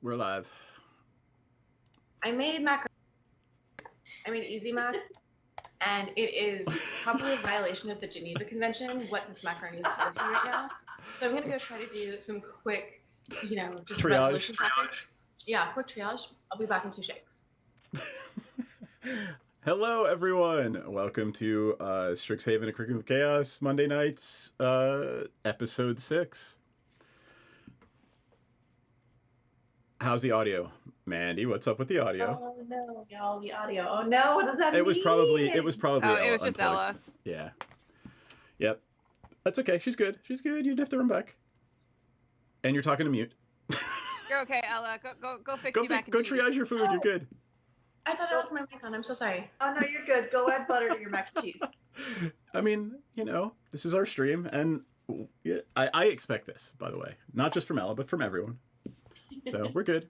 We're live. I made easy mac, and it is probably a violation of the Geneva Convention what this macaroni is doing to me right now. So I'm gonna go try to do some quick, just Triage. resolution tactics. Yeah, quick triage. I'll be back in 2 shakes. Hello, everyone. Welcome to Strixhaven, a Curriculum of Chaos, Monday nights, episode 6. How's the audio? Mandy, what's up with the audio? Oh no, y'all, the audio. Oh no, what does that mean? It was probably Oh, Ella it was just unplugged. Ella. Yeah. Yep. That's okay. She's good. You'd have to run back. And you're talking to mute. You're okay, Ella. Go fix your mac and Go cheese. triage your food. You're good. I thought I left my mic on. I'm so sorry. Oh no, you're good. Go add butter to your mac and cheese. I mean, this is our stream, and I expect this, by the way. Not just from Ella, but from everyone. So we're good.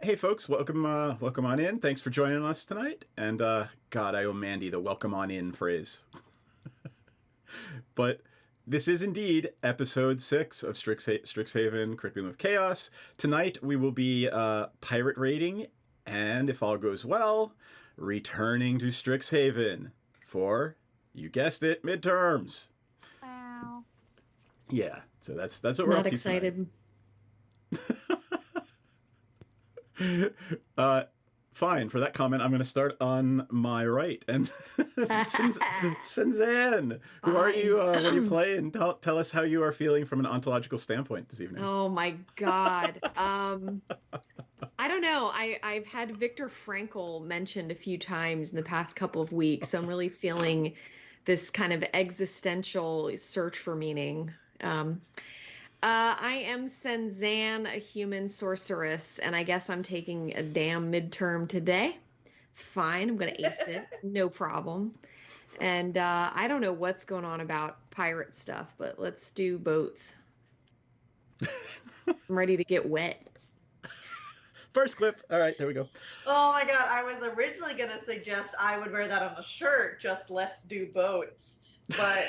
Hey, folks, welcome on in. Thanks for joining us tonight. And God, I owe Mandy the welcome on in phrase. But this is indeed episode 6 of Strixhaven, Curriculum of Chaos. Tonight we will be pirate raiding, and if all goes well, returning to Strixhaven for, you guessed it, midterms. Wow. Yeah, so that's what we're up to excited. Fine. For that comment, I'm going to start on my right. And Senzan, who are you? What are you playing? Tell us how you are feeling from an ontological standpoint this evening. Oh my God. I don't know. I've had Viktor Frankl mentioned a few times in the past couple of weeks, so I'm really feeling this kind of existential search for meaning. I am Senzan, a human sorceress, and I guess I'm taking a damn midterm today. It's fine. I'm going to ace it. No problem. And I don't know what's going on about pirate stuff, but let's do boats. I'm ready to get wet. First clip. All right, there we go. Oh my god, I was originally going to suggest I would wear that on a shirt, just let's do boats. But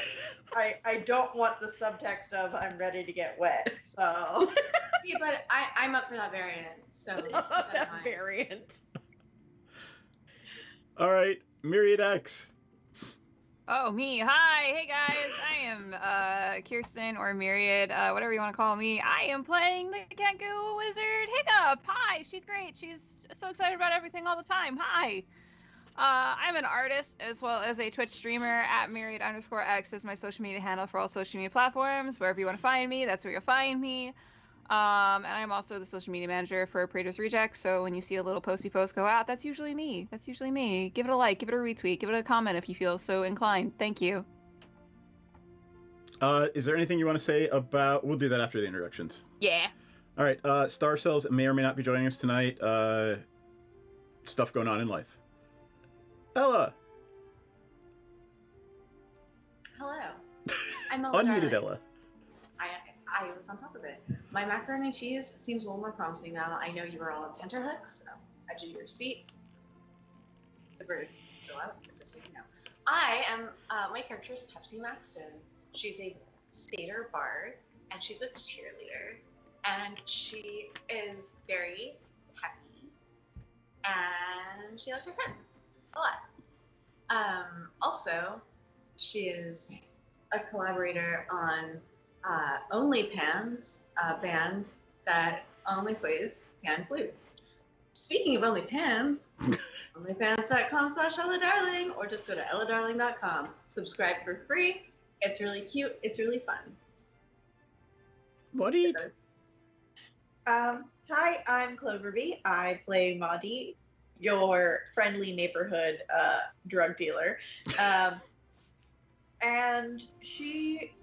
I don't want the subtext of I'm ready to get wet, so. See, but I'm up for that variant, so. That variant. All right, Myriad X. Oh, me. Hi. Hey, guys. I am Kirsten or Myriad, whatever you want to call me. I am playing the Kenku Wizard Hiccup. Hi. She's great. She's so excited about everything all the time. Hi. I'm an artist as well as a Twitch streamer. At Myriad_X is my social media handle for all social media platforms. Wherever you want to find me, that's where you'll find me. And I'm also the social media manager for Praetor's Rejects. So when you see a little posty post go out, that's usually me. Give it a like, give it a retweet, give it a comment if you feel so inclined. Thank you. Is there anything you want to say about... We'll do that after the introductions. Yeah. All right, Star Cells may or may not be joining us tonight. Stuff going on in life. Ella. Hello. I'm Ella. Unmuted Ella. I was on top of it. My macaroni and cheese seems a little more promising now. I know you were all on tenterhooks, so edge of your seat. The bird is still out, just so you know. I am, my character is Pepsi Maxton. She's a satyr bard, and she's a cheerleader, and she is very happy, and she loves her friends a lot. Also, she is a collaborator on OnlyPans, a band that only plays pan flutes. Speaking of OnlyPans, onlyfans.com/EllaDarling, or just go to EllaDarling.com. Subscribe for free. It's really cute. It's really fun. Maudie. Hi, I'm Cloverbee. I play Maudie, your friendly neighborhood drug dealer. And she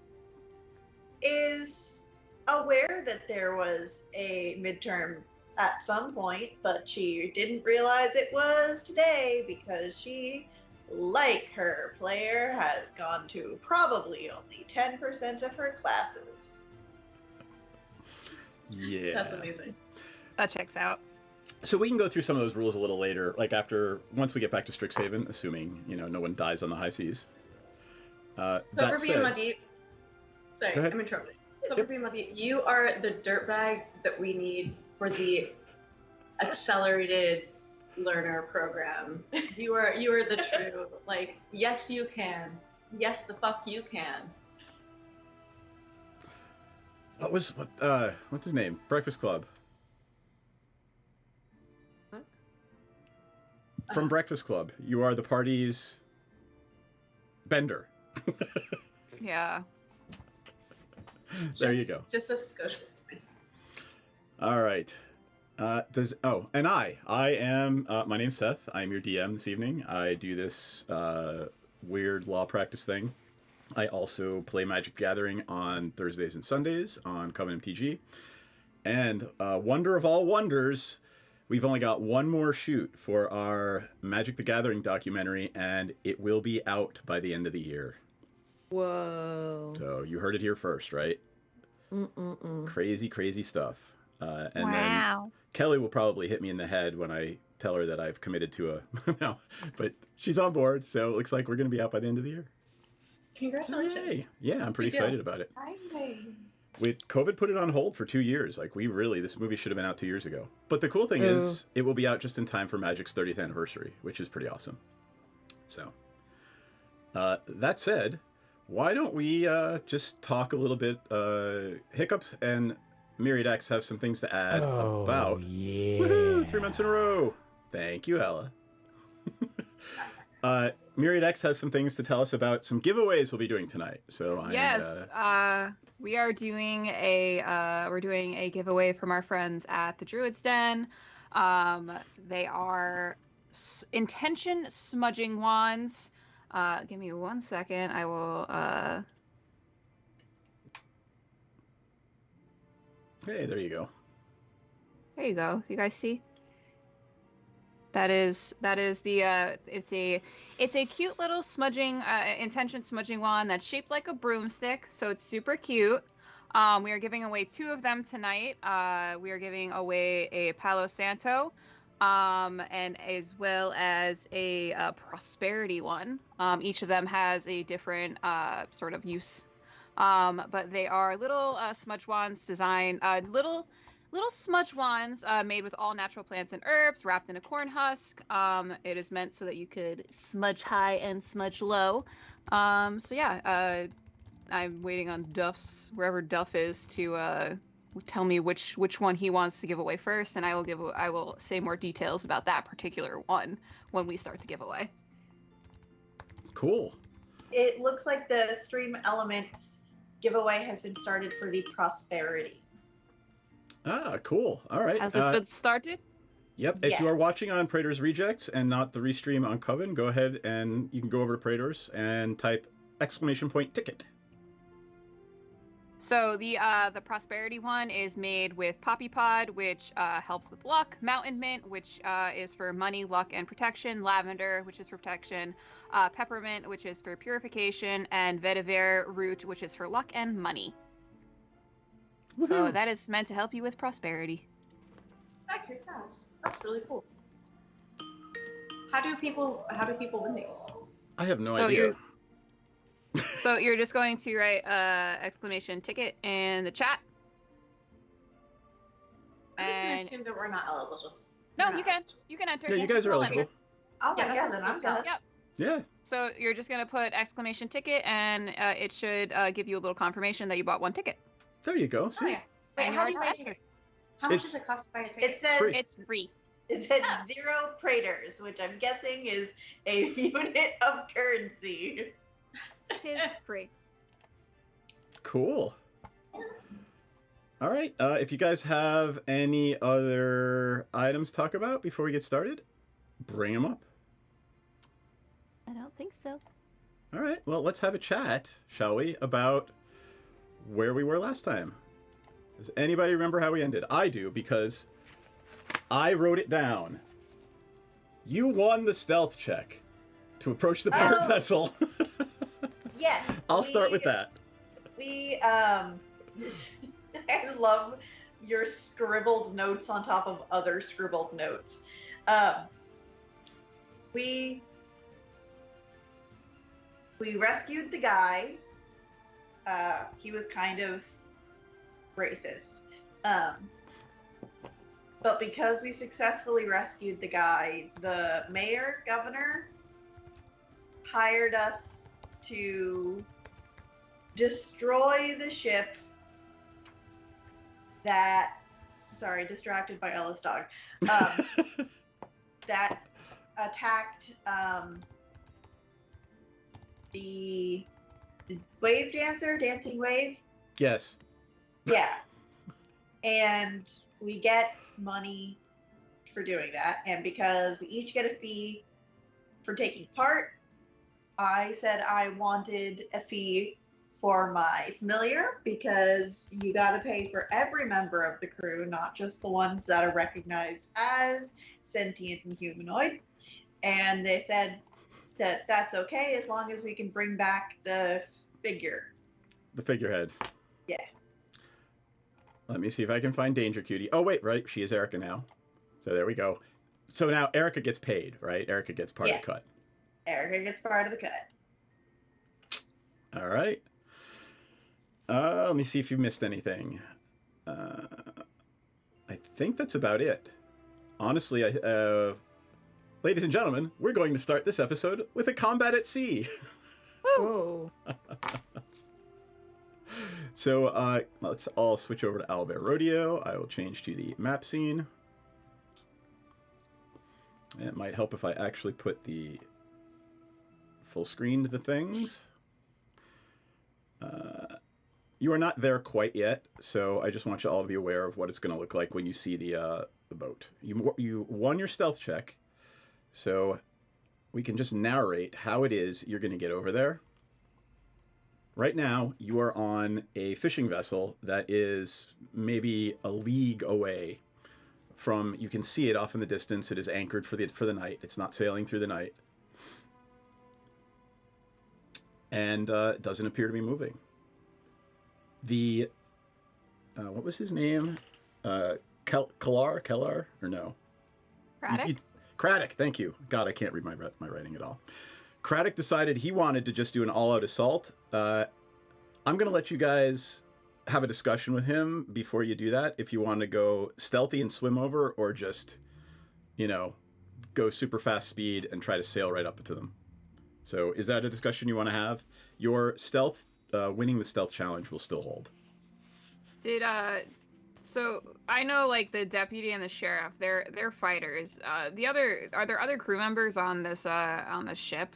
is aware that there was a midterm at some point, but she didn't realize it was today because she, like her player, has gone to probably only 10% of her classes. Yeah. That's amazing. That checks out. So we can go through some of those rules a little later, like once we get back to Strixhaven, assuming, no one dies on the high seas. Cloverbee and Maudie. Sorry, Go ahead. I'm interrupting. Cloverbee and Maudie, you are the dirtbag that we need for the accelerated learner program. You are the true, like, yes you can. Yes the fuck you can. What's his name? Breakfast Club. What? From Breakfast Club. You are the party's Bender. Yeah. There you go. Just a skosh. All right. And I am, my name's Seth. I'm your DM this evening. I do this weird law practice thing. I also play Magic the Gathering on Thursdays and Sundays on Covenant MTG. And wonder of all wonders, we've only got one more shoot for our Magic the Gathering documentary, and it will be out by the end of the year. Whoa. So you heard it here first, right? Mm-mm-mm. Crazy, crazy stuff. And Wow. then Kelly will probably hit me in the head when I tell her that I've committed to a no, but she's on board, so it looks like we're going to be out by the end of the year. So, Congratulations. yay. Yeah, I'm pretty Good deal. excited about it. Hi. With COVID put it on hold for 2 years. Like, this movie should have been out 2 years ago. But the cool thing is, it will be out just in time for Magic's 30th anniversary, which is pretty awesome. So, that said, why don't we just talk a little bit? Hiccup and Myriad X have some things to add about. Yeah. Woohoo! 3 months in a row. Thank you, Ella. Myriad X has some things to tell us about some giveaways we'll be doing tonight. So Yes, we are doing a giveaway from our friends at the Druid's Den. They are intention smudging wands. Give me 1 second. I will. Hey, there you go. There you go. You guys see? That is the it's a cute little smudging intention smudging wand that's shaped like a broomstick, so it's super cute. We are giving away 2 of them tonight. We are giving away a Palo Santo, and as well as a prosperity one. Each of them has a different sort of use, but they are little smudge wands designed little smudge wands made with all natural plants and herbs wrapped in a corn husk. It is meant so that you could smudge high and smudge low. So yeah, I'm waiting on Duff's, wherever Duff is, to tell me which one he wants to give away first, and I will say more details about that particular one when we start the giveaway. Cool. It looks like the Stream Elements giveaway has been started for the Prosperity. Ah, cool. All right. Has it been started? Yep. If you are watching on Praetor's Rejects and not the restream on Coven, go ahead and you can go over to Praetor's and type !ticket. So the prosperity one is made with Poppy Pod, which helps with luck, Mountain Mint, which is for money, luck, and protection, Lavender, which is for protection, Peppermint, which is for purification, and Vetiver Root, which is for luck and money. Woohoo. So that is meant to help you with prosperity. That kicks ass. That's really cool. How do people win these? I have no So idea. So you're just going to write !ticket in the chat. I'm just gonna And assume that we're not eligible. no, We're you not. can enter. Yeah, you guys are We'll eligible. enter. Oh Yeah, my that god, sounds then I'm cool. gonna. Yep. Yeah. So you're just gonna put !ticket, and it should give you a little confirmation that you bought 1 ticket. There you go. Oh, See? yeah. Wait, And how you're do you buy a entered. ticket? How much It's- does it cost to buy a ticket? It says free. It's free. it said 0 Praetors, which I'm guessing is a unit of currency. It is free. Cool. All right. If you guys have any other items to talk about before we get started, bring them up. I don't think so. All right. Well, let's have a chat, shall we, about where we were last time. Does anybody remember how we ended? I do, because I wrote it down. You won the stealth check to approach the pirate Oh. vessel. Yes. I'll start with that. We I love your scribbled notes on top of other scribbled notes. We rescued the guy. He was kind of racist. but because we successfully rescued the guy, the mayor, governor, hired us to destroy the ship that, sorry, distracted by Ella's dog, that attacked the wave dancer, dancing wave. Yes. Yeah. And we get money for doing that. And because we each get a fee for taking part, I said I wanted a fee for my familiar, because you got to pay for every member of the crew, not just the ones that are recognized as sentient and humanoid. And they said that that's okay as long as we can bring back the figure. The figurehead. Yeah. Let me see if I can find Danger Cutie. Oh, wait, right. She is Erica now. So there we go. So now Erica gets paid, right? Erica gets part of the cut. Erica gets part of the cut. All right. Let me see if you missed anything. I think that's about it. Honestly, ladies and gentlemen, we're going to start this episode with a combat at sea. Whoa. So let's all switch over to Owlbear Rodeo. I will change to the map scene. It might help if I actually put the full screen to the things. You are not there quite yet, so I just want you all to be aware of what it's going to look like when you see the boat. You won your stealth check, so we can just narrate how it is you're going to get over there. Right now, you are on a fishing vessel that is maybe a league away from. You can see it off in the distance. It is anchored for the night. It's not sailing through the night, and it doesn't appear to be moving. The what was his name? Kellar or no? Craddock? Craddock, thank you. God, I can't read my writing at all. Craddock decided he wanted to just do an all-out assault. I'm going to let you guys have a discussion with him before you do that. If you want to go stealthy and swim over, or just, go super fast speed and try to sail right up to them. So is that a discussion you want to have? Your stealth, winning the stealth challenge will still hold. So I know, like, the deputy and the sheriff, they're fighters. Are there other crew members on this ship?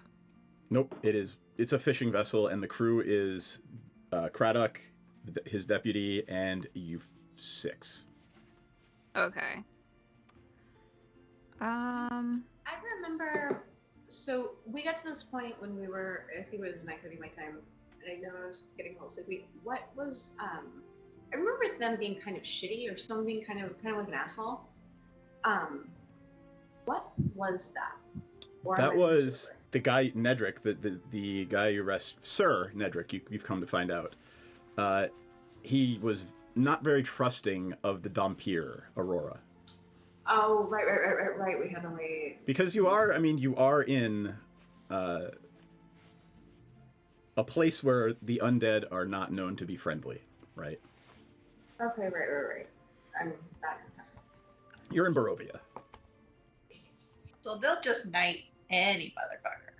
Nope. It's a fishing vessel, and the crew is Craddock, his deputy, and you 6. Okay. I remember. So we got to this point when we were. I think it was 9:30 my time, and I know I was getting a little sleepy. What was I remember them being kind of shitty or something, kind of like an asshole. What was that? Or that was the guy Nedrick, the guy you Sir Nedrick. You've come to find out. He was not very trusting of the Dampier Aurora. Oh, right. We had only because you are in a place where the undead are not known to be friendly, right? Okay, right. I'm not impressed. You're in Barovia. So they'll just knight any motherfucker.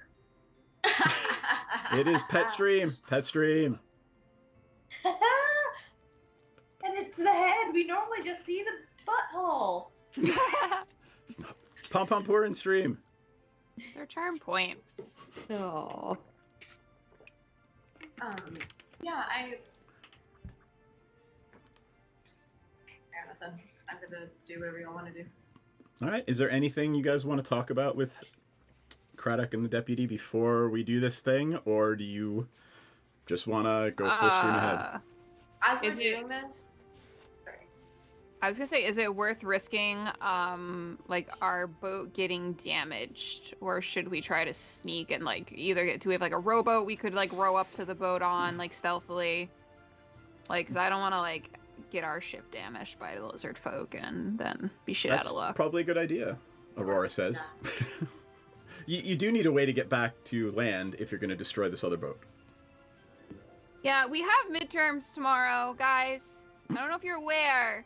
It is Pet Stream. And it's the head. We normally just see the butthole. It's not Pom Poor in stream. It's their charm point. Oh. Yeah, I got nothing. I'm gonna do whatever you all want to do. All right. Is there anything you guys want to talk about with Craddock and the deputy before we do this thing, or do you just want to go full stream ahead? As we're doing this, I was gonna say, is it worth risking, like, our boat getting damaged, or should we try to sneak and, like, do we have, like, a rowboat we could, like, row up to the boat on, like, stealthily? Like, 'cause I don't want to, like, get our ship damaged by the lizard folk and then be shit out of luck. That's probably a good idea, Aurora says. You do need a way to get back to land if you're going to destroy this other boat. Yeah, we have midterms tomorrow, guys. I don't know if you're aware.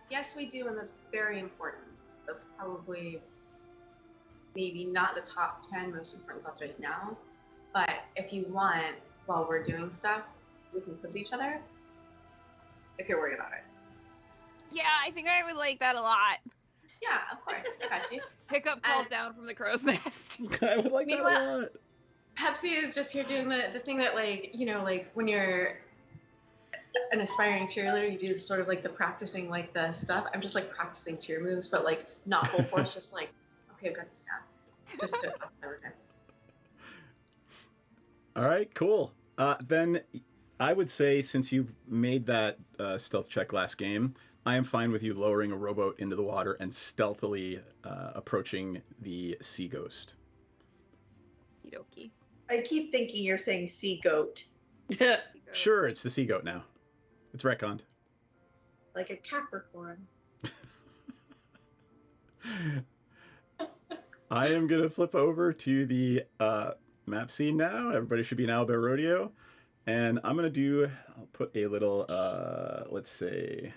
Yes, we do, and that's very important. That's probably maybe not the top 10 most important thoughts right now, but if you want, while we're doing stuff, we can quiz each other if you're worried about it. Yeah, I think I would like that a lot. Yeah, of course. I got you. Hiccup calls down from the crow's nest. I would like that a Meanwhile- lot. Pepsi is just here doing the thing that, like, you know, like when you're an aspiring cheerleader, you do sort of like the practicing, like the stuff. I'm just like practicing cheer moves, but like not full force, just like, okay, I've got this down. Just to every time. All right, cool. Then I would say, since you've made that stealth check last game, I am fine with you lowering a rowboat into the water and stealthily approaching the sea ghost. Okie I keep thinking you're saying sea goat, dokie. Sure, it's the sea goat now. It's retconned. like a Capricorn. I am going to flip over to the map scene now. Everybody should be in Owlbear Rodeo. And I'm going to do, I'll put a little, let's say,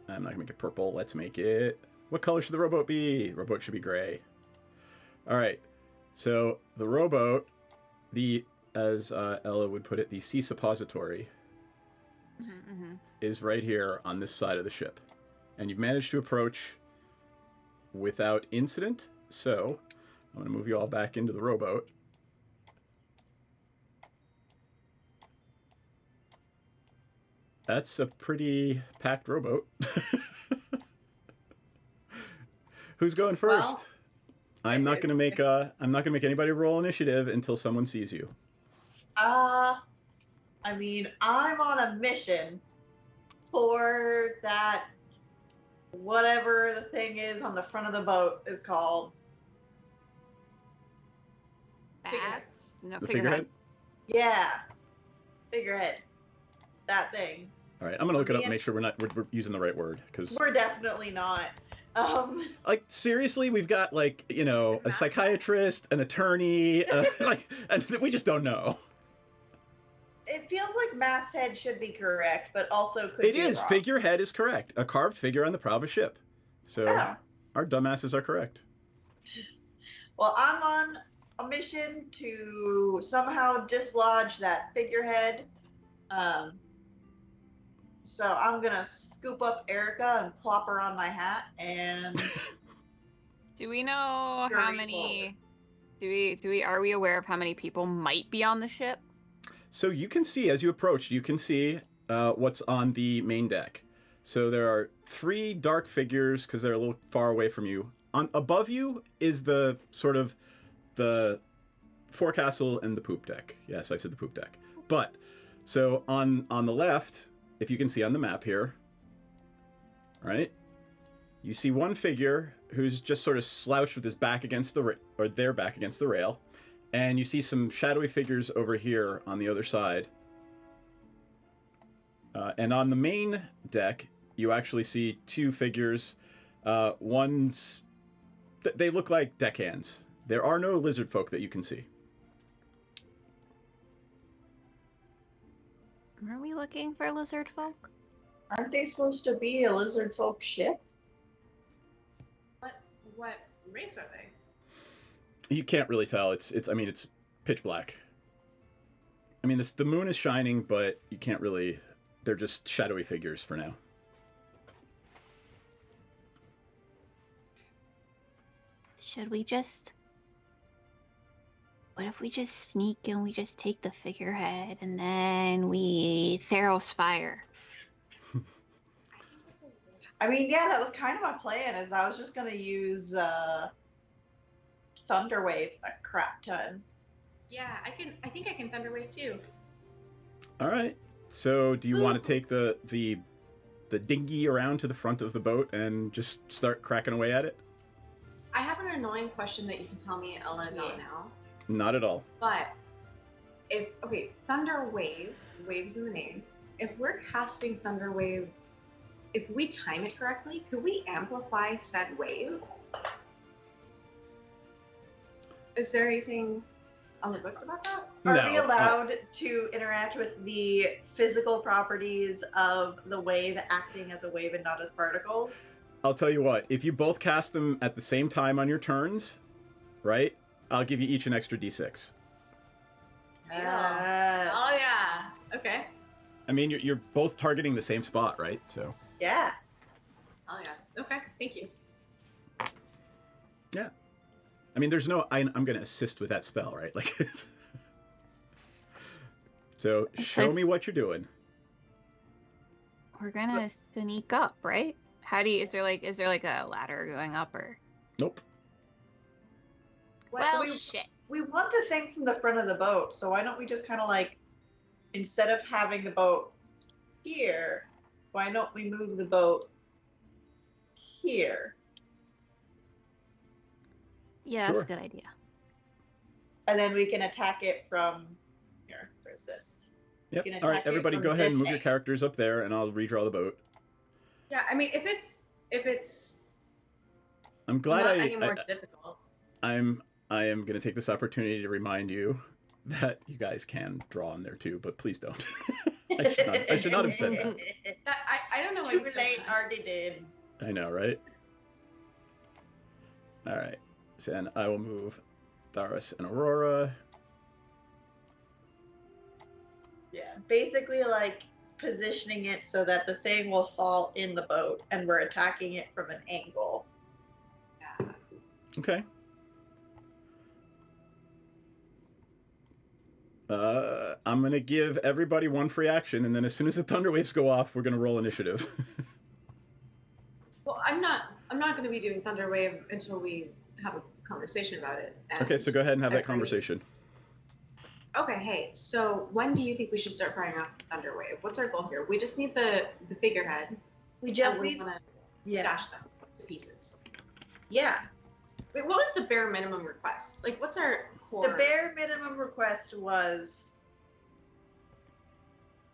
I'm not going to make it purple. Let's make it, what color should the rowboat be? Rowboat should be gray. All right. So the rowboat, as Ella would put it, the sea suppository is right here on this side of the ship. And you've managed to approach without incident. So I'm going to move you all back into the rowboat. That's a pretty packed rowboat. Who's going first? Well, I'm not going to make anybody roll initiative until someone sees you. I mean, I'm on a mission for that, whatever the thing is on the front of the boat is called. Bass? No, The figurehead. figurehead? Yeah. Figurehead. That thing. All right, I'm going to look it up and make sure we're using the right word, because We're definitely not. like, seriously, we've got, like, you know, a psychiatrist, an attorney, like, and we just don't know. It feels like masthead should be correct, but also could It be is. wrong. Figurehead is correct. A carved figure on the prow of a ship. So Oh. our dumbasses are correct. Well, I'm on a mission to somehow dislodge that figurehead. So I'm gonna scoop up Erica and plop her on my hat, and Do we know how Very many? Are we aware of how many people might be on the ship? So you can see, as you approach, you can see what's on the main deck. So there are 3 dark figures, because they're a little far away from you. Above you is the sort of the forecastle and the poop deck. Yes, I said the poop deck. But, so on the left, if you can see on the map here, right, you see one figure who's just sort of slouched with his back against their back against the rail. And you see some shadowy figures over here on the other side. And on the main deck, you actually see 2 figures. They look like deckhands. There are no lizard folk that you can see. Are we looking for lizard folk? aren't they supposed to be a lizard folk ship? What race are they? You can't really tell. It's pitch black. I mean, the moon is shining, but you can't really. They're just shadowy figures for now. Should we just? What if we just sneak and we just take the figurehead and then we Theros fire? I mean, yeah, that was kind of my plan. Is I was just gonna use Thunderwave a crap ton. Yeah, I think I can Thunderwave too. All right. So, do you want to take the dinghy around to the front of the boat and just start cracking away at it? I have an annoying question that you can tell me, Ella, not now. Not at all. But Thunder Wave, waves in the name. If we're casting Thunder Wave, if we time it correctly, could we amplify said wave? Is there anything on the books about that? Are we allowed to interact with the physical properties of the wave acting as a wave and not as particles? I'll tell you what. If you both cast them at the same time on your turns, right? I'll give you each an extra d6. Yes. Oh yeah. Okay. I mean, you're both targeting the same spot, right? So. Yeah. Oh yeah. Okay. Thank you. Yeah. I mean, there's no. I'm going to assist with that spell, right? Like. So show me what you're doing. We're gonna sneak up, right? How do you? Is there like a ladder going up or? Nope. Well, we, shit. we want the thing from the front of the boat, so why don't we just kind of like, instead of having the boat here, why don't we move the boat here? Yeah, Sure. that's a good idea. And then we can attack it from here. Where's this? Yep. You can All right, attack it everybody, from go ahead and this move your angle. characters up there, and I'll redraw the boat. Yeah. I mean, if it's I'm glad not any more I difficult. I am going to take this opportunity to remind you that you guys can draw in there too, but please don't. I should not have said that. I don't know why Too you said late, that. already did. I know, right? All right. So, and I will move Tharos and Aurora. Yeah, basically like positioning it so that the thing will fall in the boat and we're attacking it from an angle. Yeah. Okay. I'm going to give everybody one free action, and then as soon as the thunder waves go off, we're going to roll initiative. Well, I'm not going to be doing Thunder Wave until we have a conversation about it. And Okay, so go ahead and have that every- conversation. Okay, hey, so when do you think we should start firing off Thunder Wave? What's our goal here? We just need the figurehead. We just and we need, want to yeah, dash them to pieces. yeah. Wait, what was the bare minimum request? Like, what's our core? The bare minimum request was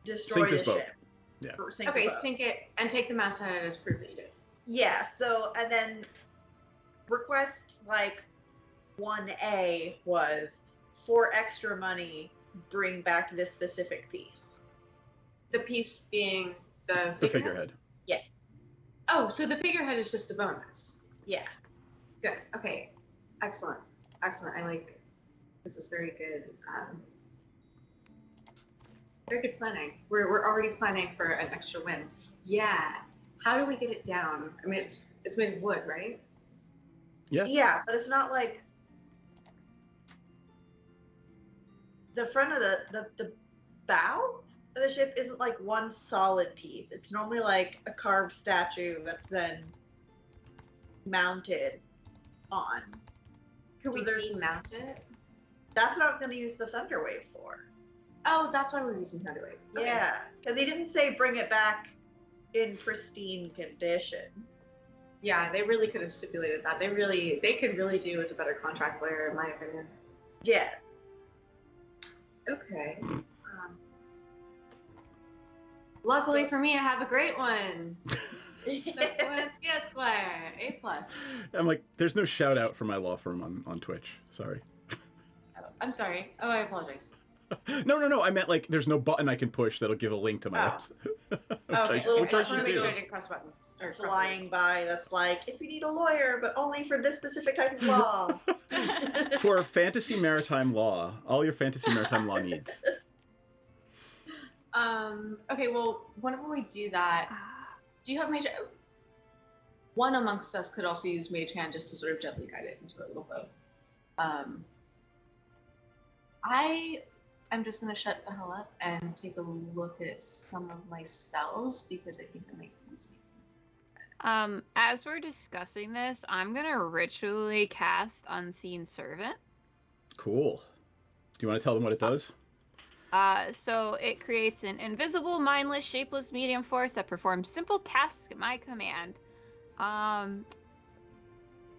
destroy Sink this the boat. ship. Yeah. Or sink the Okay, boat. sink it and take the masthead as proof that you did. Yeah, so, and then request like 1A was, for extra money, bring back this specific piece. The piece being the The figurehead. Yes. Oh, so the figurehead is just a bonus. Yeah. Good. Okay. Excellent. Excellent. I like. This is very good. Very good planning. We're already planning for an extra win. Yeah. How do we get it down? I mean, it's made of wood, right? Yeah. Yeah, but it's not like the front of the bow of the ship isn't like one solid piece. It's normally like a carved statue that's then mounted on. Could So we there's- demount it? That's what I was going to use the Thunder Wave for. Oh, that's why we're using Thunder Wave. Okay. Yeah, because they didn't say bring it back in pristine condition. Yeah, they really could have stipulated that. They could really do with a better contract lawyer, in my opinion. Yeah. Okay. Luckily for me, I have a great one. Esquire, A+. I'm like, there's no shout out for my law firm on Twitch. Sorry. Oh, I'm sorry. Oh, I apologize. No. I meant like there's no button I can push that'll give a link to my Oh. website. Okay. which I just wanna should make sure I do. didn't cross button. Or cross Flying by, that's like, if you need a lawyer, but only for this specific type of law. For fantasy maritime law, all your fantasy maritime law needs. Okay, well, whenever we do that, do you have mage? One amongst us could also use mage hand just to sort of gently guide it into a little boat. I'm just gonna shut the hell up and take a look at some of my spells because I think that makes sense. As we're discussing this, I'm gonna ritually cast Unseen Servant. Cool. Do you want to tell them what it does? So it creates an invisible, mindless, shapeless medium force that performs simple tasks at my command.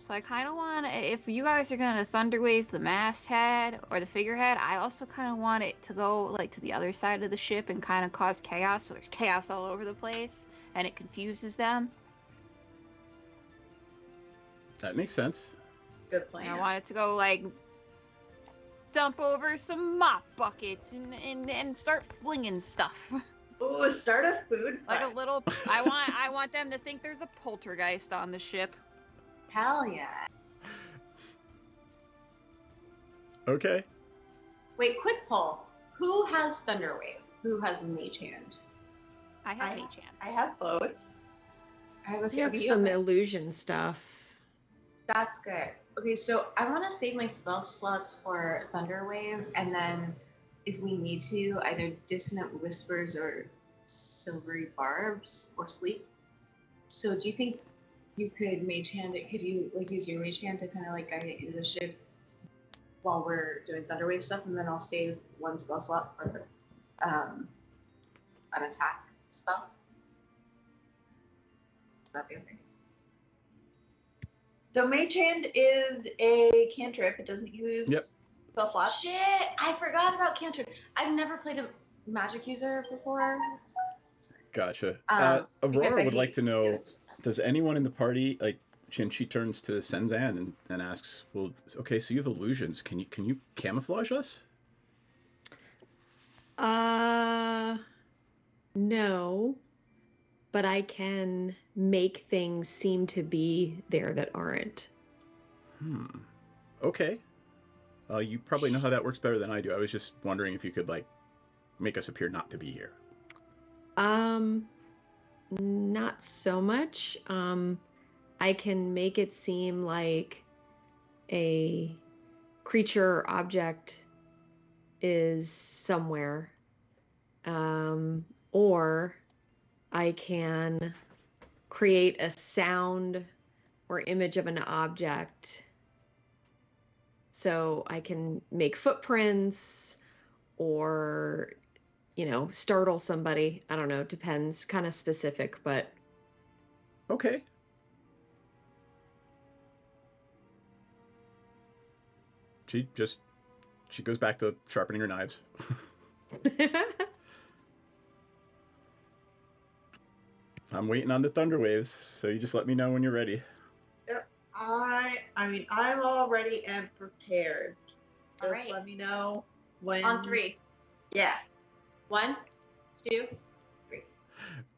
So I kind of want to, if you guys are gonna thunderwave the masthead or the figurehead, I also kind of want it to go like to the other side of the ship and kind of cause chaos. So there's chaos all over the place, and it confuses them. That makes sense. Good And plan. I want it to go like dump over some mop buckets and start flinging stuff. Ooh, start a food Like fight. a little. I want them to think there's a poltergeist on the ship. Hell yeah. Okay. Wait, quick poll. Who has Thunderwave? Who has Mage Hand? I have I- Mage Hand. I have both. I have a I few have of you. some Okay. illusion stuff. That's good. Okay, so I want to save my spell slots for Thunderwave, and then if we need to, either Dissonant Whispers or Silvery Barbs or Sleep. So do you think you could Mage Hand it? Could you like use your Mage Hand to kind of like guide it into the ship while we're doing Thunderwave stuff, and then I'll save one spell slot for an attack spell? Would that be okay? So Mage Hand is a cantrip. It doesn't use Yep. spell slots. Shit, I forgot about cantrip. I've never played a magic user before. Gotcha. Because Aurora I would like hate to know, it. does anyone in the party, like, and she turns to Senzan and asks, well, okay, so you have illusions. Can you camouflage us? No, but I can make things seem to be there that aren't. Okay. You probably know how that works better than I do. I was just wondering if you could, like, make us appear not to be here. Not so much. I can make it seem like a creature or object is somewhere. Or I can create a sound or image of an object. So I can make footprints or, startle somebody. I don't know, depends, kind of specific, but Okay. She goes back to sharpening her knives. I'm waiting on the thunder waves, so you just let me know when you're ready. I mean, I'm all ready and prepared. All Just right. let me know when. On 3. Yeah. 1, 2, 3.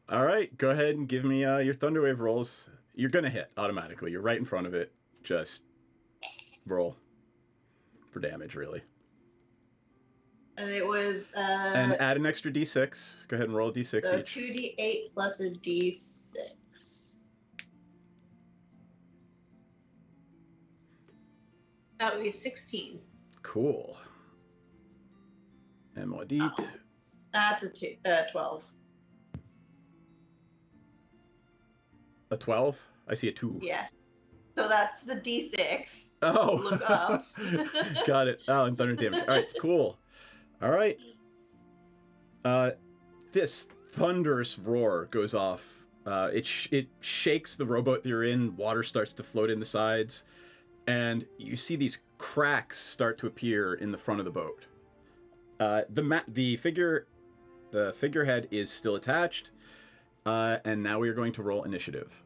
All right, go ahead and give me your thunderwave rolls. You're gonna hit automatically. You're right in front of it. Just roll for damage, really, And it was and add an extra d6. Go ahead and roll a d6 so each. 2d8 plus a d6. That would be 16. Cool. And Maudit. Oh. That's a 12. A 12. I see a 2. Yeah. So that's the d6. Oh. Look up. Got it. Oh, and thunder damage. All right, cool. All right. This thunderous roar goes off. It shakes the rowboat that you're in. Water starts to float in the sides, and you see these cracks start to appear in the front of the boat. The figurehead is still attached, and now we are going to roll initiative.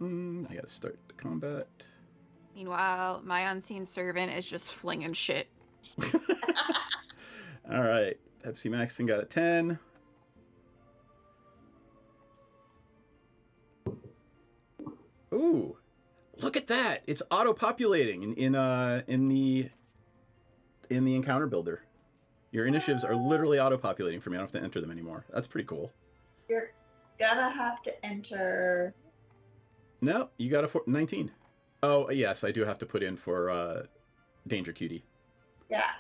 I gotta start the combat. Meanwhile, my unseen servant is just flinging shit. All right, Pepsi Maxton got a 10. Ooh, look at that! It's auto-populating in the encounter builder. Your initiatives are literally auto-populating for me. I don't have to enter them anymore. That's pretty cool. You're gonna have to enter. No, you got a 19. Oh yes, I do have to put in for Danger Cutie. Yeah.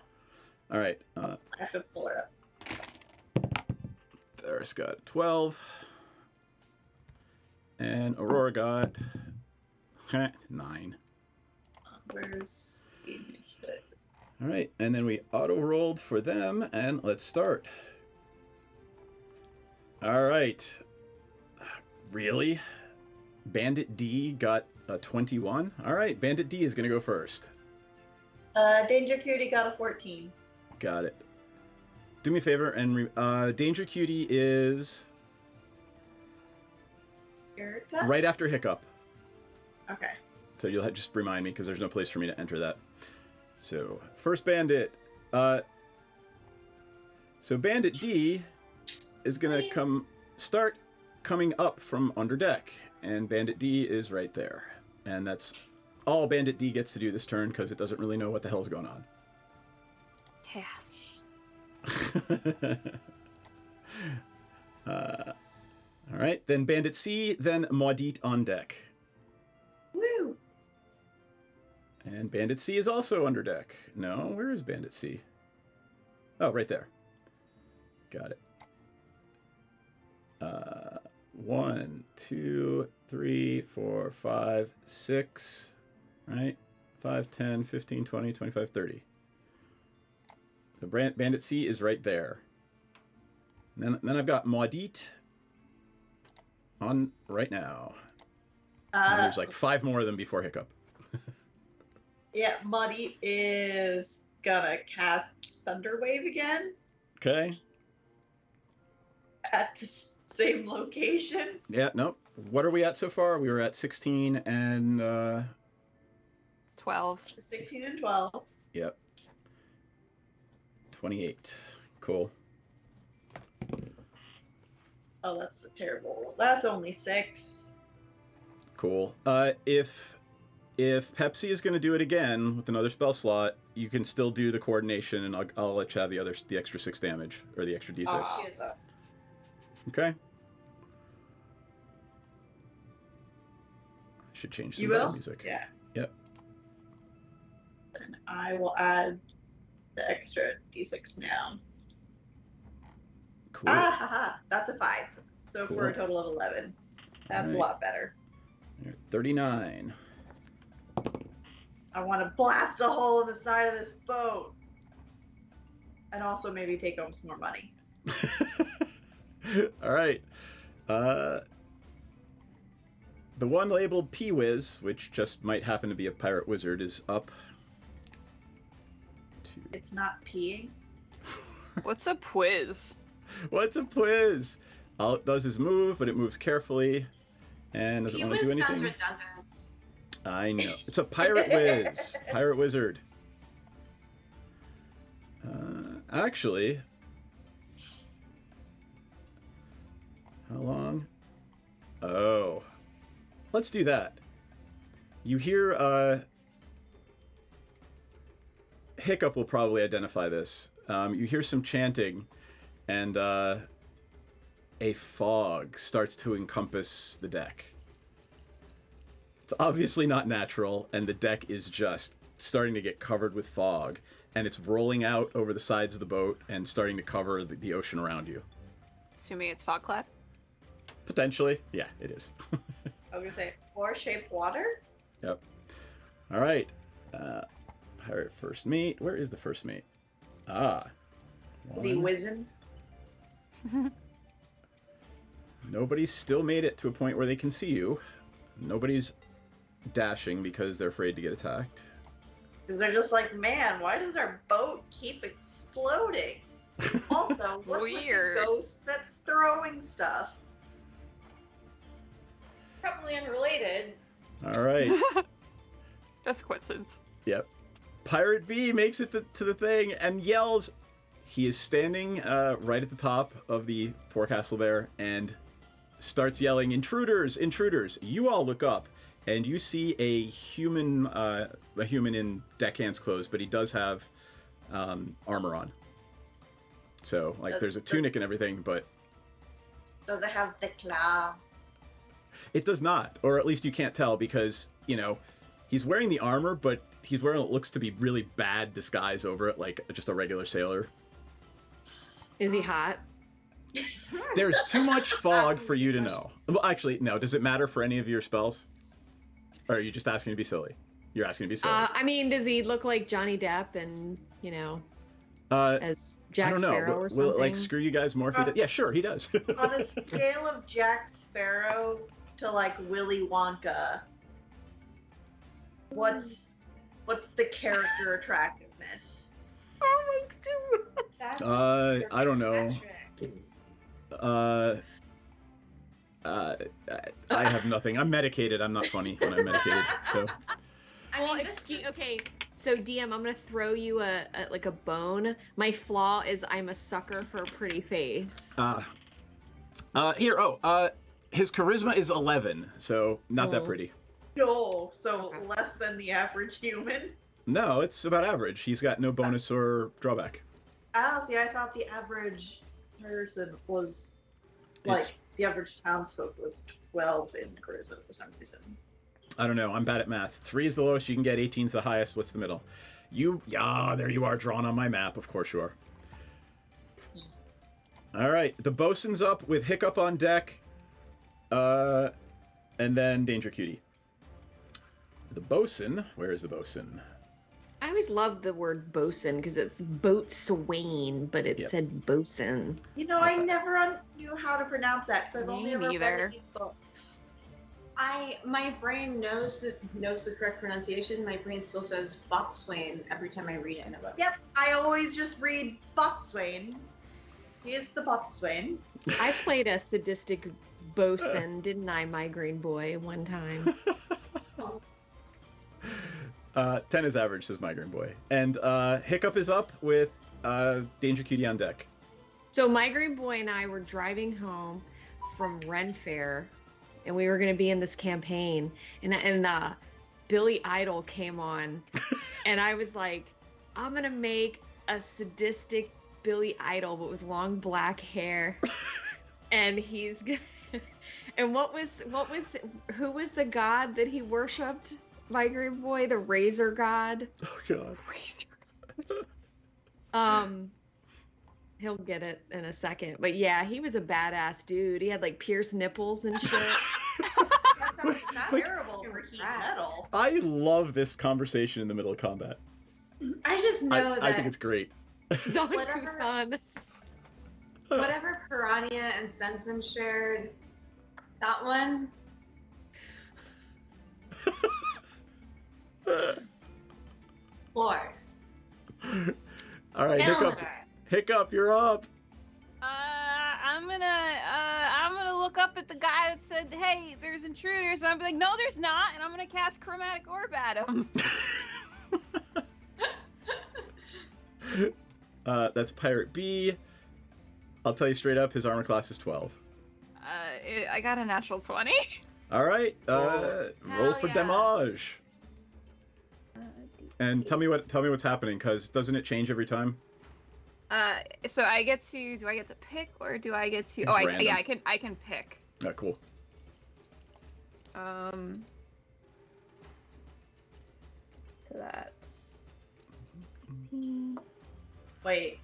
All right. I have to pull her up. There's got 12. And Aurora got 9. Where's the initiative? All right, and then we auto-rolled for them, and let's start. All right. Really? Bandit D got a 21. All right, Bandit D is going to go first. Danger Cutie got a 14. Got it. Do me a favor, and Danger Cutie is Erica? right after Hiccup. Okay. So you'll just remind me because there's no place for me to enter that. So first bandit. So Bandit D is gonna start coming up from under deck, and Bandit D is right there, and that's all Bandit D gets to do this turn because it doesn't really know what the hell's going on. Chaos. All right, then Bandit C, then Maudit on deck. Woo! And Bandit C is also under deck. No, where is Bandit C? Oh, right there. Got it. 1, 2, 3, 4, 5, 6, right? 5, 10, 15, 20, 25, 30. So Bandit C is right there. And then I've got Maudit on right now. And there's like 5 more of them before Hiccup. Yeah, Muddy is gonna cast Thunderwave again Okay. at the same location. Yeah, nope. What are we at so far? We were at 16 and 12. 16 and 12. yep. 28. Cool. Oh, that's a terrible roll. That's only 6. Cool. If Pepsi is going to do it again with another spell slot, you can still do the coordination, and I'll let you have the extra 6 damage or the extra d6. Ah. Okay. Should change some You battle will? music. Yeah. Yep. And I will add the extra d6 now. Cool. Ah, haha. That's a 5. So for a Cool. total of 11. That's Alright. a lot better. You're at 39. I want to blast a hole in the side of this boat. And also maybe take home some more money. All right. The one labeled P-Wiz, which just might happen to be a pirate wizard, is up. It's not peeing. What's a quiz? What's a Quiz? All it does is move, but it moves carefully and doesn't want to do Sounds anything. redundant. I know. It's a pirate whiz. Pirate wizard. Actually, how long? Oh. Let's do that. You hear, Hiccup will probably identify this. You hear some chanting, and a fog starts to encompass the deck. It's obviously not natural, and the deck is just starting to get covered with fog, and it's rolling out over the sides of the boat and starting to cover the ocean around you. Assuming it's fog cloud. Potentially. Yeah, it is. I was going to say, floor-shaped water? Yep. All right. Pirate first mate. Where is the first mate? Ah. Is he One. whizzing? Nobody's still made it to a point where they can see you. Nobody's dashing because they're afraid to get attacked. Because they're just like, man, why does our boat keep exploding? Also, what's Weird. with the ghost that's throwing stuff? Probably unrelated. All right. Just coincidence. Yep. Pirate B makes it to the thing and yells. He is standing right at the top of the forecastle there and starts yelling, "Intruders! Intruders!" You all look up and you see a human in deckhand's clothes, but he does have armor on. So, like, there's a tunic and everything, but Does it have the claw? it does not, or at least you can't tell because, you know, he's wearing the armor, but he's wearing what looks to be really bad disguise over it, like just a regular sailor. Is he hot? There's too much fog for you to know. Well, actually, no. Does it matter for any of your spells? Or are you just asking to be silly? You're asking to be silly. I mean, does he look like Johnny Depp and, you know, Uh, as I Jack don't know. Sparrow or Will something? it, like, screw you guys more if he does? Yeah, sure, he does. On a scale of Jack Sparrow to like Willy Wonka, what's the character attractiveness? Oh my god. That's I don't know. metric. I have nothing. I'm medicated. I'm not funny when I'm medicated. So Well, this excuse. just- Okay, so DM, I'm gonna throw you a bone. My flaw is I'm a sucker for a pretty face. here. His charisma is 11, so not that pretty. No, so Okay. less than the average human. No, it's about average. He's got no bonus or drawback. Oh, see, I thought the average person was like It's- the average townsfolk was 12 in charisma for some reason. I don't know. I'm bad at math. 3 is the lowest you can get. 18 is the highest. What's the middle? There you are, drawn on my map. Of course you are. All right. The bosun's up with Hiccup on deck. And then Danger Cutie. The bosun. Where is the bosun? I always loved the word bosun because it's boatswain, but it Yep. said bosun. You know, I never knew how to pronounce that because I've Me only ever neither. read it in books. My brain knows the correct pronunciation. My brain still says botswain every time I read it in a book. Yep, I always just read botswain. He is the botswain. I played a sadistic bosun, didn't I, Migraine Boy, one time? 10 is average, says Migraine Boy. And Hiccup is up with Danger Cutie on deck. So Migraine Boy and I were driving home from Ren Fair, and we were going to be in this campaign, and Billy Idol came on, and I was like, I'm going to make a sadistic Billy Idol, but with long black hair, and he's and who was the god that he worshipped? Migraine Boy, the Razor God. Oh, God. He'll get it in a second. But yeah, he was a badass dude. He had like pierced nipples and shit. That sounds not Like- terrible for heat metal. I love this conversation in the middle of combat. I just know that I think it's great. Don Whatever. Kusan. whatever Piranha and Sensen shared, that one. Lord. All right, Hiccup. Eleanor. Hiccup, you're up. I'm gonna look up at the guy that said, "Hey, there's intruders." And I'm like, "No, there's not," and I'm gonna cast Chromatic Orb at him. That's Pirate B. I'll tell you straight up, his armor class is 12. I got a natural 20. All right, roll Hell for yeah. damage. And tell me what's happening, because doesn't it change every time? So do I get to pick, or do I get to? It's random. I can pick. Oh, cool. So that's 16, Wait,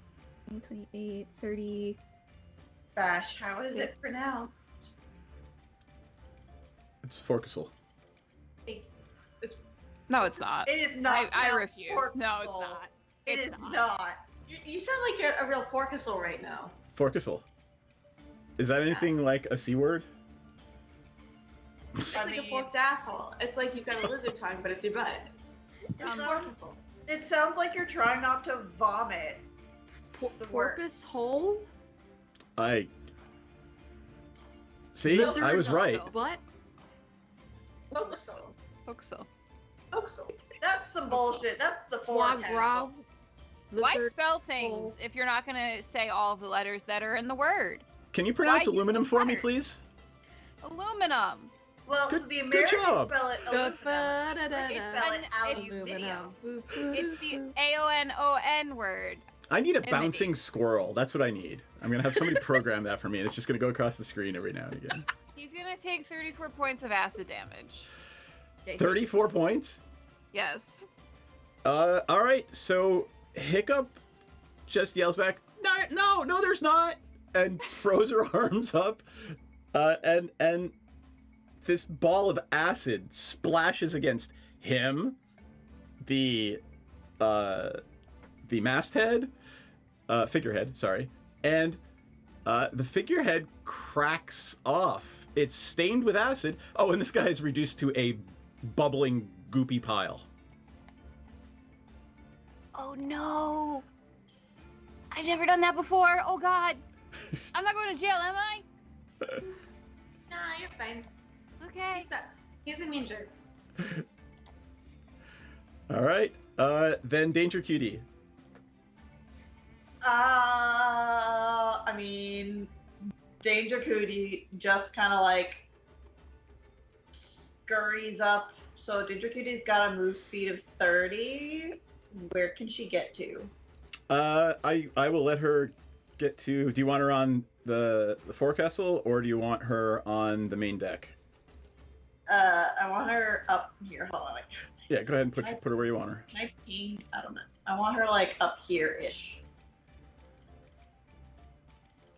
28, 30. Bash, how is it Six. pronounced? It's Forkastle. No, it's not. It is not. I pronounced refuse. No, it's Forkastle. not. It It's is not. not. You sound like you're a real Forkastle right now. Forkastle. Is that anything like a C word? It's I like a mean- forked asshole. It's like you've got a lizard tongue, but it's your butt. It sounds- Forkastle. It sounds like you're trying not to vomit. The word. Porpoise hole? See, Lizard I was right. Butt? Forkastle. Hoxel. Forkastle. That's some bullshit. That's the Foie forecast. gras? Why Lizard spell things if you're not gonna say all of the letters that are in the word? Can you pronounce Why use aluminum the for me, letters? please? Aluminum. Well, Good- so the good Americans job. spell it aluminum. They It's spell it an- aluminium. It's the AONON word. I need a And bouncing squirrel. That's what I need. I'm gonna have somebody program that for me, and it's just gonna go across the screen every now and again. He's gonna take 34 points of acid damage. 34 points. Yes. All right. So Hiccup just yells back, "No, there's not," and throws her arms up, and this ball of acid splashes against him, the masthead, figurehead, sorry, and the figurehead cracks off. It's stained with acid. Oh, and this guy is reduced to a bubbling, goopy pile. Oh no! I've never done that before. Oh god! I'm not going to jail, am I? Nah, you're fine. Okay. He sucks. He's a mean jerk. All right. Then Danger Cutie. I mean, Danger Cootie just kind of like scurries up. So Danger Cutie's got a move speed of 30. Where can she get to? I will let her get to. Do you want her on the forecastle, or do you want her on the main deck? I want her up here. Hold on. Wait. Yeah, go ahead and put her where you want her. Can I ping? I don't know. I want her like up here-ish.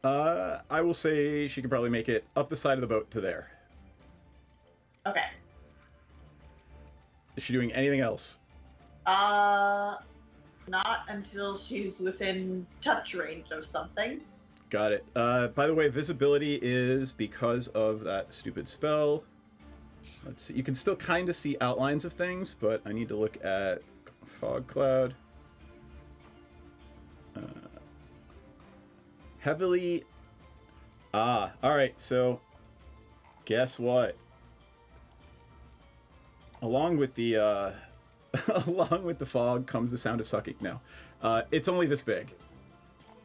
I will say she can probably make it up the side of the boat to there. Okay. Is she doing anything else? Not until she's within touch range of something. Got it. By the way, visibility is because of that stupid spell. Let's see. You can still kind of see outlines of things, but I need to look at fog cloud. Heavily. All right. So, guess what? Along with the along with the fog comes the sound of sucking. No, it's only this big.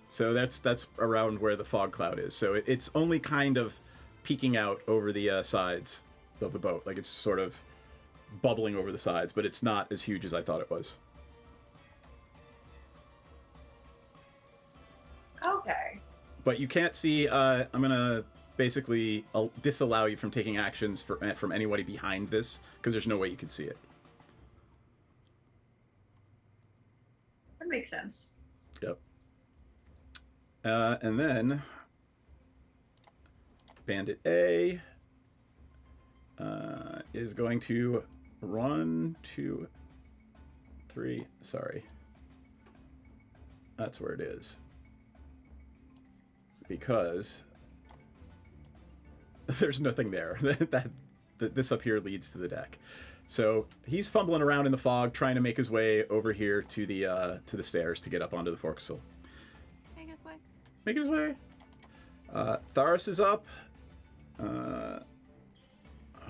So that's around where the fog cloud is. So it's only kind of peeking out over the sides of the boat. Like it's sort of bubbling over the sides, but it's not as huge as I thought it was. Okay. But you can't see. I'm gonna basically disallow you from taking actions from anybody behind this because there's no way you can see it. That makes sense. Yep. And then Bandit A is going to 1, 2, 3. Sorry. That's where it is. Because there's nothing there. This up here leads to the deck. So he's fumbling around in the fog, trying to make his way over here to the stairs to get up onto the forecastle. Make his way. Making his way. Tharis is up.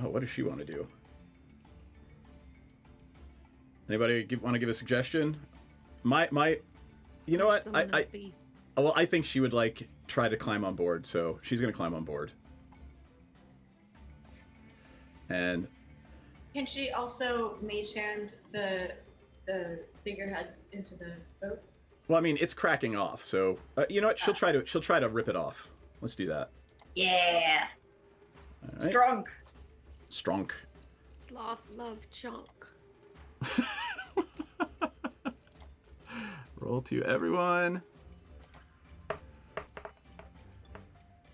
What does she want to do? Anybody want to give a suggestion? You know what? I think she would like try to climb on board, so she's gonna climb on board. And Can she also mage hand the figurehead into the boat? well, I mean, it's cracking off, so you know what? She'll try to rip it off. Let's do that. Yeah. All right. Strong. Strong. Sloth love chunk. Roll to everyone.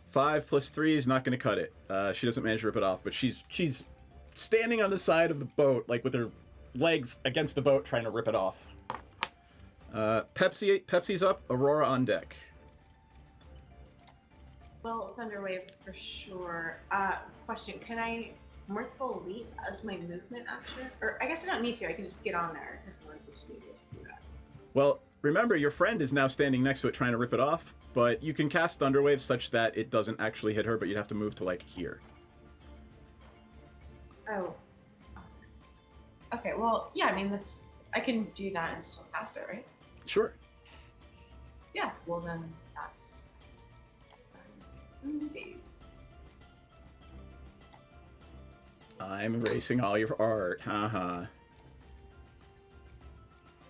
5 + 3 is not going to cut it. She doesn't manage to rip it off, but she's standing on the side of the boat, like with her legs against the boat, trying to rip it off. Pepsi's up. Aurora on deck. Well, Thunderwave for sure. Question: can I mirthful leap as my movement action? Or I guess I don't need to. I can just get on there because no one's able to do that. Well, remember your friend is now standing next to it, trying to rip it off. But you can cast Thunderwave such that it doesn't actually hit her, but you'd have to move to like here. Oh. Okay. Well, yeah. I mean, I can do that and still cast it, right? Sure. Yeah. Well, then that's. I'm erasing all your art. Haha.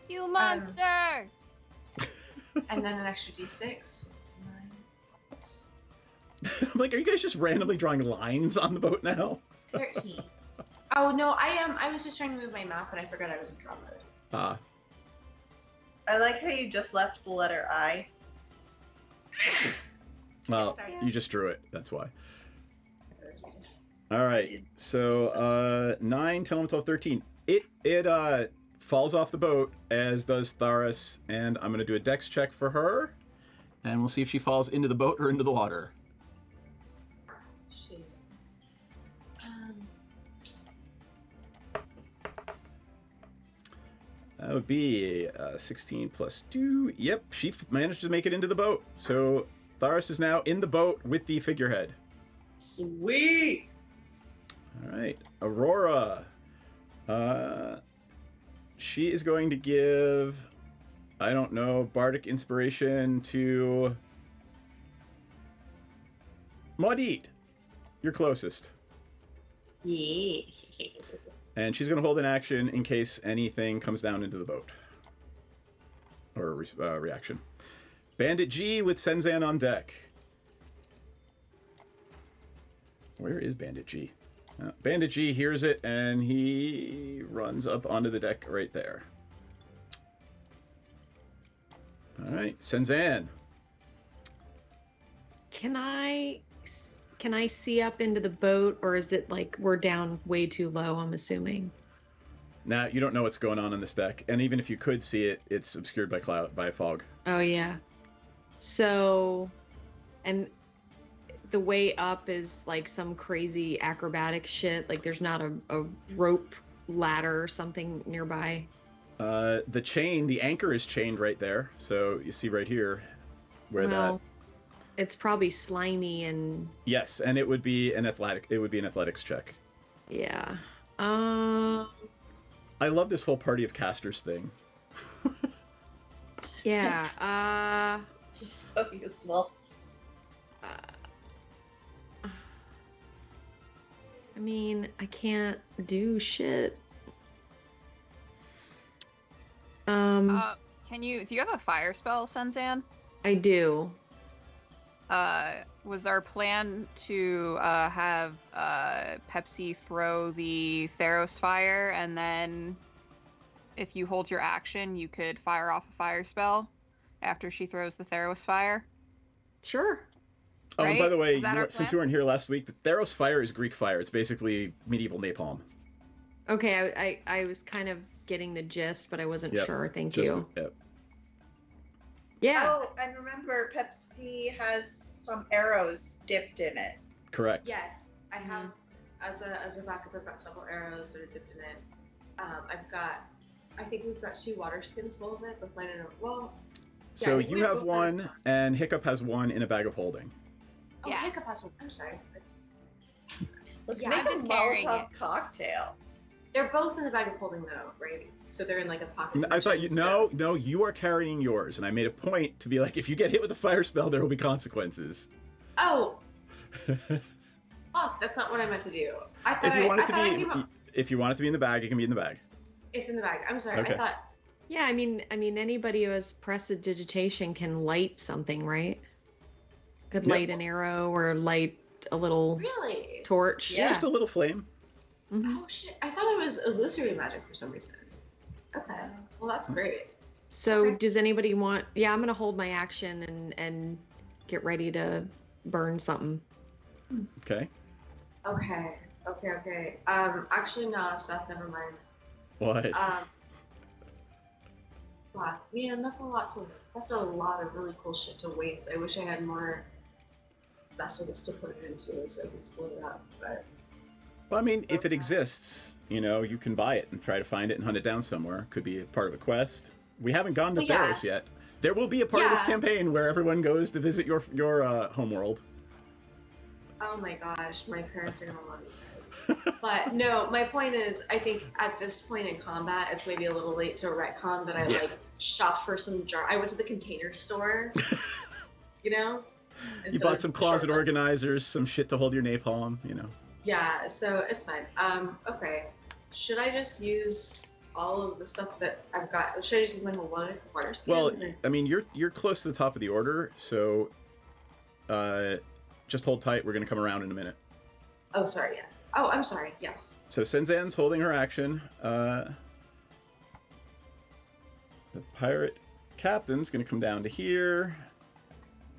You monster! And then an extra d6. That's 9. I'm like, are you guys just randomly drawing lines on the boat now? 13. Oh no, I was just trying to move my map and I forgot I was in draw mode. Ah. I like how you just left the letter I. Well, Sorry. you just drew it. That's why. All right. So 9, 10, 11, 12, 13. It falls off the boat, as does Tharis, and I'm going to do a dex check for her, and we'll see if she falls into the boat or into the water. Shit. That would be 16 plus 2. Yep, she managed to make it into the boat. So Tharis is now in the boat with the figurehead. Sweet. All right, Aurora. She is going to give, I don't know, bardic inspiration to Maudit. You're closest. Yeah. And she's going to hold an action in case anything comes down into the boat. Or reaction. Bandit G with Senzan on deck. Where is Bandit G? Bandit G hears it, and he runs up onto the deck right there. All right, Senzan. Can I see up into the boat, or is it like we're down way too low, I'm assuming? Now, you don't know what's going on this deck, and even if you could see it, it's obscured by fog. Oh, yeah. So, and the way up is like some crazy acrobatic shit. Like there's not a rope ladder or something nearby. The anchor is chained right there. So you see right here where it's probably slimy and... Yes, and it would be an athletics check. Yeah. I love this whole party of casters thing. Yeah. She's so useful. I mean, I can't do shit. Do you have a fire spell, Senzan? I do. Was our plan to have Pepsi throw the Theros fire, and then if you hold your action, you could fire off a fire spell after she throws the Theros fire? Sure. Oh, and by the way, Right? since you weren't here last week, the Theros fire is Greek fire. It's basically medieval napalm. Okay, I was kind of getting the gist, but I wasn't sure. Thank you. Yep. Yeah. Oh, and remember, Pepsi has some arrows dipped in it. Correct. Yes, I have. As a backup, I've got several arrows that are dipped in it. I think we've got 2 water skins full of it, but mine are well. So Yeah, you have one, and Hiccup has one in a bag of holding. Oh, Yeah. Hiccup has one. I'm sorry. Let's Yeah, make I'm a just carrying Molotov it. cocktail. They're both in the bag of holding though, right? So they're in like a pocket. I thought no, you are carrying yours, and I made a point to be like, if you get hit with a fire spell, there will be consequences. Oh. Oh, that's not what I meant to do. I thought If you want it to I if you want it to be in the bag, it can be in the bag. It's in the bag. I'm sorry. Okay. I thought. Yeah, I mean, anybody who has prestidigitation can light something, right? Could light an arrow or light a little Really? torch. Yeah. Just a little flame. Mhm. Oh shit! I thought it was illusory magic for some reason. Okay. Well, that's great. So Okay. does anybody want... Yeah, I'm going to hold my action and get ready to burn something. Okay. Okay. Actually, no, Seth. Never mind. What? Wow, man, that's a lot of really cool shit to waste. I wish I had more vessels to put it into so I could split it up. But Well, I mean, if it exists, you can buy it and try to find it and hunt it down somewhere. Could be a part of a quest. We haven't gone to Well, yeah. Theros yet. There will be a part of this Yeah. campaign where everyone goes to visit your homeworld. oh my gosh, my parents are gonna love you guys. But no, my point is, I think at this point in combat, it's maybe a little late to retcon that I shopped for some jar. I went to the container store, and You so bought some closet sure, organizers, some shit to hold your napalm, Yeah, so it's fine. Okay. Should I just use all of the stuff that I've got? Should I just use my whole water skin? Well, Or- I mean, you're close to the top of the order, so just hold tight. We're going to come around in a minute. Oh, sorry, yeah. Oh, I'm sorry, yes. So Senzan's holding her action. The pirate captain's going to come down to here.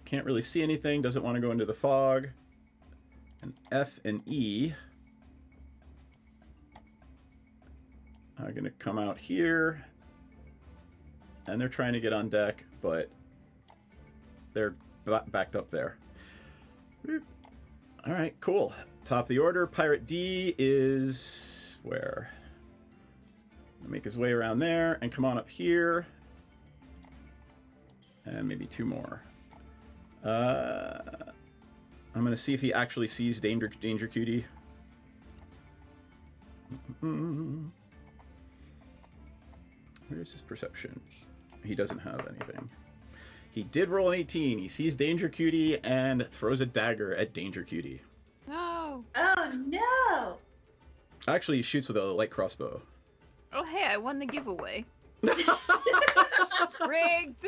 Can't really see anything. Doesn't want to go into the fog. And F and E are going to come out here. And they're trying to get on deck, but they're backed up there. All right, cool. Top of the order, Pirate D is where? Make his way around there and come on up here. And maybe 2 more. I'm gonna see if he actually sees Danger Cutie. Where's his perception? He doesn't have anything. He did roll an 18. He sees Danger Cutie and throws a dagger at Danger Cutie. No. Oh no! Actually, he shoots with a light crossbow. Oh, hey, I won the giveaway. Rigged.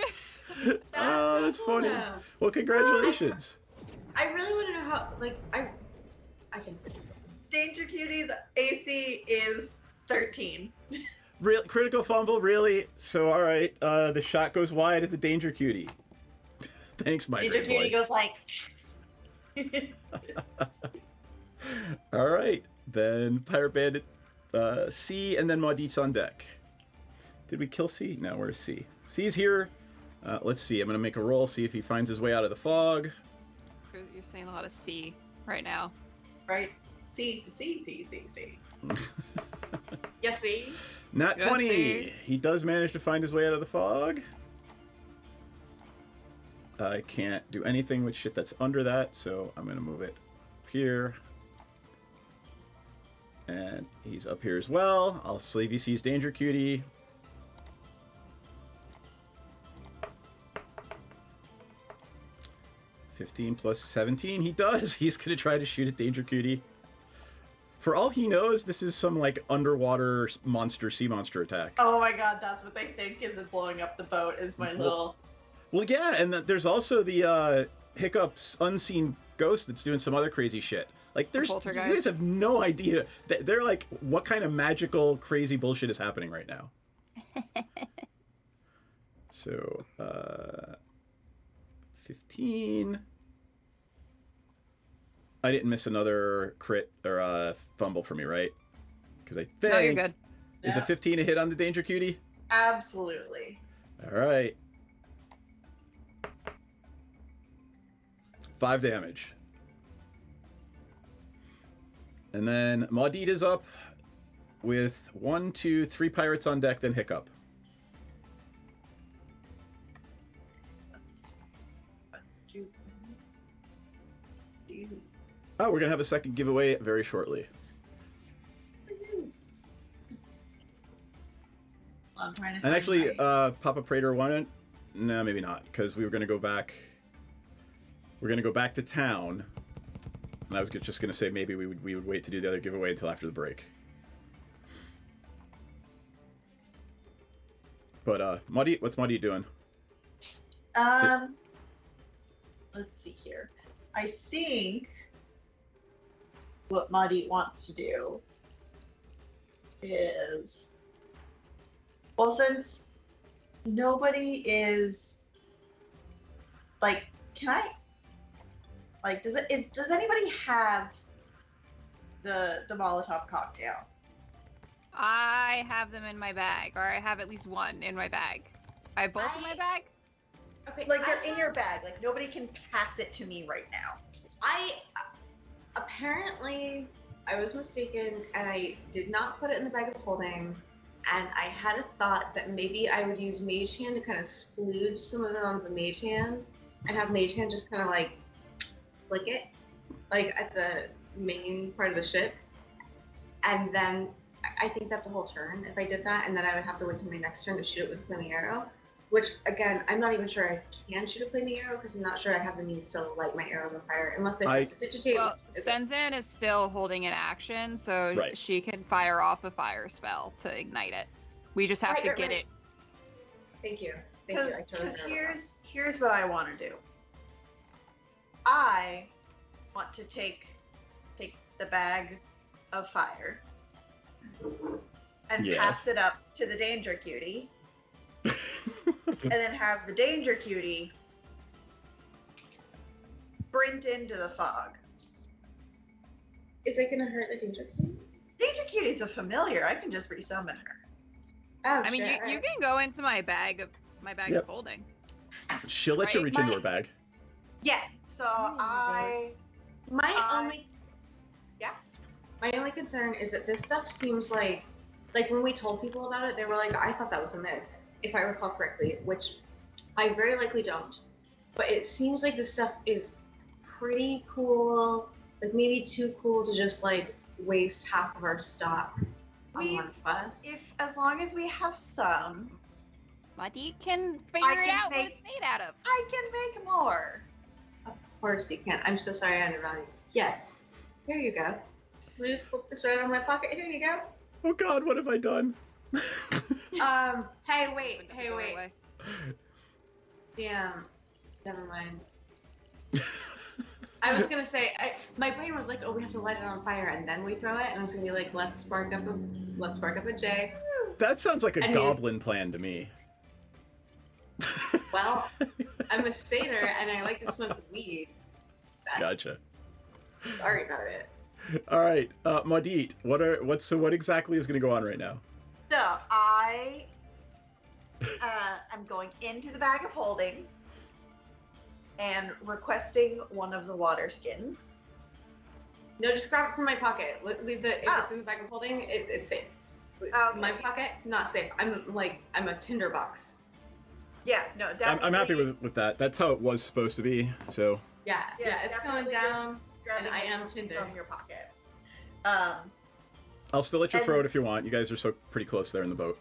Oh, that's funny. Wow. Well, congratulations. I really want to know how. Like, I can. Danger Cutie's AC is 13. Real critical fumble, really? So, all right. The shot goes wide at the Danger Cutie. Thanks, my Danger great Cutie boy. goes like. All right, then Pirate Bandit C, and then Maudit's on deck. Did we kill C? No, where's C? C's here. Let's see. I'm gonna make a roll, see if he finds his way out of the fog. You're saying a lot of C right now. Right? C. Yes, see? Nat Yes, 20. C. He does manage to find his way out of the fog. I can't do anything with shit that's under that, so I'm gonna move it up here. And he's up here as well. I'll see if he sees Danger Cutie. (15 plus 17). He does. He's gonna try to shoot at Danger Cutie. For all he knows, this is some like underwater monster, sea monster attack. Oh my god, that's what they think is it blowing up the boat is my little. Well, yeah, and there's also the Hiccup's unseen ghost that's doing some other crazy shit. Like, you poltergeist. guys have no idea. They're like, what kind of magical, crazy bullshit is happening right now? So, 15. I didn't miss another crit or fumble for me, right? Because I think... No, you're good. Is a 15 a hit on the Danger Cutie? Absolutely. All right. 5 damage. And then Maudit is up with 1, 2, 3 pirates on deck, then Hiccup. Oh, we're going to have a second giveaway very shortly. I'm trying to And find actually, my- Papa Prater wanted... No, maybe not, because we were going to go back... We're going to go back to town. And I was just going to say maybe we would wait to do the other giveaway until after the break. But, Maudit, what's Maudit doing? Let's see here. I think what Maudit wants to do is, well, since nobody is like, can I? Like, does anybody have the Molotov cocktail? I have them in my bag, or I have at least one in my bag. I have both in my bag? Okay, Like they're in your bag. Like nobody can pass it to me right now. Apparently, I was mistaken, and I did not put it in the bag of holding. And I had a thought that maybe I would use Mage Hand to kind of splooge some of it onto the Mage Hand, and have Mage Hand just kind of like flick it, like at the main part of the ship. And then I think that's a whole turn if I did that, and then I would have to wait till my next turn to shoot it with a flaming arrow. Which, again, I'm not even sure I can shoot a flaming arrow because I'm not sure I have the means to light my arrows on fire unless I prestidigitate. Well, Senzin is still holding an action, so Right. she can fire off a fire spell to ignite it. We just have to Right, get right. it. Thank you. Thank you. I totally Because forgot about here's what I want to do. I want to take the bag of fire and Yes. pass it up to the Danger Cutie, and then have the Danger Cutie sprint into the fog. that. Is it going to hurt the Danger Cutie? Danger Cutie's a familiar. I can just resummon her. Oh, I mean, shit, you can go into my bag of Yep. of holding. She'll let you Right, reach into my- her bag. Yeah. So My only concern is that this stuff seems like when we told people about it, they were like, I thought that was a myth, if I recall correctly, which I very likely don't. But it seems like this stuff is pretty cool. Like maybe too cool to just like waste half of our stock on We- one quest. As long as we have some, Muddy can figure it can out what make- it's made out of. I can make more. Of course you can. I'm so sorry I undervalued. Yes. Here you go. Let me just flip this right out of my pocket. Here you go. Oh God, what have I done? Hey, wait. Put the Hey, door wait. away. Damn. Never mind. I was gonna say, my brain was like, oh, we have to light it on fire and then we throw it, and I was gonna be like, let's spark up a J. That sounds like a And you- goblin plan to me. Well, I'm a satyr and I like to smoke weed. Gotcha. Sorry about it. All right, Madit, what exactly is going to go on right now? So I am going into the bag of holding and requesting one of the water skins. No, just grab it from my pocket. Leave the if Oh. it's in the bag of holding, it's safe. Okay. My pocket, not safe. I'm a tinderbox. Yeah, no, definitely. I'm happy with that. That's how it was supposed to be. So Yeah, Yeah, it's definitely going down. grabbing and I it am Tinder. from your pocket. I'll still let you And- throw it if you want. You guys are so pretty close there in the boat.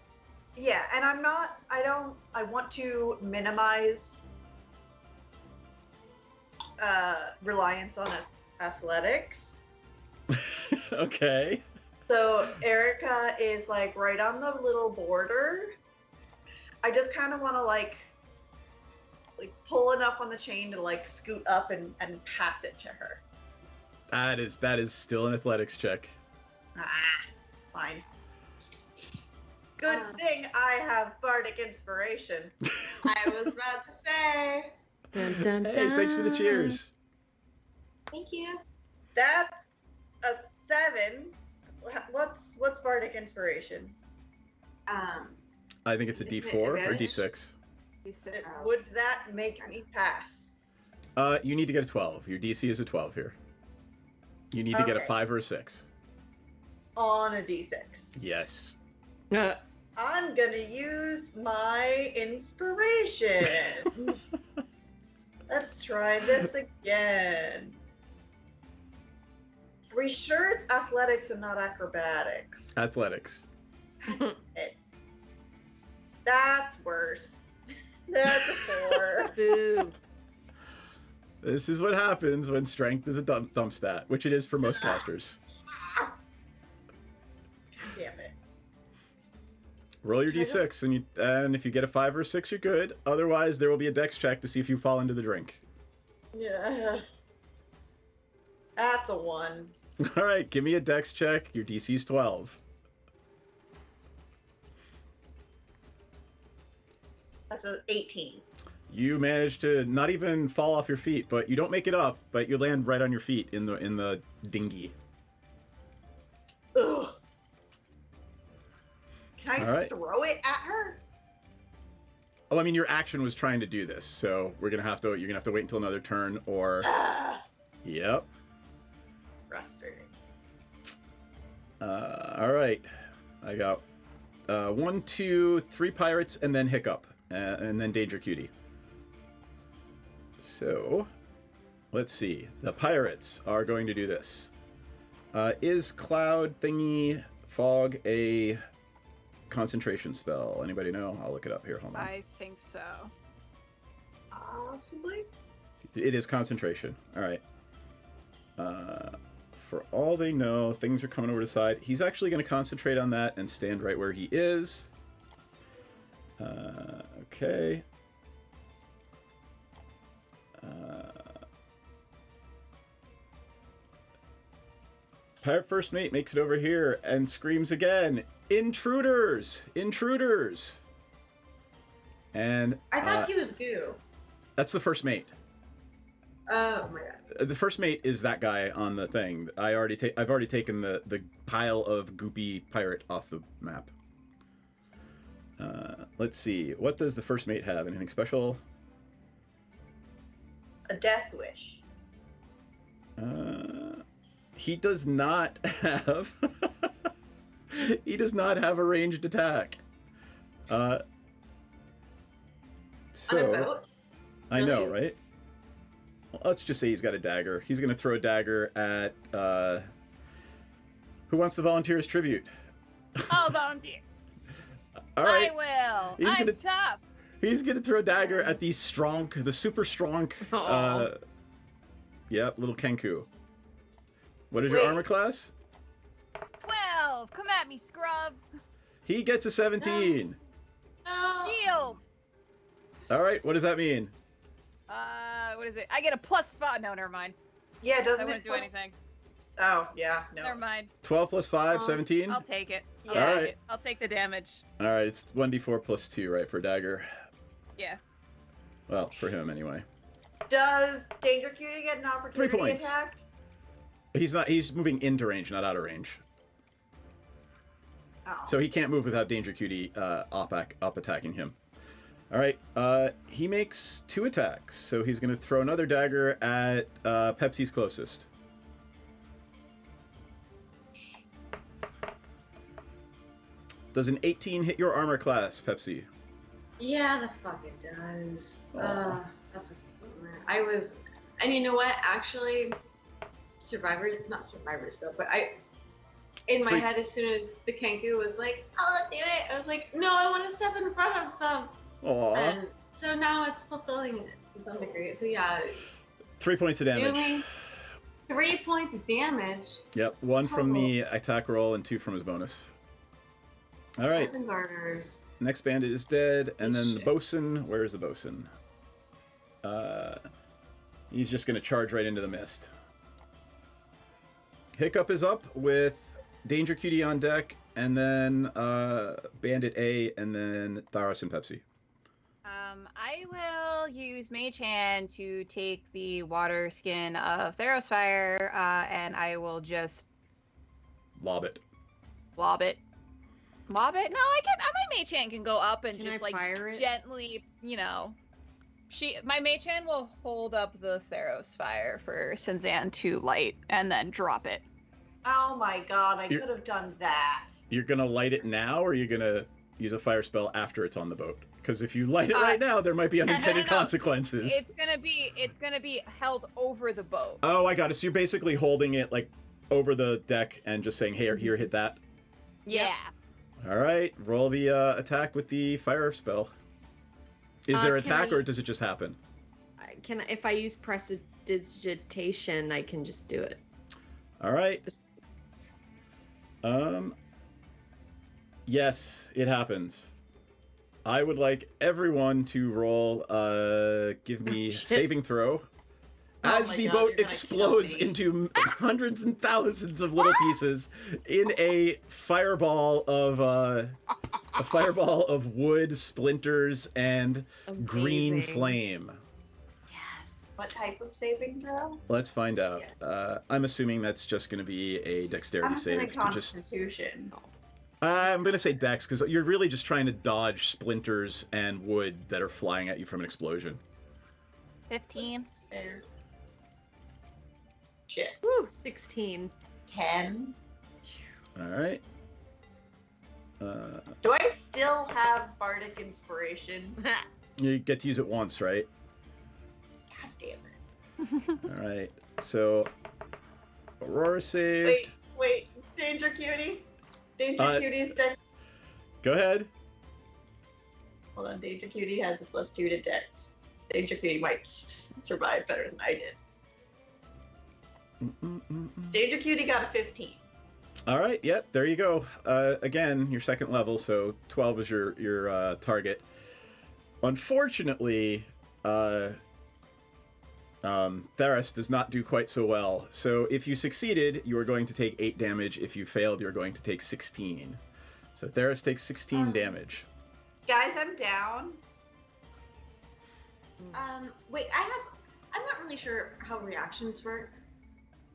Yeah, and I want to minimize reliance on athletics. Okay. So Erica is like right on the little border. I just kind of want to like pull enough on the chain to like scoot up and pass it to her. That is still an athletics check. Ah, fine. Good thing I have bardic inspiration. I was about to say. Dun, dun, Hey, thanks for the dun. cheers. Thank you. That's a 7. What's bardic inspiration? I think it's a Isn't it D4 or advantage? D6. Would that make me pass? You need to get a 12. Your DC is a 12 here. You need to get a Okay. 5 or a 6. On a d6. Yes. I'm gonna use my inspiration. Let's try this again. Are we sure it's athletics and not acrobatics? Athletics. That's worse. That's a 4. Boo. This is what happens when strength is a dump stat, which it is for most casters. Damn it. Roll your Can I just- D6, and if you get a 5 or a 6, you're good. Otherwise, there will be a dex check to see if you fall into the drink. Yeah. That's a 1. All right, give me a dex check. Your DC is 12. That's an 18. You manage to not even fall off your feet, but you don't make it up, but you land right on your feet in the dinghy. Ugh. Can I All right. throw it at her? Oh, I mean, your action was trying to do this, so you're gonna have to wait until another turn, or Ah, yep. frustrating. All right, I got 1, 2, 3 pirates, and then Hiccup, and then Danger Cutie. So, let's see. The pirates are going to do this. Is Cloud Thingy Fog a concentration spell? Anybody know? I'll look it up here. Hold on. I think so. Possibly. It is concentration. All right. For all they know, things are coming over to the side. He's actually going to concentrate on that and stand right where he is. Okay. Pirate First Mate makes it over here and screams again, "Intruders! Intruders!" And I thought he was goo. that's the First Mate. Oh my god. The First Mate is that guy on the thing. I've already taken the pile of goopy pirate off the map. Let's see. What does the First Mate have? Anything special? A death wish. He does not have. He does not have a ranged attack. On a So boat? I know, Really? right? let's just say he's got a dagger. He's going to throw a dagger at... who wants to volunteer as tribute? I'll volunteer. All right. I will. He's I'm gonna- tough. He's going to throw a dagger at the super strong... Aw. Yep, little Kenku. What is your Wait. armor class? 12. Come at me, scrub. He gets a 17. No. Shield. All right, what does that mean? What is it? I get a +5. No, never mind. Yeah, doesn't I it? wouldn't do anything. Oh, yeah, no. Never mind. 12 plus 5, Oh, 17? I'll take it. I'll Yeah. take Alright. it. I'll take the damage. All right, it's 1d4 plus 2, right, for a dagger. Yeah. Well, for him anyway. Does Danger Cutie get an opportunity points. attack? He's moving into range, not out of range. Oh. So he can't move without Danger Cutie up attacking him. All right, he makes 2 attacks. So he's going to throw another dagger at Pepsi's closest. Does an 18 hit your armor class, Pepsi? Yeah, the fuck it does. Aw. That's a bummer. And you know what? Actually, not survivors though, but in my Free- head, as soon as the Kenku was like, "Oh, let's do it," I was like, "No, I want to step in front of them." Aw. And so now it's fulfilling it to some degree. So yeah, 3 points of damage. doing 3 points of damage. Yep, 1 from the attack roll and 2 from his bonus. All right, Swords and garters. next bandit is dead, and then the Shit. bosun. Where is the bosun? He's just going to charge right into the mist. Hiccup is up with Danger Cutie on deck, and then Bandit A, and then Tharos and Pepsi. I will use Mage Hand to take the water skin of Theros Fire, and I will just Lob it. lob it. Lob it? No, I can. My Mage Hand can go up and Can just I like fire it? gently, my Mage Hand will hold up the Theros Fire for Sinzan to light, and then drop it. Oh my god, I You're- could have done that. You're going to light it now, or you're going to use a fire spell after it's on the boat? Because if you light it right now, there might be unintended no. consequences. It's gonna be held over the boat. Oh, I got it. So you're basically holding it like over the deck and just saying, "Hey, here, hit that." Yeah. All right, roll the attack with the fire spell. Is there can attack, I- or does it just happen? If I use prestidigitation, I can just do it. All right. Just- Yes, it happens. I would like everyone to roll. Give me Shit. saving throw. Oh As my the God, boat you're gonna explodes kill me. into hundreds and thousands of little pieces in a fireball of wood splinters and green Amazing. flame. Yes. What type of saving throw? Let's find out. I'm assuming that's just going to be a dexterity I'm save gonna to just. Constitution. I'm going to say dex because you're really just trying to dodge splinters and wood that are flying at you from an explosion. 15. That's fair. Shit. Woo, 16. 10. All right. Do I still have Bardic Inspiration? You get to use it once, right? God damn it. All right. So, Aurora saved. Wait. Danger Cutie? Danger Cutie's dex. Go ahead. Hold on, Danger Cutie has a +2 to dex. Danger Cutie might survive better than I did. Danger Cutie got a 15. All right. Yep. There you go. Again, your second level, so 12 is your target. Unfortunately, Theros does not do quite so well. So if you succeeded, you are going to take 8 damage. If you failed, you're going to take 16. So Theros takes 16 damage. Guys, I'm down. Wait, I'm not really sure how reactions work.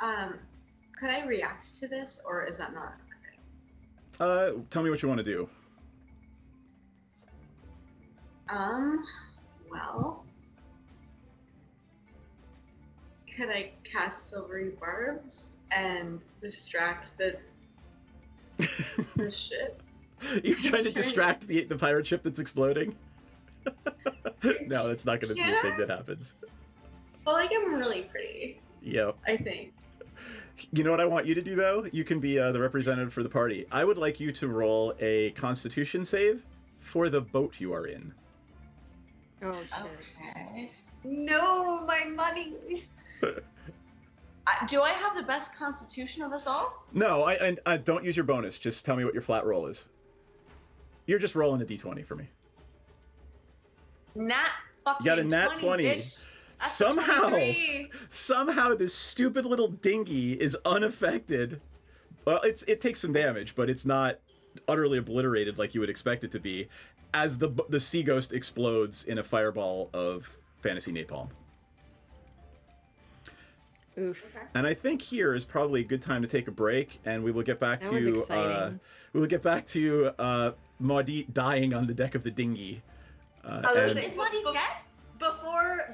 Could I react to this, or is that not a thing? Tell me what you want to do. Well, could I cast Silvery Barbs and distract the ship? You're trying to distract the pirate ship that's exploding? No, that's not going to be a thing that happens. Well, like I'm really pretty, Yep. I think. You know what I want you to do, though? You can be the representative for the party. I would like you to roll a Constitution save for the boat you are in. Oh shit. Okay. No, my money. Do I have the best constitution of us all? No, I don't use your bonus. Just tell me what your flat roll is. You're just rolling a d20 for me. Nat fucking You got a nat 20. bitch. That's a Somehow, 23. somehow this stupid little dinghy is unaffected. Well, it takes some damage, but it's not utterly obliterated like you would expect it to be, as the sea ghost explodes in a fireball of fantasy napalm. Oof. Okay. And I think here is probably a good time to take a break, and we will get back That was to exciting. Maudit dying on the deck of the dinghy. I was And Is Monty dead?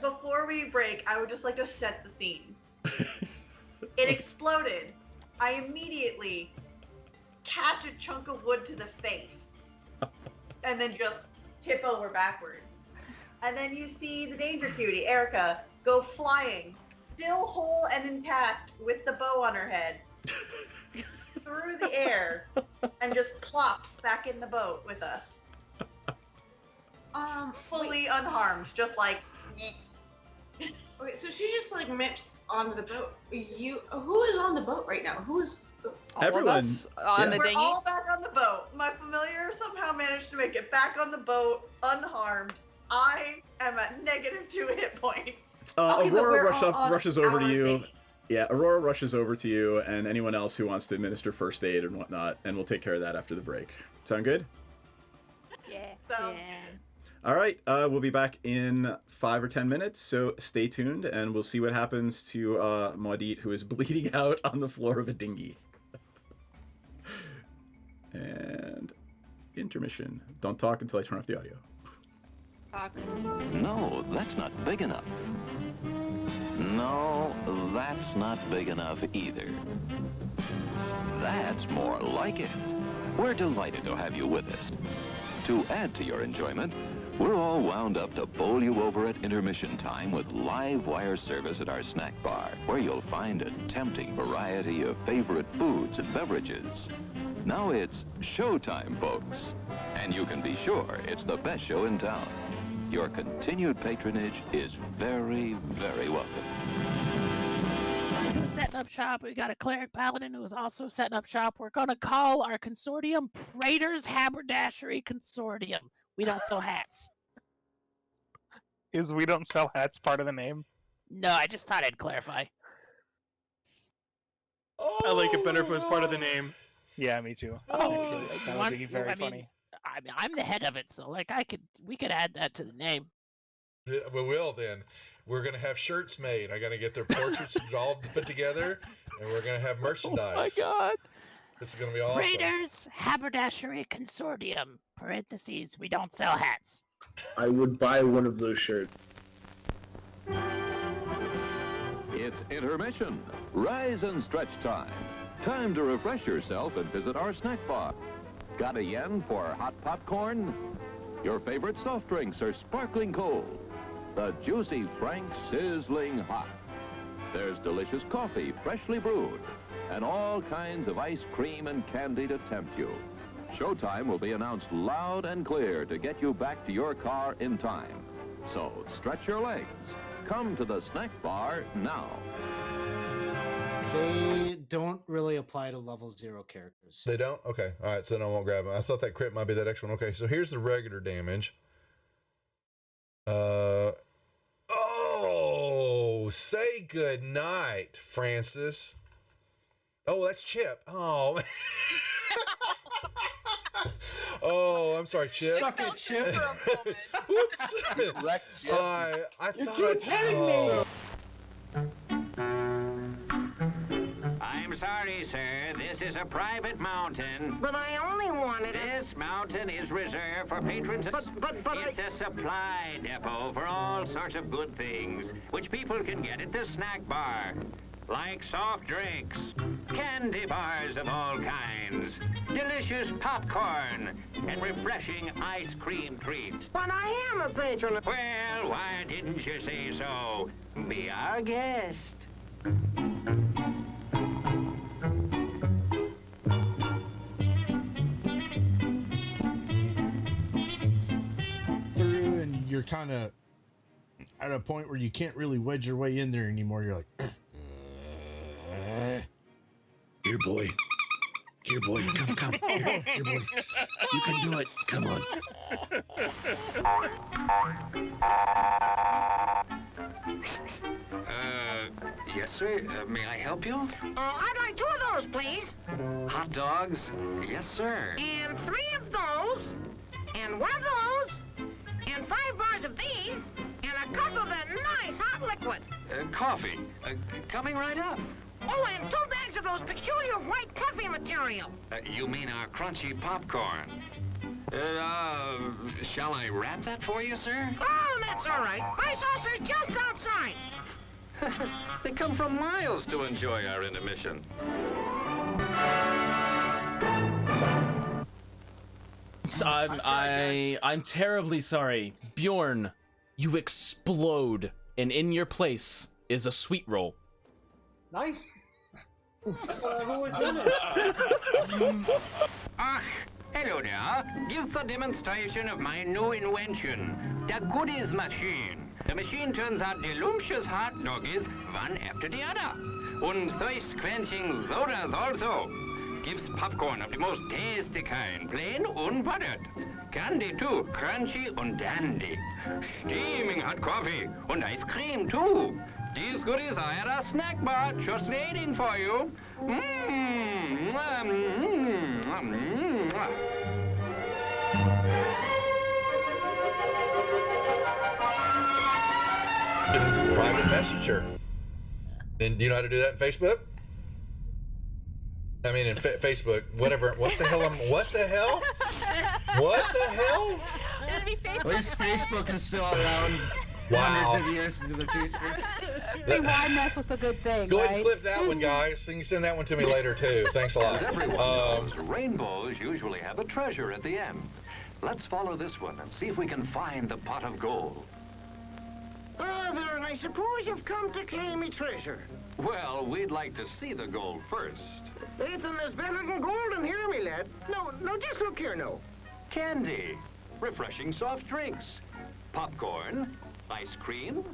Before we break, I would just like to set the scene. It exploded. I immediately catch a chunk of wood to the face, and then just tip over backwards. And then you see the danger cutie, Erica, go flying, still whole and intact with the bow on her head, through the air, and just plops back in the boat with us. Fully unharmed, just like. Okay, so she just like mips onto the boat. Who is on the boat right now? Who is? All Everyone- of us on yeah. the We're dinghy. all back on the boat. My familiar somehow managed to make it back on the boat unharmed. I am at -2 hit points. Okay, but Aurora we're all on rushes over to our you. dinghy. Yeah, Aurora rushes over to you, and anyone else who wants to administer first aid and whatnot, and we'll take care of that after the break. Sound good? Yeah. So Yeah. All right, we'll be back in 5 or 10 minutes, so stay tuned, and we'll see what happens to Maudit, who is bleeding out on the floor of a dinghy. And intermission. Don't talk until I turn off the audio. No, that's not big enough. No, that's not big enough either. That's more like it. We're delighted to have you with us. To add to your enjoyment, we're all wound up to bowl you over at intermission time with live wire service at our snack bar, where you'll find a tempting variety of favorite foods and beverages. Now it's showtime, folks. And you can be sure it's the best show in town. Your continued patronage is very, very welcome. Who's setting up shop? We got a cleric paladin who's also setting up shop. We're gonna call our consortium Praetor's Haberdashery Consortium. We don't sell hats. Is we don't sell hats part of the name? No, I just thought I'd clarify. I like it better if it was part of the name. Yeah, me too. Oh, That would be very funny. I'm the head of it, so like we could add that to the name. Yeah, we will then. We're gonna have shirts made. I gotta get their portraits all put together, and we're gonna have merchandise. Oh my god! This is gonna be awesome. Praetor's Haberdashery Consortium. Parentheses. We don't sell hats. I would buy one of those shirts. It's intermission. Rise and stretch time. Time to refresh yourself and visit our snack bar. Got a yen for hot popcorn? Your favorite soft drinks are sparkling cold. The juicy Frank sizzling hot. There's delicious coffee, freshly brewed, and all kinds of ice cream and candy to tempt you. Showtime will be announced loud and clear to get you back to your car in time. So stretch your legs. Come to the snack bar now. They don't really apply to level 0 characters. They don't? Okay. All right. So then I won't grab them. I thought that crit might be that extra one. Okay. So here's the regular damage. Oh, say good night, Francis. Oh, that's Chip. Oh. Oh, I'm sorry, Chip. Suck it, Chip. Whoops. I thought I'm sorry, sir. This is a private mountain. But I only wanted This mountain is reserved for patrons. But it's a supply depot for all sorts of good things, which people can get at the snack bar, like soft drinks, candy bars of all kinds, delicious popcorn, and refreshing ice cream treats. But I am a patron. Well, why didn't you say so? Be our guest. Through, and you're kind of at a point where you can't really wedge your way in there anymore. You're like, Here, boy. Here, boy. Come. Here, boy. You can do it. Come on. Yes, sir. May I help you? I'd like 2 of those, please. Hot dogs? Yes, sir. And 3 of those. And 1 of those. And 5 bars of these. And a cup of that nice hot liquid. Coffee. Coming right up. Oh, and 2 bags of those peculiar white coffee material. You mean our crunchy popcorn? Shall I wrap that for you, sir? Oh, that's all right. My saucer's just outside. They come from miles to enjoy our intermission. I'm terribly sorry. Bjorn, you explode, and in your place is a sweet roll. Nice. Hello there. Give the demonstration of my new invention, the goodies machine. The machine turns out delicious hot doggies one after the other. And thirst-quenching sodas also. Gives popcorn of the most tasty kind, plain unbuttered. Candy too, crunchy and dandy. Steaming hot coffee and ice cream too. These goodies are at a snack bar just waiting for you. Private messenger. And do you know how to do that in Facebook? I mean, in Facebook, whatever. What the hell? What the hell? What the hell? At least Facebook is still around hundreds of years into the future. Why mess with a good thing? Go ahead right? and clip that one, guys. You can send that one to me later, too. Thanks a lot. As everyone knows, rainbows usually have a treasure at the end. Let's follow this one and see if we can find the pot of gold. Father, I suppose you've come to claim me treasure. Well, we'd like to see the gold first. Ethan is better than gold in here, me lad. No, just look here, no. Candy, refreshing soft drinks, popcorn, ice cream.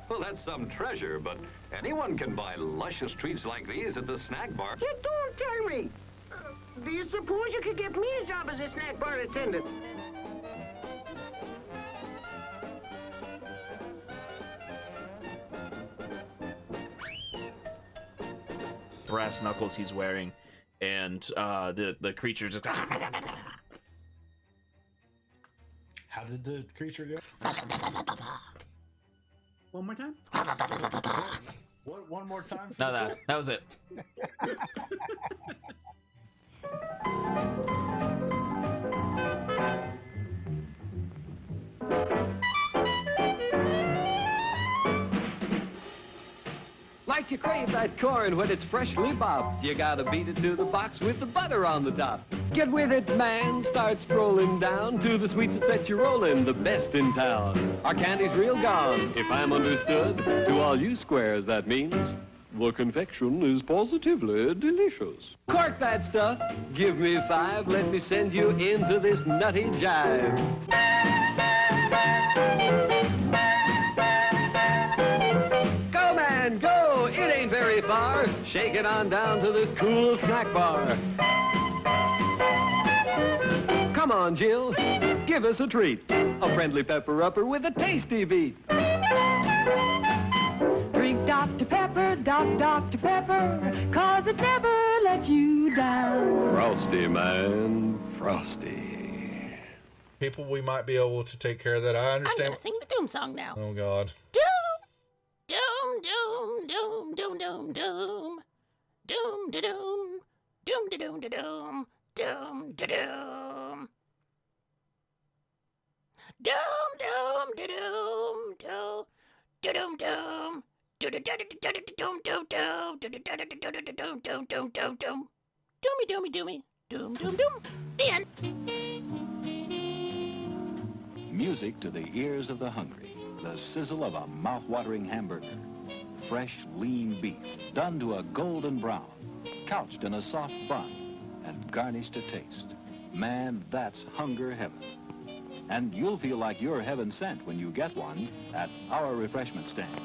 Well, that's some treasure, but anyone can buy luscious treats like these at the snack bar. You don't tell me. Do you suppose you could get me a job as a snack bar attendant? Brass knuckles he's wearing, and the creature just. How did the creature go? One more time. What? One more time? No, that was it. Like you crave that corn when it's freshly bobbed, you gotta beat it to the box with the butter on the top. Get with it, man, start strolling down to the sweets that set you rolling, the best in town. Our candy's real gone, if I'm understood. To all you squares, that means the confection is positively delicious. Cork that stuff, give me 5, let me send you into this nutty jive. Go, man, go! It ain't very far. Shake it on down to this cool snack bar. Come on, Jill, give us a treat. A friendly pepper-upper with a tasty beat. Drink Dr. Pepper, Dr. Pepper, 'cause it never lets you down. Frosty, man, frosty. People, we might be able to take care of that. I I'm understand. gonna sing the doom song now. Oh, God. Doom, doom, doom, doom, doom, doom, doom, doom, da doom, doom, da doom, da doom, doom, da doom, doom, doom, da doom, doom, da doom, doom, Doomy, doomy. Doom, doom, doom. The end. Music to the ears of the hungry. The sizzle of a mouth-watering hamburger. Fresh, lean beef, done to a golden brown. Couched in a soft bun and garnished to taste. Man, that's hunger heaven. And you'll feel like you're heaven sent when you get one at our refreshment stand.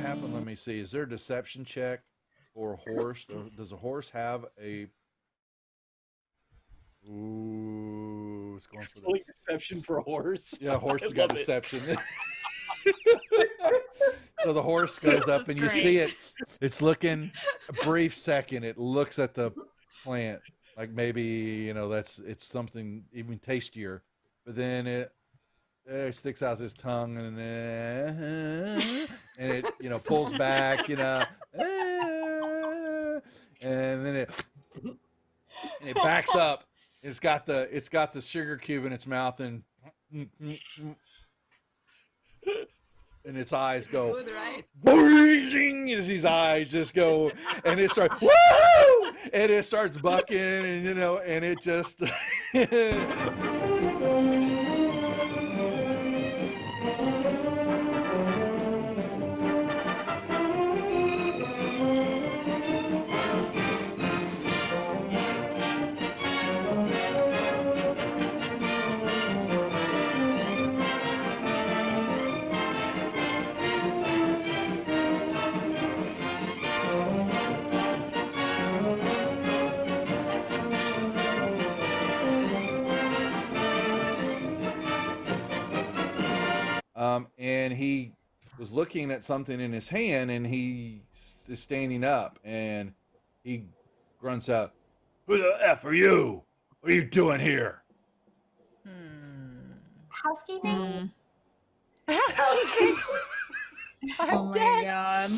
Happen, let me see. Is there a deception check for a horse? Or does a horse have a... Ooh, it's going for the... deception for a horse? Yeah, a horse has got love it. deception. So the horse goes up and you see it. It's looking a brief second. It looks at the plant like maybe, you know, it's something even tastier. But then it sticks out its tongue and it, you know, pulls back, you know, and then it backs up. It's got the sugar cube in its mouth and its eyes go boing, as his eyes just go, and it starts woo, and it starts bucking, and you know, and it just and he was looking at something in his hand, and he is standing up, and he grunts out, "Who the F are you? What are you doing here?" Housekeeping? Housekeeping. I'm my God.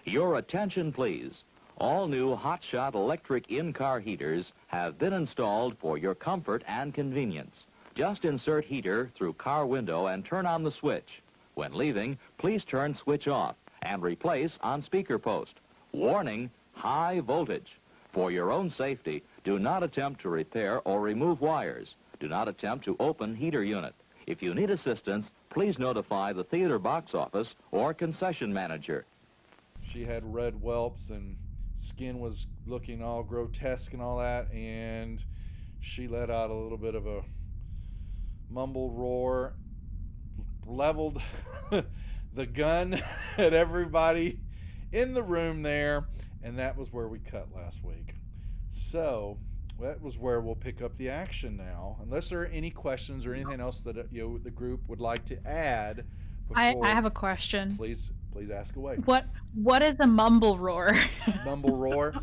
Your attention, please. All new hotshot electric in-car heaters have been installed for your comfort and convenience. Just insert heater through car window and turn on the switch. When leaving, please turn switch off and replace on speaker post. Warning, high voltage. For your own safety, do not attempt to repair or remove wires. Do not attempt to open heater unit. If you need assistance, please notify the theater box office or concession manager. She had red whelps and skin was looking all grotesque and all that, and she let out a little bit of a mumbled roar, leveled the gun at everybody in the room there, and that was where we cut last week. So that was where we'll pick up the action now, unless there are any questions or anything else that the group would like to add. I have a question. Please ask away. What is a mumble roar? Mumble roar.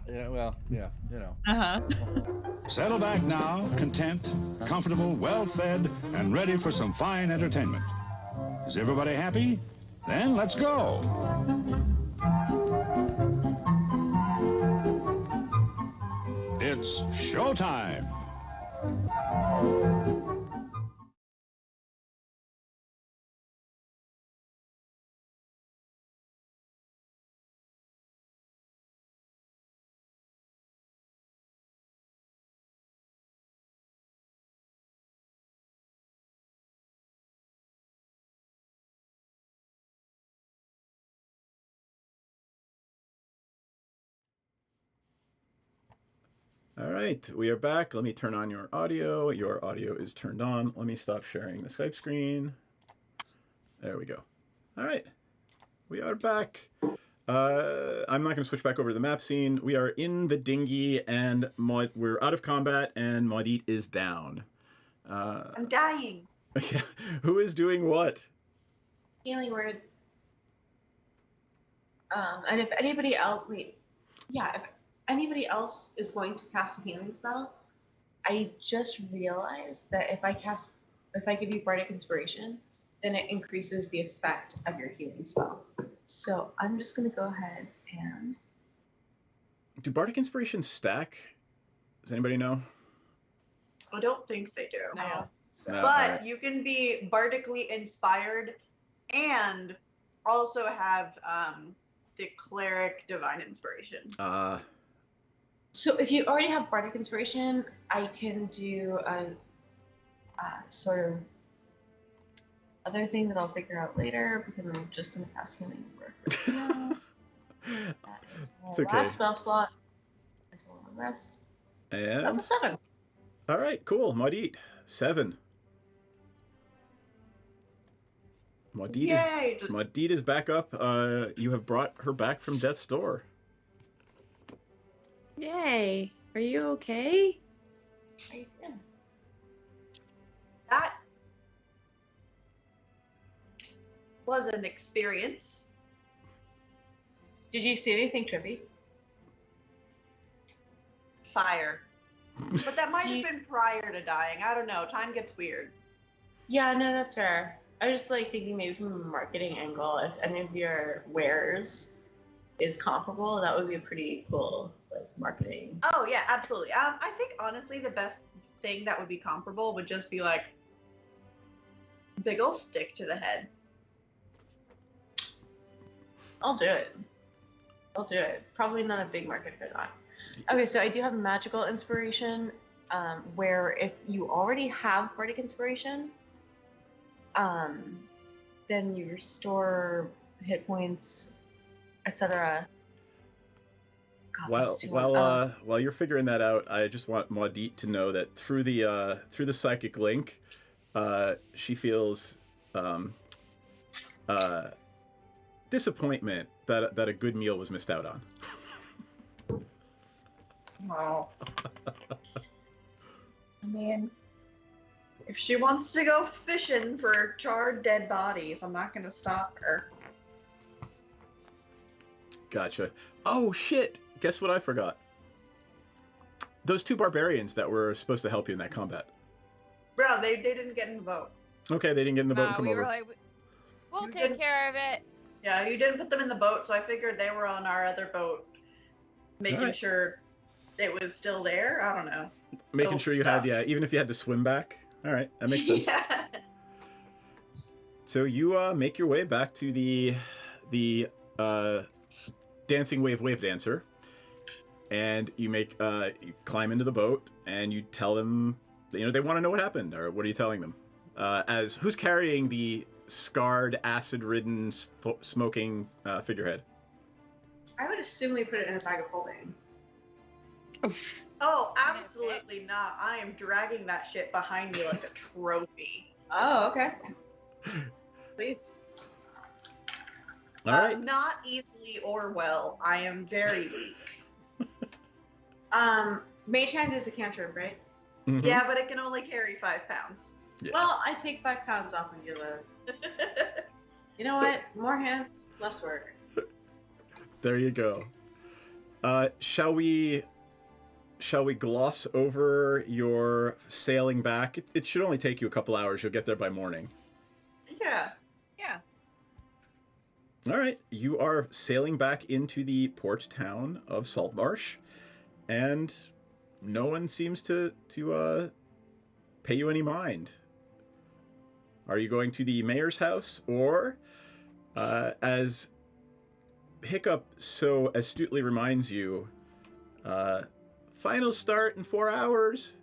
Yeah, well, yeah, you know. Settle back now, content, comfortable, well-fed, and ready for some fine entertainment. Is everybody happy? Then let's go. It's showtime. All right, we are back. Let me turn on your audio. Your audio is turned on. Let me stop sharing the Skype screen. There we go. All right, we are back. I'm not going to switch back over to the map scene. We are in the dinghy, and we're out of combat, and Maudit is down. I'm dying. Yeah. Who is doing what? Healing word. And if anybody else, if anybody else is going to cast a healing spell, I just realized that if I give you Bardic Inspiration, then it increases the effect of your healing spell. So I'm just going to go ahead and... Do Bardic Inspiration stack? Does anybody know? I don't think they do. No. But you can be bardically inspired and also have the cleric divine inspiration. So if you already have bardic inspiration, I can do a sort of other thing that I'll figure out later because I'm just going to cast healing word first. It's okay. Last spell slot. Until the rest. And That's a 7. all right, cool. Maudit, 7. Maudit is back up. You have brought her back from death's door. Yay. Are you okay? That was an experience. Did you see anything trippy? Fire. But that might have been prior to dying. I don't know. Time gets weird. Yeah, no, that's fair. I was just like thinking maybe from a marketing angle, if any of your wares is comparable, that would be a pretty cool like marketing. Oh yeah, absolutely. I think honestly the best thing that would be comparable would just be like big ol' stick to the head. I'll do it. Probably not a big market for that. Okay, so I do have magical inspiration, where if you already have bardic inspiration, then you restore hit points, etc. While you're figuring that out, I just want Maudit to know that through the psychic link, she feels disappointment that a good meal was missed out on. Wow. I mean, if she wants to go fishing for charred dead bodies, I'm not going to stop her. Gotcha. Oh, shit. Guess what I forgot? Those 2 barbarians that were supposed to help you in that combat. Bro, they didn't get in the boat. Okay, they didn't get in the boat and come we over. were like, we'll take care of it. Yeah, you didn't put them in the boat, so I figured they were on our other boat, making sure it was still there. I don't know. Making sure you had, even if you had to swim back. All right, that makes sense. Yeah. So you make your way back to the dancing wave dancer, and you you climb into the boat, and you tell them, they want to know what happened, or what are you telling them? As who's carrying the scarred, acid-ridden, smoking figurehead? I would assume we put it in a bag of holding. Oh, absolutely not. I am dragging that shit behind me like a trophy. Oh, okay. Please. All right. Not easily or well. I am very weak. Mage Hand is a cantrip, right? Mm-hmm. Yeah, but it can only carry 5 pounds. Yeah. Well, I take 5 pounds off of your load. You know what? More hands, less work. There you go. Shall we gloss over your sailing back? It should only take you a couple hours. You'll get there by morning. Yeah. Yeah. All right. You are sailing back into the port town of Saltmarsh, and no one seems to pay you any mind. Are you going to the mayor's house, or as Hiccup so astutely reminds you, final start in 4 hours?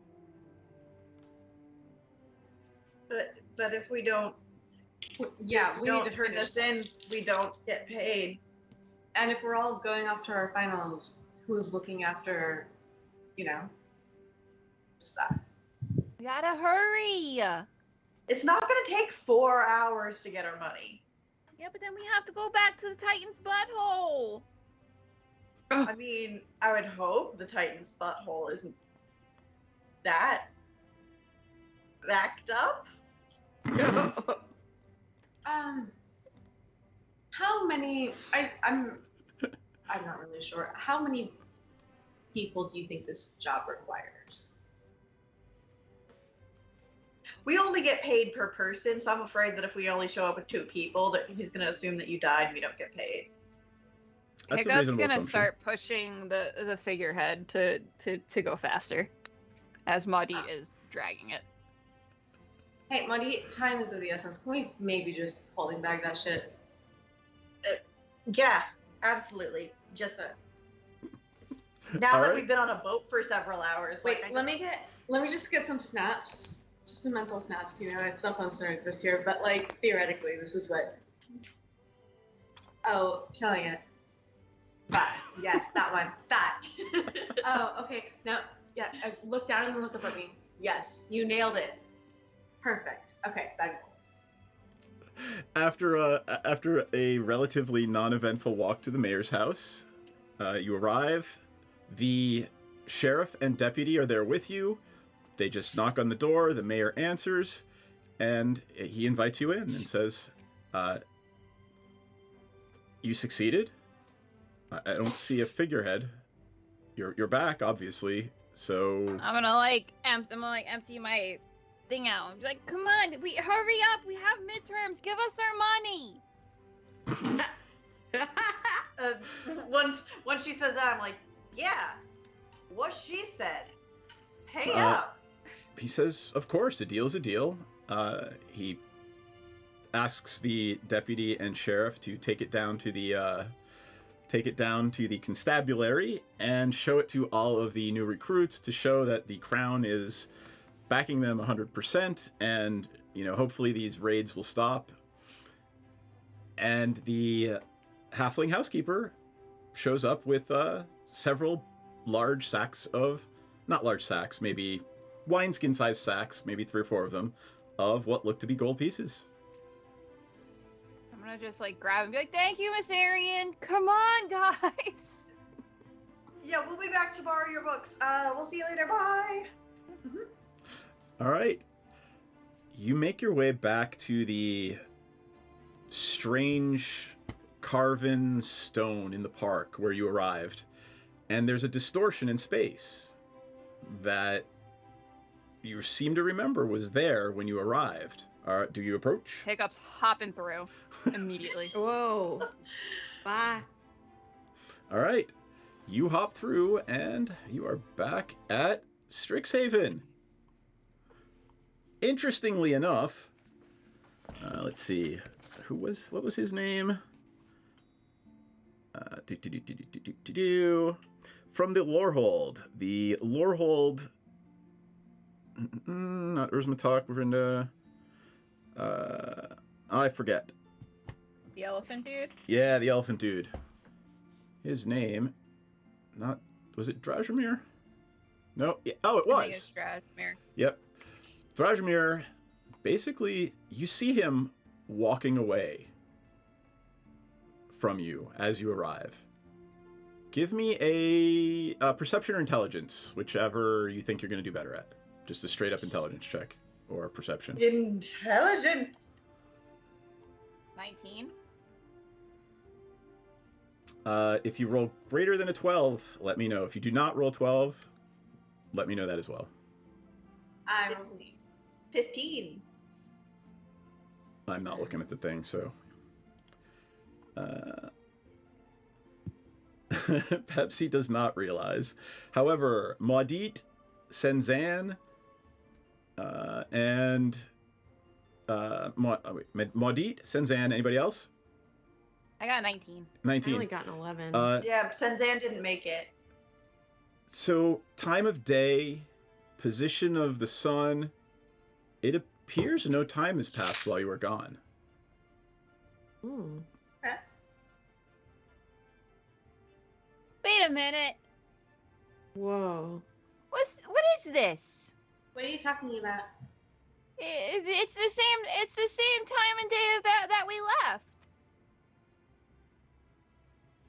But if we don't, we need to turn finish this in, we don't get paid. And if we're all going up to our finals, who's looking after, stuff? We gotta hurry. It's not going to take 4 hours to get our money. Yeah, but then we have to go back to the Titan's butthole. I mean, I would hope the Titan's butthole isn't that backed up. How many? I'm not really sure. How many people do you think this job requires? We only get paid per person, so I'm afraid that if we only show up with 2 people, that he's going to assume that you died and we don't get paid. That's a Hiccup's reasonable gonna assumption. start pushing the figurehead to go faster, as Maudit is dragging it. Hey, Muddy, time is of the essence. Can we maybe just holding back that shit? Yeah, absolutely. Just now All that right. we've been on a boat for several hours. Wait, like, let me just get some snaps. Just some mental snaps, you know, that cell phones don't exist here, but like theoretically this is what. Oh, killing it. That. Yes, that one. That. Oh, okay. No, yeah, look down and look up at me. Yes, you nailed it. Perfect. Okay, bad. After a relatively non-eventful walk to the mayor's house, you arrive. The sheriff and deputy are there with you. They just knock on the door. The mayor answers, and he invites you in and says, "You succeeded. I don't see a figurehead. You're back, obviously. So I'm gonna empty my thing out. I'm like, come on, hurry up. We have midterms. Give us our money. Once she says that, I'm like, yeah, what she said. Pay up. he says, "Of course, a deal's a deal." He asks the deputy and sheriff to take it down to the constabulary and show it to all of the new recruits to show that the crown is backing them 100%, and hopefully these raids will stop. And the halfling housekeeper shows up with several large sacks of, not large sacks, maybe wineskin-sized sacks, maybe 3 or 4 of them, of what look to be gold pieces. I'm gonna just grab and be like, thank you, Miss Arian. Come on, guys. Yeah, we'll be back to borrow your books. We'll see you later. Bye. All right. You make your way back to the strange carven stone in the park where you arrived, and there's a distortion in space that you seem to remember was there when you arrived. Do you approach? Hiccup's hopping through immediately. Whoa. Bye. All right. You hop through, and you are back at Strixhaven. Interestingly enough, let's see, what was his name? From the Lorehold. The Lorehold, not Urzmatok, Verinda, I forget. The elephant dude? Yeah, the elephant dude. His name, was it Drajamir? No, yeah, oh, it was. I think it's Drajamir. Yep. Drajamir, basically, you see him walking away from you as you arrive. Give me a perception or intelligence, whichever you think you're going to do better at. Just a straight up intelligence check or perception. Intelligence. 19. If you roll greater than a 12, let me know. If you do not roll 12, let me know that as well. I'm 15. I'm not looking at the thing, so. Pepsi does not realize. However, Maudit, Senzan, and Maudit, Senzan, anybody else? I got 19. 19. I only got an 11. Yeah, Senzan didn't make it. So, time of day, position of the sun, it appears no time has passed while you were gone. Hmm. Wait a minute. Whoa. What is this? What are you talking about? It's the same time and day that we left.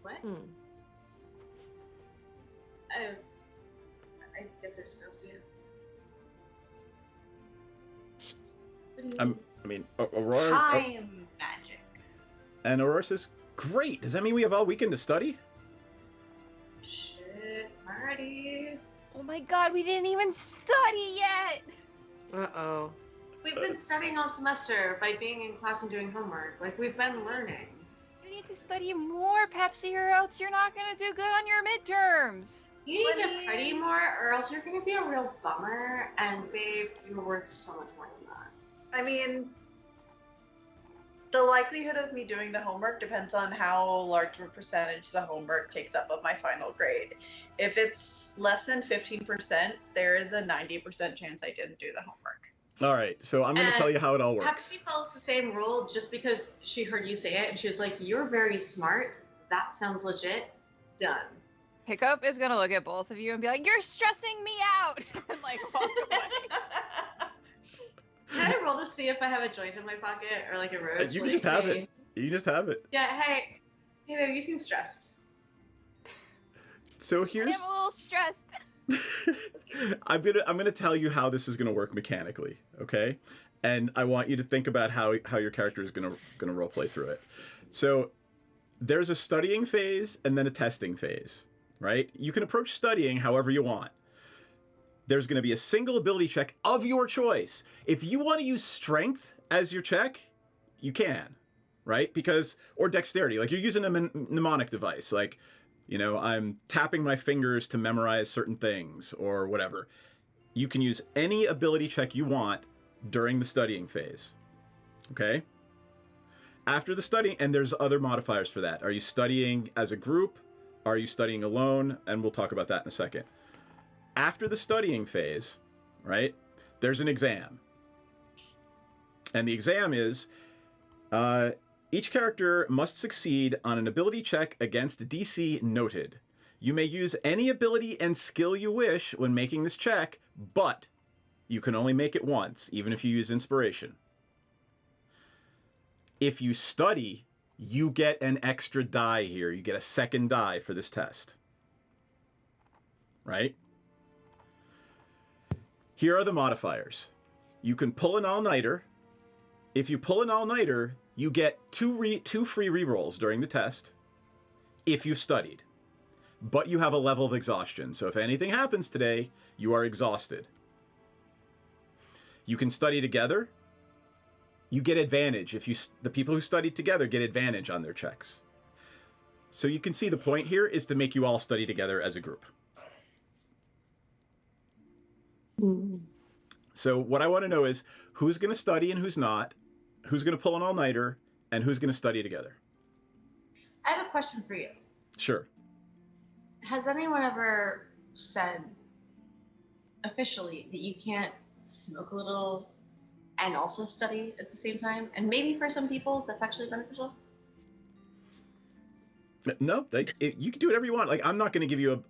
What? I guess I still see it. Aurora. Time magic. And Aurora says, "Great. Does that mean we have all weekend to study?" Shit, alrighty. Oh my god, we didn't even study yet. Uh-oh. We've been studying all semester by being in class and doing homework. We've been learning. You need to study more, Pepsi, or else you're not gonna do good on your midterms. You need to party more, or else you're gonna be a real bummer. And babe, you were worth so much more than that. I mean, the likelihood of me doing the homework depends on how large of a percentage the homework takes up of my final grade. If it's less than 15%, there is a 90% chance I didn't do the homework. All right, so I'm going to tell you how it all works. Pepsi follows the same rule just because she heard you say it and she was like, "You're very smart. That sounds legit. Done." Hiccup is gonna look at both of you and be like, "You're stressing me out," and like walk away. Can I roll to see if I have a joint in my pocket or like a roach? You can like, just have hey- it. You can just have it. Yeah, hey, babe, you seem stressed. So here's I'm a little stressed. I'm gonna tell you how this is gonna work mechanically, okay? And I want you to think about how your character is gonna roleplay through it. So there's a studying phase and then a testing phase, right? You can approach studying however you want. There's going to be a single ability check of your choice. If you want to use strength as your check, you can, right? Or dexterity, like you're using a mnemonic device, like, you know, I'm tapping my fingers to memorize certain things or whatever. You can use any ability check you want during the studying phase, okay? After the studying, and there's other modifiers for that. Are you studying as a group? Are you studying alone? And we'll talk about that in a second. After the studying phase, right, there's an exam. And the exam is, each character must succeed on an ability check against DC noted. You may use any ability and skill you wish when making this check, but you can only make it once, even if you use inspiration. If you study, you get an extra die here. You get a second die for this test. Right? Here are the modifiers. You can pull an all-nighter. If you pull an all-nighter, you get two free rerolls during the test if you've studied. But you have a level of exhaustion, so if anything happens today, you are exhausted. You can study together. You get advantage. The people who studied together get advantage on their checks. So you can see the point here is to make you all study together as a group. So what I want to know is who's going to study and who's not, who's going to pull an all-nighter, and who's going to study together. I have a question for you. Sure. Has anyone ever said officially that you can't smoke a little and also study at the same time? And maybe for some people that's actually beneficial? No, you can do whatever you want. Like, I'm not going to give you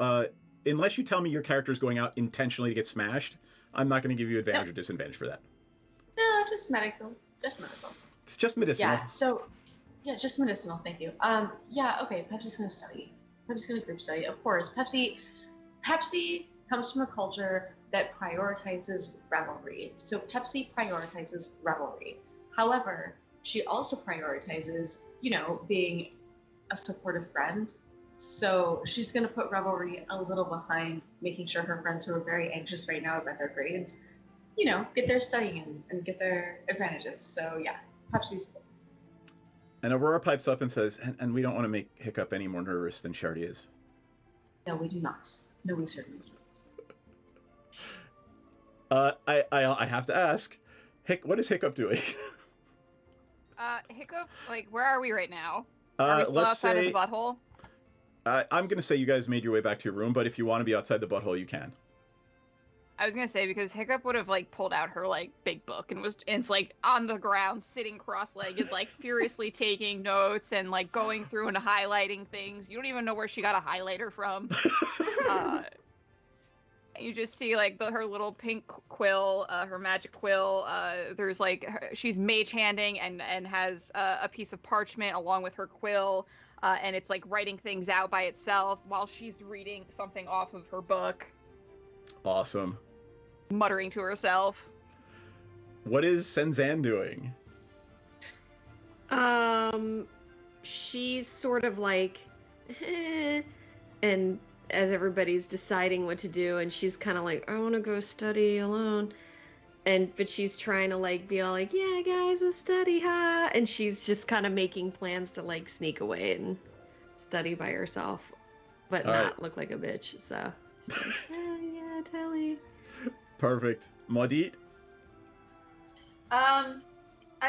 unless you tell me your character is going out intentionally to get smashed, I'm not going to give you advantage or disadvantage for that. No, just medical. Just medical. It's just medicinal. Yeah, just medicinal, thank you. Yeah, okay, Pepsi's gonna study. Pepsi's gonna group study, of course. Pepsi comes from a culture that prioritizes revelry. So Pepsi prioritizes revelry. However, she also prioritizes, being a supportive friend. So she's gonna put revelry a little behind making sure her friends who are very anxious right now about their grades, get their studying in and get their advantages. So yeah, Pepsi's. And Aurora pipes up and says, and we don't want to make Hiccup any more nervous than Shardy is. No, we do not. No, we certainly do not. I have to ask, what is Hiccup doing? Hiccup, where are we right now? Are we still outside of the butthole? I'm going to say you guys made your way back to your room, but if you want to be outside the butthole, you can. I was gonna say, because Hiccup would have pulled out her big book and it's on the ground sitting cross-legged, furiously taking notes and going through and highlighting things. You don't even know where she got a highlighter from. You just see her little pink quill, her magic quill. There's she's mage handing and has a piece of parchment along with her quill, and it's writing things out by itself while she's reading something off of her book. Awesome. Muttering to herself. What is Senzan doing? She's sort of and as everybody's deciding what to do, and she's kind of I want to go study alone, but she's trying to be all yeah guys, let's study, huh? And she's just kind of making plans to sneak away and study by herself, but all not right. look like a bitch. So she's yeah, tell me. Perfect. Maudit? I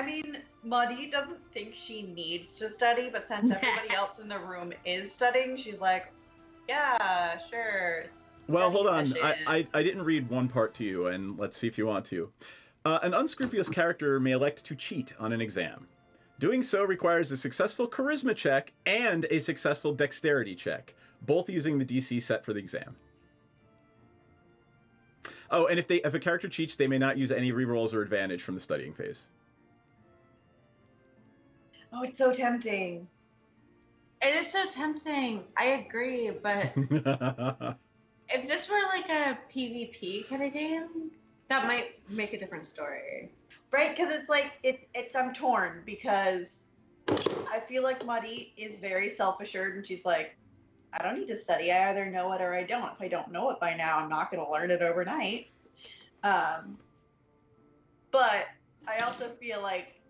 mean, Maudie doesn't think she needs to study, but since everybody else in the room is studying, she's like, yeah, sure. Well, hold on. session." I didn't read one part to you, and let's see if you want to. An unscrupulous character may elect to cheat on an exam. Doing so requires a successful charisma check and a successful dexterity check, both using the DC set for the exam. Oh, and if a character cheats, they may not use any rerolls or advantage from the studying phase. Oh, it's so tempting. It is so tempting. I agree, but if this were like a PvP kind of game, that might make a different story. Right? Because it's like, I'm torn because I feel like Maudie is very self-assured and she's like, I don't need to study. I either know it or I don't. If I don't know it by now, I'm not going to learn it overnight. But I also feel like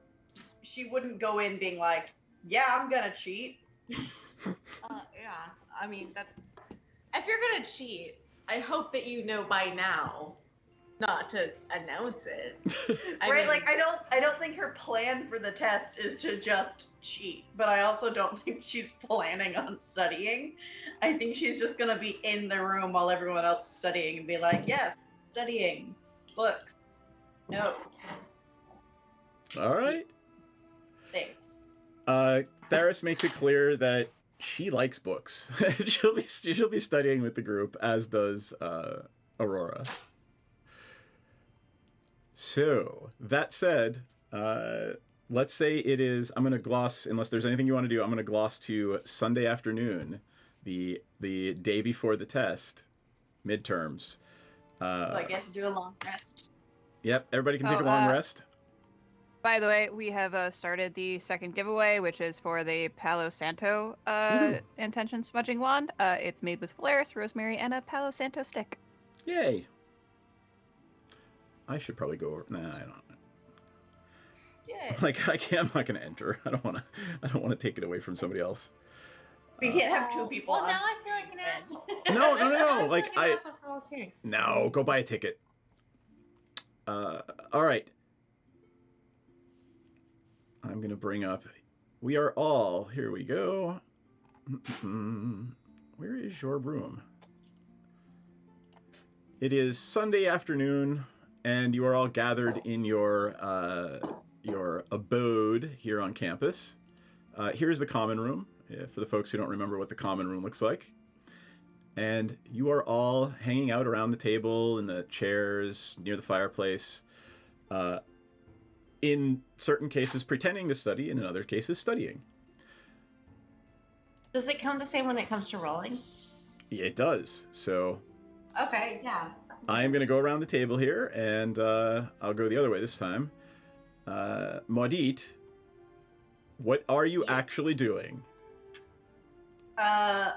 she wouldn't go in being like, yeah, I'm going to cheat. Yeah. I mean, if you're going to cheat, I hope that you know by now not to announce it. Right? Like, I don't think her plan for the test is to just cheat, but I also don't think she's planning on studying. I think she's just going to be in the room while everyone else is studying and be like, yes, studying, books, notes. All right. Thanks. Theris makes it clear that she likes books. she'll be studying with the group, as does Aurora. So, that said, let's say it is, I'm going to gloss, unless there's anything you want to do, I'm going to gloss to Sunday afternoon, the day before the test, midterms. So I guess do a long rest. Yep, everybody can take a long rest. By the way, we have started the second giveaway, which is for the Palo Santo intention smudging wand. It's made with Polaris, rosemary, and a Palo Santo stick. Yay! I should probably go over. Nah, I don't. Yeah. Like I'm not gonna enter. I don't want to take it away from somebody else. We can't have two people. Well, on now I feel like an asshole. No. Like I feel like an asshole for volunteering. No, go buy a ticket. All right. I'm gonna bring up. We are all. Here we go. Where is your room? It is Sunday afternoon, and you are all gathered in your abode here on campus. Here's the common room, for the folks who don't remember what the common room looks like. And you are all hanging out around the table in the chairs near the fireplace. In certain cases, pretending to study, and in other cases, studying. Does it count the same when it comes to rolling? Yeah, it does. So Okay, yeah. I am going to go around the table here, and I'll go the other way this time. Maudit, what are you actually doing? I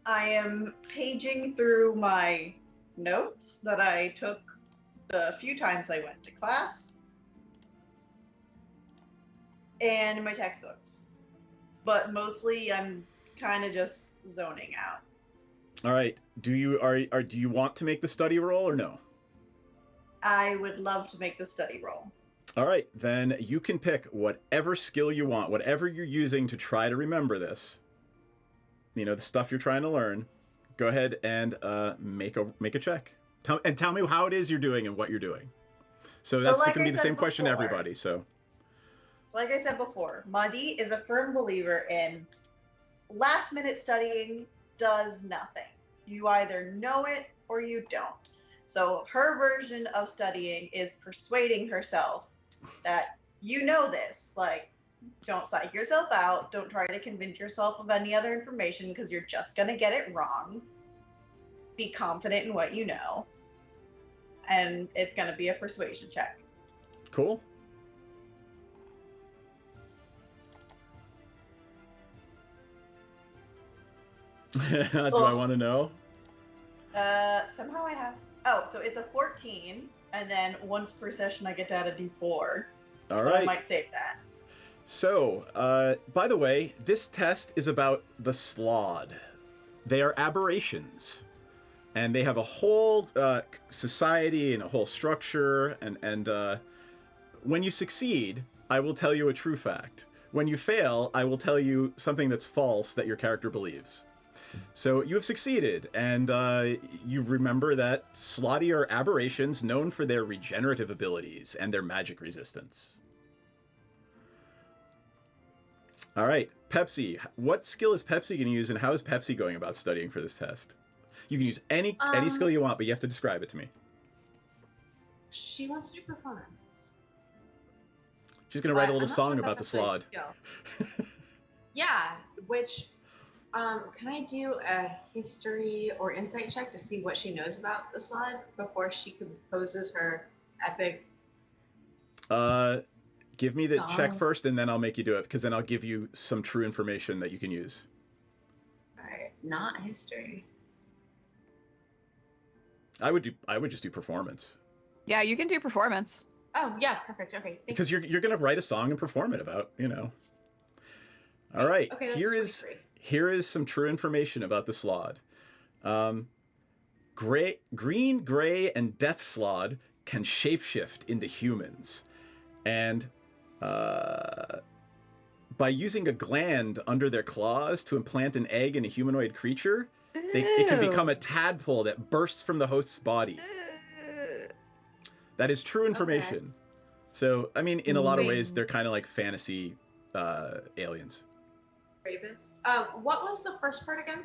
am paging through my notes that I took the few times I went to class. And my textbooks. But mostly I'm kind of just zoning out. All right. Do you want to make the study roll or no? I would love to make the study roll. All right, then you can pick whatever skill you want, whatever you're using to try to remember this. You know, the stuff you're trying to learn. Go ahead and make a check. Tell me how it is you're doing and what you're doing. So that's going to be the same question to everybody. So, like I said before, Maudie is a firm believer in last-minute studying does nothing. You either know it or you don't. So her version of studying is persuading herself that you know this. Like, don't psych yourself out. Don't try to convince yourself of any other information because you're just going to get it wrong. Be confident in what you know. And it's going to be a persuasion check. Cool. Do I want to know? Somehow I have... Oh, so it's a 14, and then once per session I get to add a d4. All So right. I might save that. So, by the way, this test is about the Slod. They are aberrations. And they have a whole society and a whole structure. And when you succeed, I will tell you a true fact. When you fail, I will tell you something that's false that your character believes. So you have succeeded, and you remember that Slotty are aberrations known for their regenerative abilities and their magic resistance. All right, Pepsi. What skill is Pepsi going to use, and how is Pepsi going about studying for this test? You can use any skill you want, but you have to describe it to me. She wants to do performance. She's going to write a I'm little not song sure about the that's actually slod. a skill. Yeah, which, can I do a history or insight check to see what she knows about the slod before she composes her epic? Give me the song? check first, and then I'll make you do it, because then I'll give you some true information that you can use. Alright, not history. I would just do performance. Yeah, you can do performance. Oh, yeah, perfect. Okay. Thank Because you. you're going to write a song and perform it about, you know. All right. Okay, that's Here is some true information about the slod. Green, gray, and death slod can shapeshift into humans. And by using a gland under their claws to implant an egg in a humanoid creature, it can become a tadpole that bursts from the host's body. That is true information. Okay. So, I mean, in a lot of ways, they're kind of like fantasy aliens. Ravens. What was the first part again?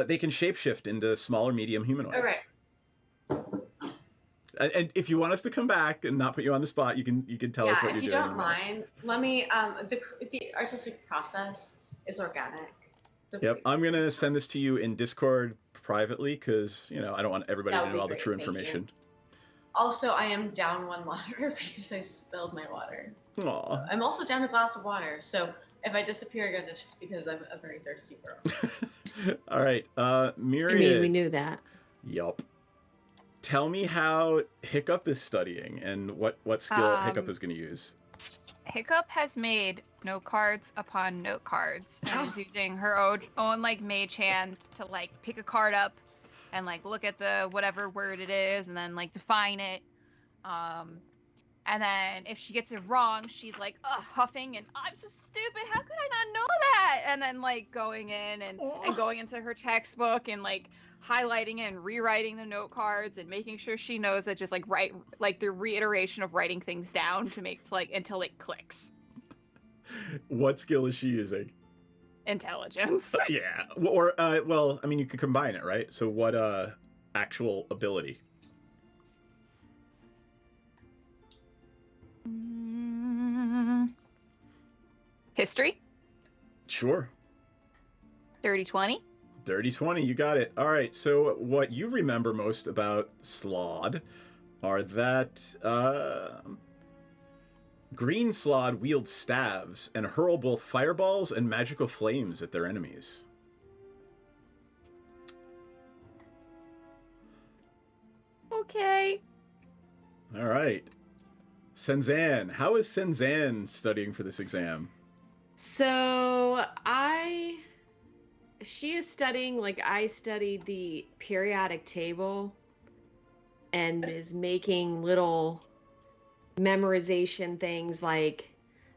They can shapeshift into smaller, medium humanoids. All right. And if you want us to come back and not put you on the spot, you can tell us what you're doing. If you don't mind, let me. The artistic process is organic. So Yep, I'm gonna send this to you in Discord privately because I don't want everybody That to would know be all the great, true thank you. information. Also, I am down 1 water because I spilled my water. Aw. I'm also down a glass of water, so if I disappear again, it's just because I'm a very thirsty girl. All right, Myriad. I mean, we knew that. Yup. Tell me how Hiccup is studying and what skill Hiccup is going to use. Hiccup has made note cards upon note cards and is using her own like mage hand to like pick a card up and like look at the whatever word it is and then like define it. And then if she gets it wrong, she's like huffing and I'm so stupid. How could I not know that? And then like going in and going into her textbook and like highlighting and rewriting the note cards and making sure she knows it, just like write like the reiteration of writing things down to make like until it clicks. What skill is she using? Intelligence. Yeah. Or well, I mean, you could combine it, right? So what actual ability? History. Sure. Dirty 20. Dirty 20, you got it. All right, so what you remember most about Slod are that green Slod wield staves and hurl both fireballs and magical flames at their enemies. Okay. All right. Senzan, how is Senzan studying for this exam? So she is studying like I studied the periodic table and is making little memorization things like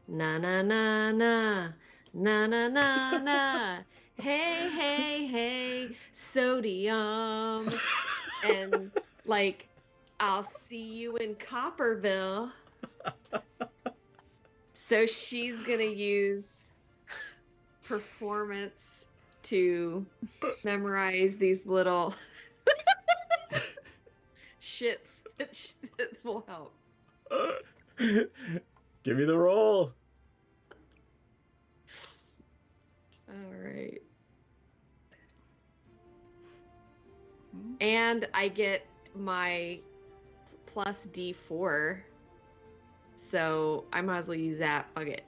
na na na na na na na na hey hey hey sodium and like I'll see you in Copperville. So she's gonna use performance to memorize these little shits that will help. Give me the roll. All right. And I get my plus D4. So I might as well use that. Fuck it.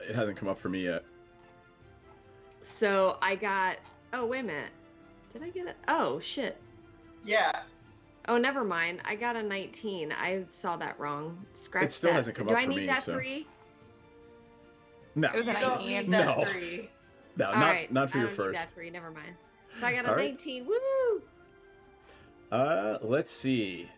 It hasn't come up for me yet. So I got. Oh, wait a minute. Did I get it? Oh, shit. Yeah. Oh, never mind. I got a 19. I saw that wrong. Scratch It still that. hasn't come Do up I for need me, that so- 3? No. It was a You don't 19. need that No. 3. No, All not right, not for I your don't need first. that 3. Never mind. So I got a All right. 19. Woo! Let's see.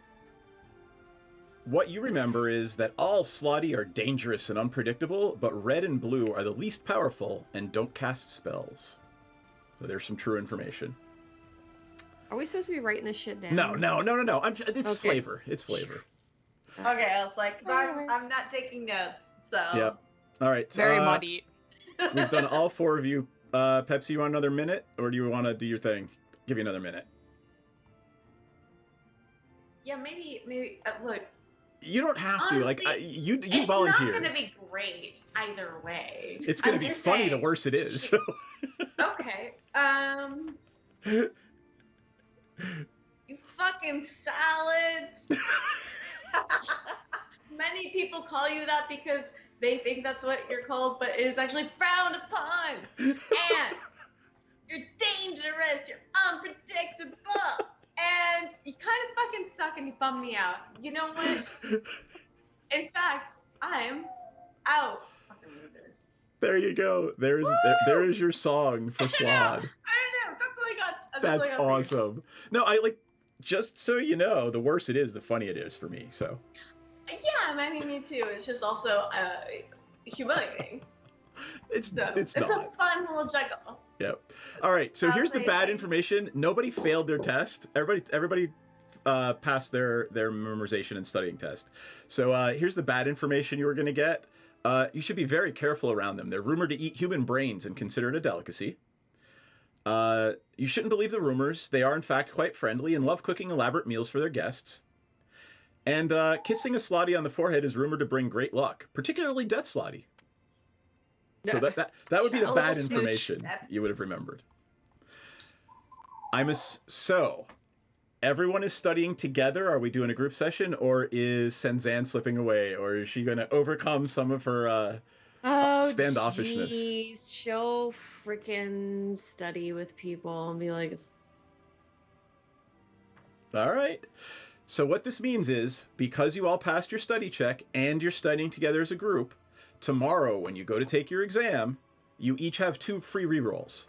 what you remember is that all Slotty are dangerous and unpredictable, but red and blue are the least powerful and don't cast spells. So there's some true information. Are we supposed to be writing this shit down? No. It's flavor. It's flavor. Okay, I was like, I'm not taking notes, so. Yep. All right. Very muddy. We've done all 4 of you. Pepsi, you want another minute, or do you want to do your thing? Give you another minute. Yeah, maybe. Look. You don't have honestly, to. Like you it's volunteered. It's not gonna be great either way. It's gonna be funny saying. the worse it is. So. Okay. You fucking salads. Many people call you that because they think that's what you're called, but it is actually frowned upon. And you're dangerous. You're unpredictable. And you kind of fucking suck and you bum me out. You know what? In fact, I'm out. Fucking losers. There you go. There is your song for Slod. I don't know. That's all I got. That's all I got awesome. No, I like. Just so you know, the worse it is, the funnier it is for me. So. Yeah, I mean, me too. It's just also humiliating. It's not. It's a not. fun little juggle. Yep. All right. So here's the bad information. Nobody failed their test. Everybody passed their memorization and studying test. So here's the bad information you were going to get. You should be very careful around them. They're rumored to eat human brains and consider it a delicacy. You shouldn't believe the rumors. They are, in fact, quite friendly and love cooking elaborate meals for their guests. And kissing a Slotty on the forehead is rumored to bring great luck, particularly Death Slotty. So that would be the bad information you would have remembered. So, everyone is studying together. Are we doing a group session, or is Senzan slipping away, or is she going to overcome some of her standoffishness? Jeez, she'll freaking study with people and be like, all right. So what this means is, because you all passed your study check and you're studying together as a group, tomorrow when you go to take your exam, you each have 2 free rerolls.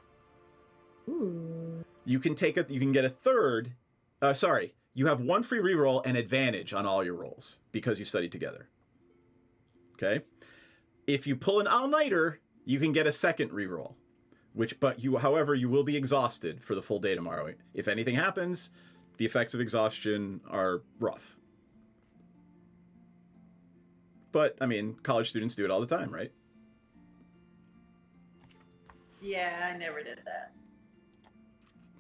ooh. You can get a third. You have 1 free reroll and advantage on all your rolls because you studied together. Okay. If you pull an all-nighter, you can get a second reroll. However, you will be exhausted for the full day tomorrow. If anything happens, the effects of exhaustion are rough. But, I mean, college students do it all the time, right? Yeah, I never did that.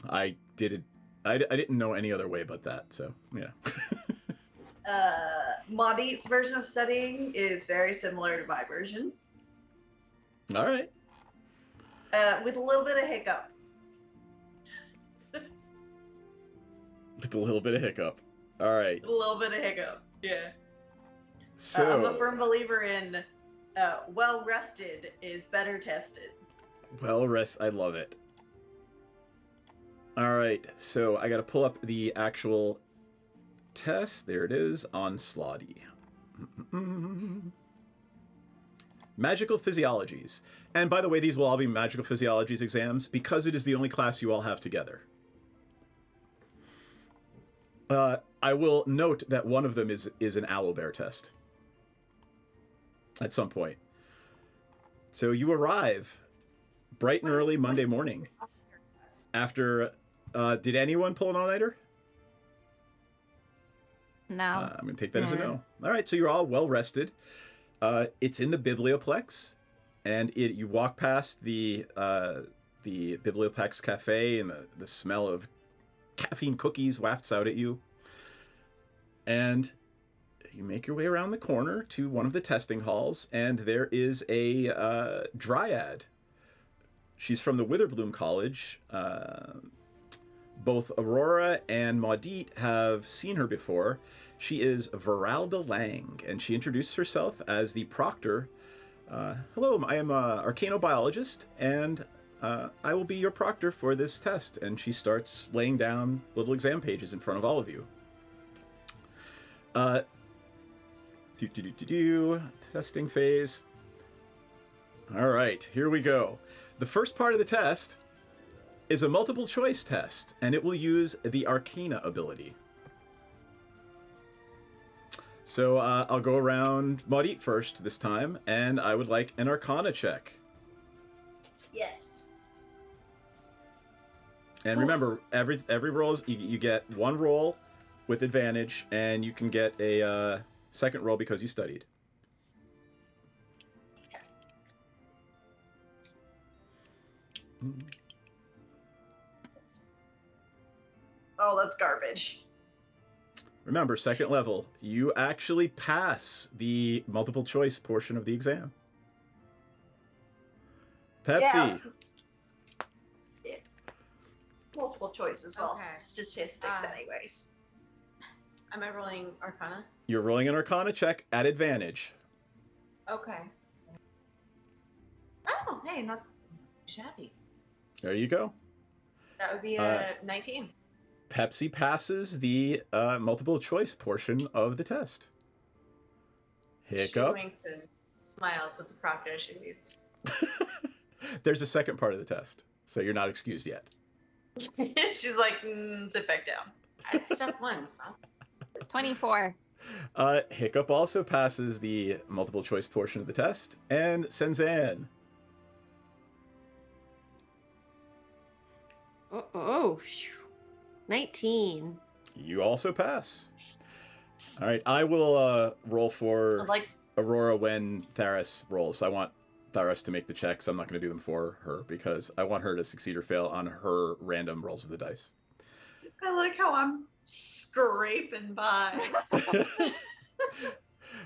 I did it. I didn't know any other way but that, so, yeah. Maudit's version of studying is very similar to my version. All right. With a little bit of hiccup. With a little bit of hiccup. All right. A little bit of hiccup, yeah. So I'm a firm believer in well rested is better tested. I love it. All right, so I got to pull up the actual test. There it is on Slotty. Magical Physiologies. And by the way, these will all be Magical Physiologies exams because it is the only class you all have together. I will note that one of them is an owlbear test. At some point. So you arrive bright and early Monday morning. After, did anyone pull an all-nighter? No. I'm going to take that as a no. All right, so you're all well rested. It's in the Biblioplex, and you walk past the Biblioplex Cafe, and the smell of caffeine cookies wafts out at you. And you make your way around the corner to one of the testing halls, and there is a dryad. She's from the Witherbloom College. Both Aurora and Maudit have seen her before. She is Veralda Lang, and she introduced herself as the proctor. Hello, I am an arcanobiologist, and I will be your proctor for this test. And she starts laying down little exam pages in front of all of you. Testing phase. All right, here we go. The first part of the test is a multiple choice test, and it will use the Arcana ability. So I'll go around Muddy first this time, and I would like an Arcana check. Yes. And remember, every roll is, you get one roll with advantage, and you can get a second roll because you studied. Oh, that's garbage. Remember, second level, you actually pass the multiple choice portion of the exam. Pepsi. Yeah. Multiple choice as well. Okay. Statistics, anyways. Am I rolling Arcana? You're rolling an Arcana check at advantage. Okay. Oh, hey, not shabby. There you go. That would be a 19. Pepsi passes the multiple choice portion of the test. Hiccup. She winks and smiles at the proctor she leaves. There's a second part of the test, so you're not excused yet. She's like, sit back down. It's step 1, so. 24. Hiccup also passes the multiple choice portion of the test, and Senzan. Oh, 19. You also pass. All right, I will roll for Aurora when Tharis rolls. I want Tharis to make the checks. I'm not going to do them for her because I want her to succeed or fail on her random rolls of the dice. I like how I'm scraping by.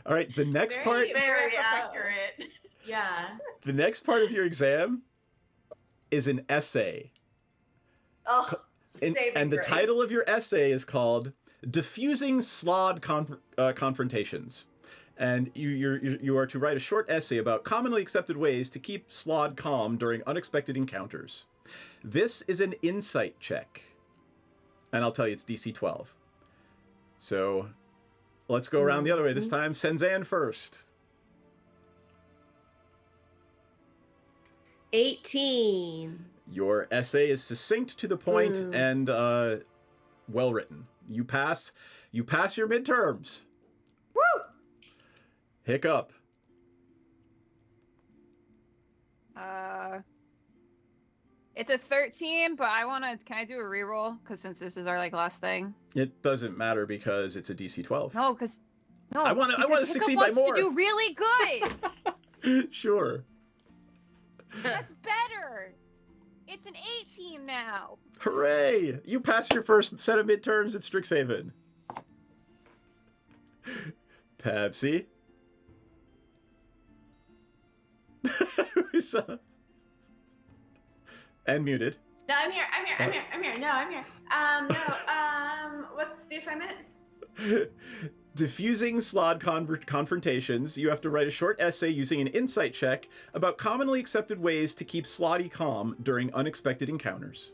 All right, the next part. Very accurate. Yeah. The next part of your exam is an essay. Oh, and the title of your essay is called "Diffusing Slod Confrontations," and you are to write a short essay about commonly accepted ways to keep Slod calm during unexpected encounters. This is an insight check, and I'll tell you it's DC 12. So let's go around the other way this time. Senzan first. 18. Your essay is succinct, to the point, and well written. You pass your midterms. Woo! Hiccup. It's a 13, but can I do a reroll? Because since this is our last thing. It doesn't matter because it's a DC 12. No, no. I want to succeed by wants more. To do really good. Sure. That's better. It's an 18 now. Hooray! You passed your first set of midterms at Strixhaven. Pepsi. And muted. No, I'm here. No, I'm here. What's the assignment? Diffusing Slod confrontations. You have to write a short essay using an insight check about commonly accepted ways to keep Slotty calm during unexpected encounters.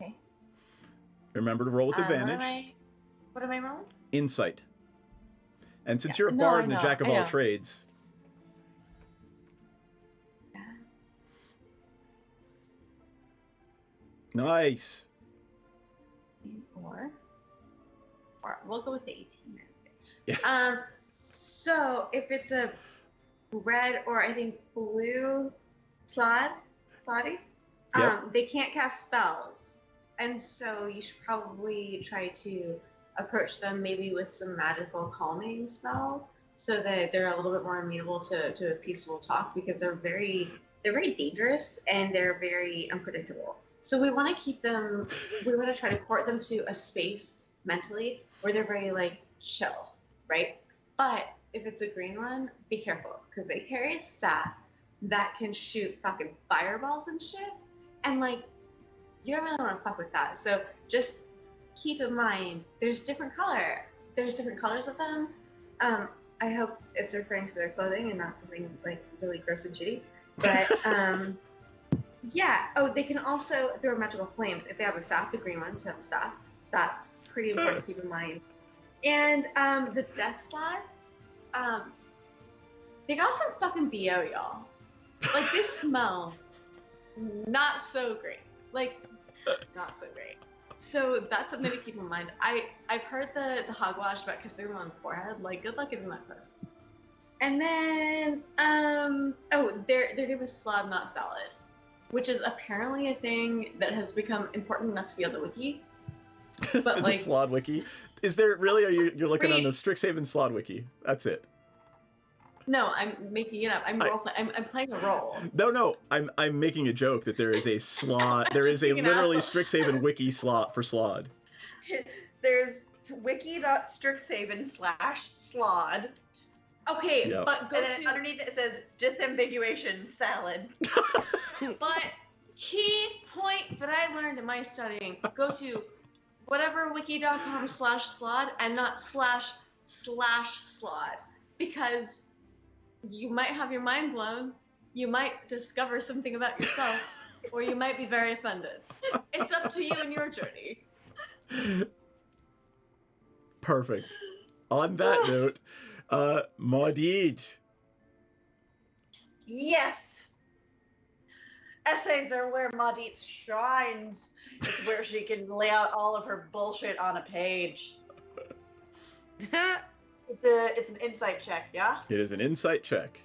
Okay. Remember to roll with advantage. What am I rolling? Insight. And since you're a bard and a jack of all trades. Nice. Or we'll go with the 18. Yeah. So if it's a red or I think blue slotty, they can't cast spells, and so you should probably try to approach them maybe with some magical calming spell, so that they're a little bit more amenable to a peaceful talk, because they're very dangerous and they're very unpredictable. So we want to keep them, we want to try to court them to a space mentally where they're very chill, right? But if it's a green one, be careful, because they carry a staff that can shoot fucking fireballs and shit. And you don't really want to fuck with that. So just keep in mind, there's different colors of them. I hope it's referring to their clothing and not something really gross and shitty. But yeah. Oh, they can also throw magical flames. If they have a staff, the green ones have a staff. That's pretty important to keep in mind. And the death slot, they got some fucking BO, y'all. They smell not so great. Not so great. So that's something to keep in mind. I've heard the hogwash about kissing on the forehead. Like, good luck getting that close. And then their name is Slod, not Salad, which is apparently a thing that has become important enough to be on the wiki. But The like, Slod wiki. Is there really? Or you're looking on the Strixhaven Slod wiki? That's it. no, I'm making it up. I'm playing a role. No. I'm making a joke that there is a slot. There is a You know? literally Strixhaven wiki slot for Slod. There's wiki.strixhaven/slod. Okay, Yep. but go And then to underneath it says disambiguation salad. but key point that I learned in my studying, go to whatever wiki.com/slod and not //slod, because you might have your mind blown, you might discover something about yourself, or you might be very offended. It's up to you and your journey. Perfect. On that note, Maudit. Yes! Essays are where Maudit shines. It's where she can lay out all of her bullshit on a page. It's an insight check, yeah? It is an insight check.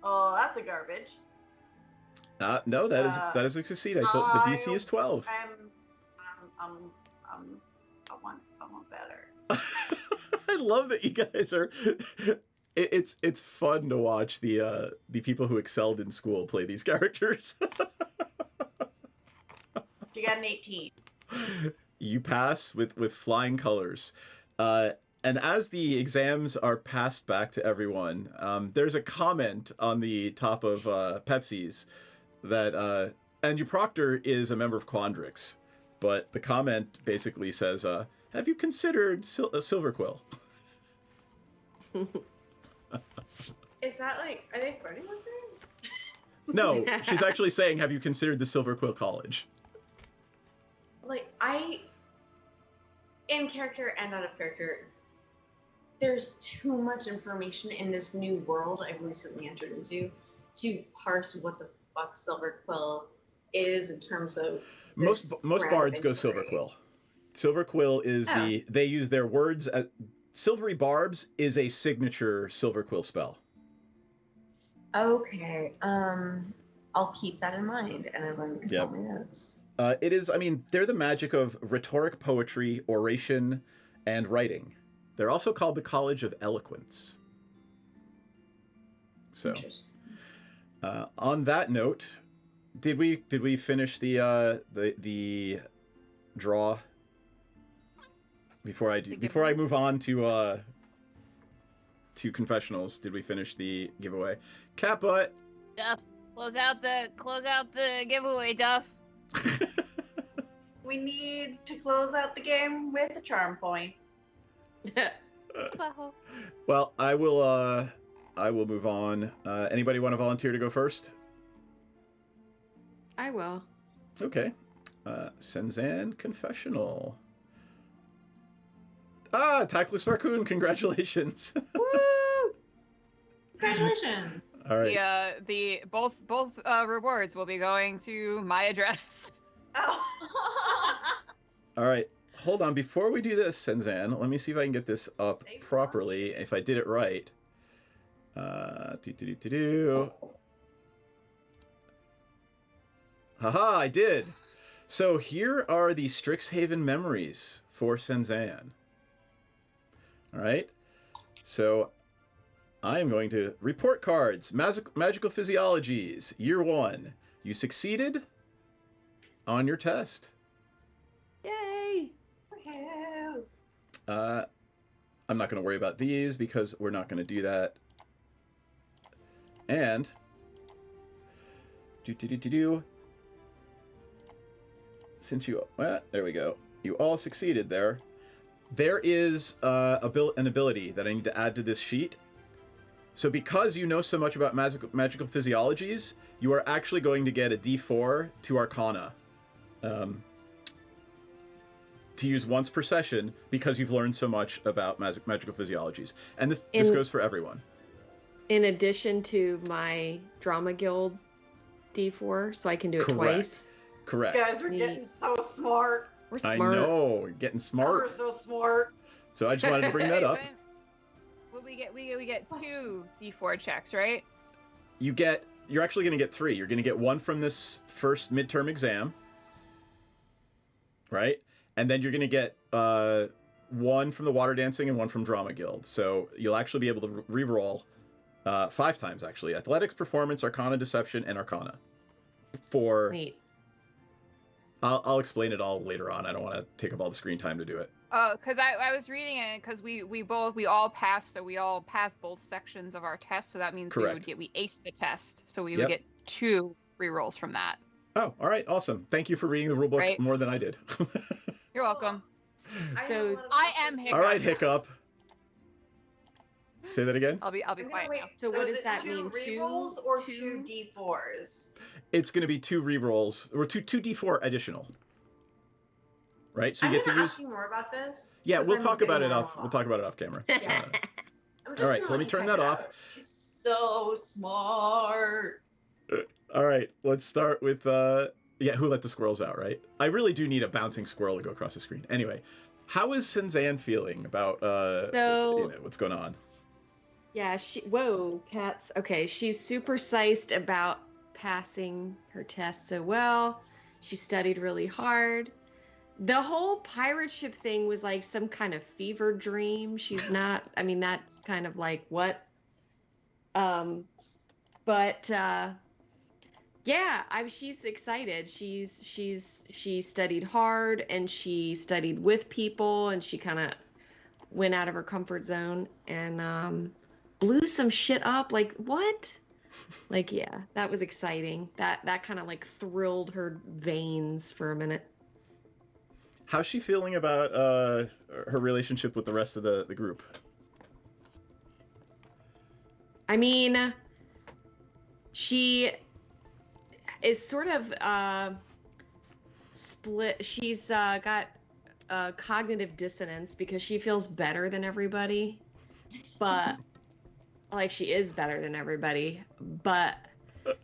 Oh, that's a garbage. No, that is a succeed. I told the DC is 12. I want better. I love that you guys are. It's fun to watch the people who excelled in school play these characters. You got an 18. You pass with flying colors. And as the exams are passed back to everyone, there's a comment on the top of Pepsi's that, and your proctor is a member of Quandrix, but the comment basically says, have you considered Silverquill? Is that like, are they flirting with her? No, she's actually saying, have you considered the Silverquill College? Like, in character and out of character, there's too much information in this new world I've recently entered into to parse what the fuck Silverquill is in terms of Most bards go Silverquill. Silverquill is they use their words. Silvery Barbs is a signature Silverquill spell. Okay, I'll keep that in mind, and I'm going to consult my notes. It is, I mean, they're the magic of rhetoric poetry, oration, and writing. They're also called the College of Eloquence. So, on that note, did we finish the draw before I move on to confessionals? Did we finish the giveaway? Catbutt. Duff, close out the giveaway, Duff. We need to close out the game with a charm point. Well, I will move on. Anybody want to volunteer to go first? I will. Okay. Senzan confessional. Tactless Raccoon, congratulations. Woo! Congratulations. All right. The both rewards will be going to my address. Oh. All right. Hold on. Before we do this, Senzan, let me see if I can get this up properly. If I did it right. Haha, I did. So here are the Strixhaven memories for Senzan. All right. So I'm going to report cards. Magical Physiologies, Year 1. You succeeded on your test. Yay! I'm not going to worry about these because we're not going to do that. And since you there we go. You all succeeded there. There is an ability that I need to add to this sheet. So because you know so much about magical physiologies, you are actually going to get a D4 to Arcana. To use once per session because you've learned so much about magical physiologies. And this goes for everyone. In addition to my drama guild D4, so I can do it Correct. twice. Correct. Guys, we're getting so smart. We're I smart. know, getting smart. We're so smart. So I just wanted to bring that up. Well, we get 2 D4 checks, right? You're actually going to get 3. You're going to get 1 from this first midterm exam, right? And then you're going to get 1 from the water dancing and 1 from drama guild. So you'll actually be able to re-roll 5 times, actually. Athletics, performance, arcana, deception, and arcana. Neat. I'll explain it all later on. I don't want to take up all the screen time to do it. Oh, because I was reading it because we all passed, so we all passed both sections of our test, so that means Correct. we aced the test, so we Yep. would get 2 rerolls from that. Oh, all right, awesome. Thank you for reading the rulebook Right. more than I did. You're welcome. So I am Hiccup. All right, Hiccup. Say that again. I'll be quiet now. So what is does it that 2 mean? rerolls or 2 D4s? It's going to be 2 rerolls or 2 D4 additional. Right, so you get to use. Ask you more about this. Yeah, 'cause we'll I'm talk about getting it more off. We'll talk about it off camera. Yeah. I'm just All right, so let gonna me turn check that it off. out. So smart. All right, let's start with who let the squirrels out, right? I really do need a bouncing squirrel to go across the screen. Anyway, how is Sinzan feeling about what's going on? Yeah, whoa, cats. Okay, she's super psyched about passing her test so well. She studied really hard. The whole pirate ship thing was like some kind of fever dream. She's not, I mean, that's kind of like what? She's excited. She studied hard and she studied with people and she kind of went out of her comfort zone and blew some shit up. Like, what? Like, yeah, that was exciting. That kind of like thrilled her veins for a minute. How's she feeling about her relationship with the rest of the group? I mean, she is sort of split. She's got cognitive dissonance because she feels better than everybody, but like she is better than everybody, but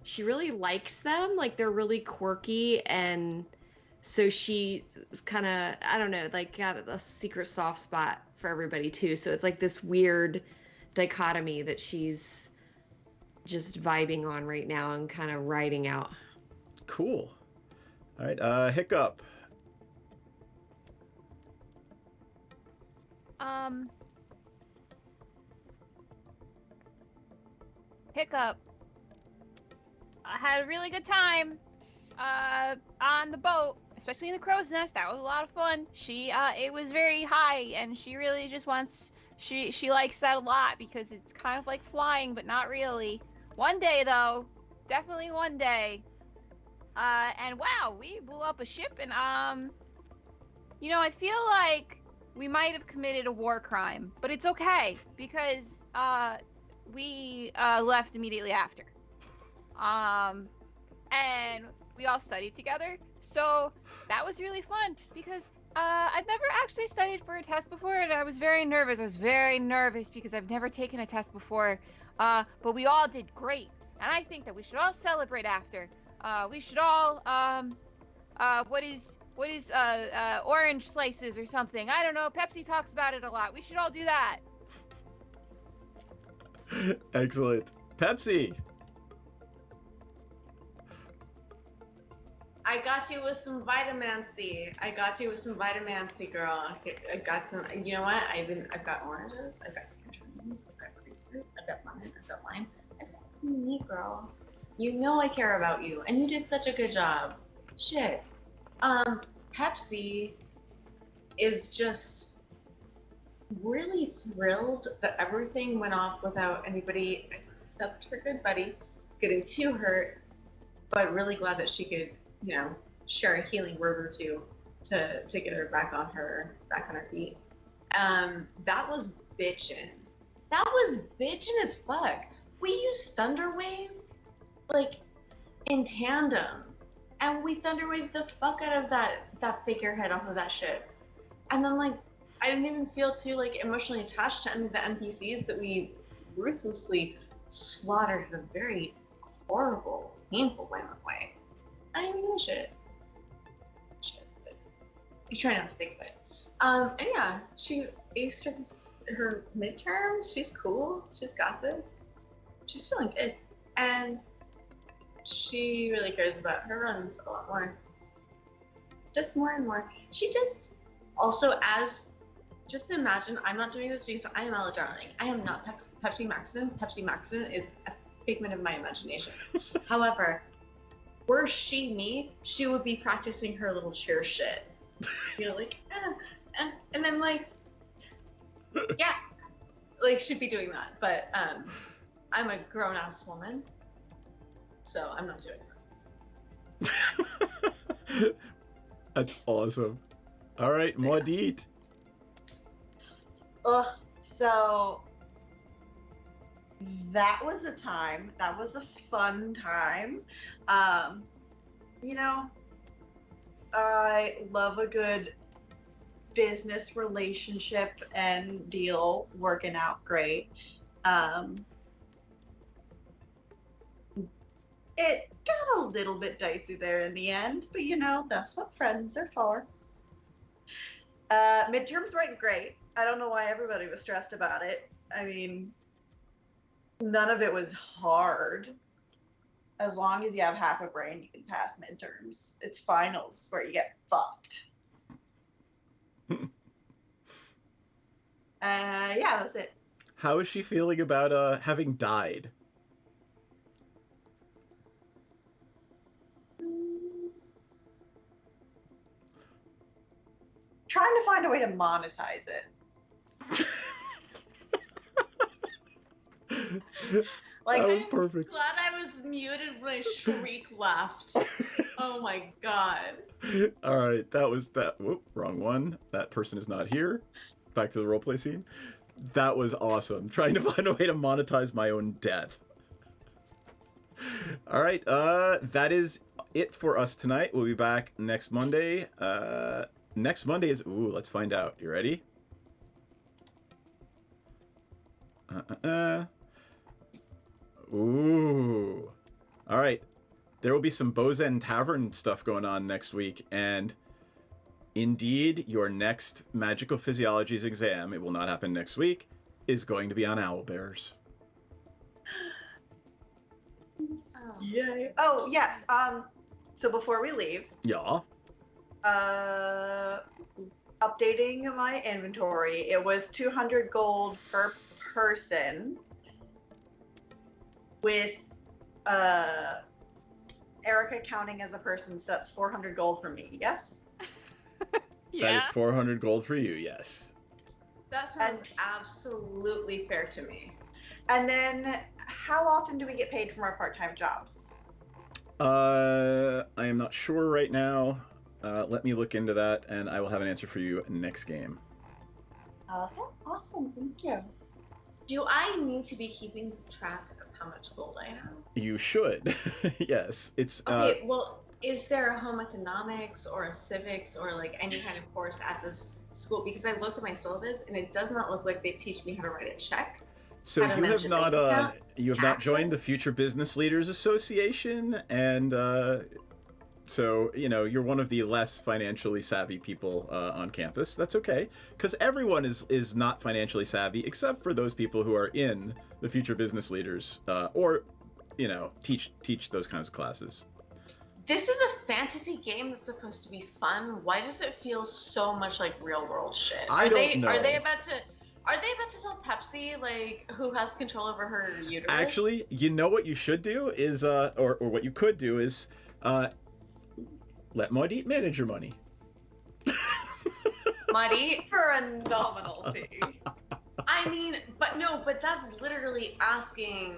she really likes them. Like they're really quirky, and so she's kind of, I don't know, like got a secret soft spot for everybody too. So it's like this weird dichotomy that she's just vibing on right now and kind of riding out. Cool. All right, Hiccup. Hiccup. I had a really good time on the boat, especially in the crow's nest. That was a lot of fun. It was very high, and she really just wants, she likes that a lot because it's kind of like flying, but not really. One day, though, definitely one day. And wow, we blew up a ship, and I feel like we might have committed a war crime, but it's okay because we left immediately after. And we all studied together, so that was really fun because I've never actually studied for a test before, and I was very nervous. I was very nervous because I've never taken a test before, but we all did great, and I think that we should all celebrate after. We should all what is orange slices or something? I don't know. Pepsi talks about it a lot. We should all do that. Excellent. Pepsi. I got you with some vitamin C. Girl. I got some. You know what? I've got oranges. I've got tangerines. I've got grapefruit. I've got lemon. I've got lime. I've got me, girl. You know I care about you, and you did such a good job. Shit. Pepsi is just really thrilled that everything went off without anybody except her good buddy getting too hurt, but really glad that she could, share a healing word or two to get her back on her feet. That was bitchin'. As fuck. We used Thunder Wave like in tandem, and we Thunder Waved the fuck out of that figurehead off of that ship. And then like I didn't even feel too like emotionally attached to any of the NPCs that we ruthlessly slaughtered at a very horrible, painful violent way. I didn't give a shit. But you try not to think of it. And yeah, she aced her midterm. She's cool. She's got this. She's feeling good. And she really cares about her runs a lot more. Just more and more. She just also just imagine, I'm not doing this because I am Ella Darling. I am not Pepsi Maximum. Pepsi Maximum is a figment of my imagination. However, were she me, she would be practicing her little cheer shit. You know, like, and then like, yeah, like she'd be doing that. But I'm a grown ass woman, so I'm not doing that. That's awesome. All right, Maudit. So that was a time. That was a fun time. You know, I love a good business relationship and deal working out great. It got a little bit dicey there in the end, but you know, that's what friends are for. Midterms went great. I don't know why everybody was stressed about it. I mean, none of it was hard. As long as you have half a brain, you can pass midterms. It's finals where you get fucked. Yeah, that's it. How is she feeling about having died? Trying to find a way to monetize it. Like, That was perfect. Glad I was muted when I shriek laughed. Oh my god. All right, that was that. Whoop, wrong one. That person is not here. Back to the roleplay scene. That was awesome. Trying to find a way to monetize my own death. All right, that is it for us tonight. We'll be back next Monday. Next Monday is let's find out. You ready? Ooh. All right. There will be some Bozen Tavern stuff going on next week, and indeed, your next Magical Physiologies exam, it will not happen next week, is going to be on owlbears. Yay. Oh, yes. So before we leave, Yeah. updating my inventory, it was 200 gold per person with Erica counting as a person, so that's 400 gold for me, yes? That is 400 gold for you, yes. That sounds absolutely fair to me. And then, how often do we get paid from our part-time jobs? I am not sure right now. Let me look into that, and I will have an answer for you next game. Okay, awesome, thank you. Do I need to be keeping track of how much gold I have? You should. Yes, it's Okay, well, is there a home economics or a civics or like any kind of course at this school? Because I looked at my syllabus and it does not look like they teach me how to write a check. so you have not joined the Future Business Leaders Association, and so you know you're one of the less financially savvy people on campus. That's okay, because everyone is not financially savvy except for those people who are in the Future Business Leaders or you know teach those kinds of classes. This is a fantasy game that's supposed to be fun. Why does it feel so much like real world shit? I don't know. Are they about to tell Pepsi like who has control over her uterus? Actually, you know what you should do is or what you could do is let Maudit manage your money. Muddy for a nominal fee. I mean, but that's literally asking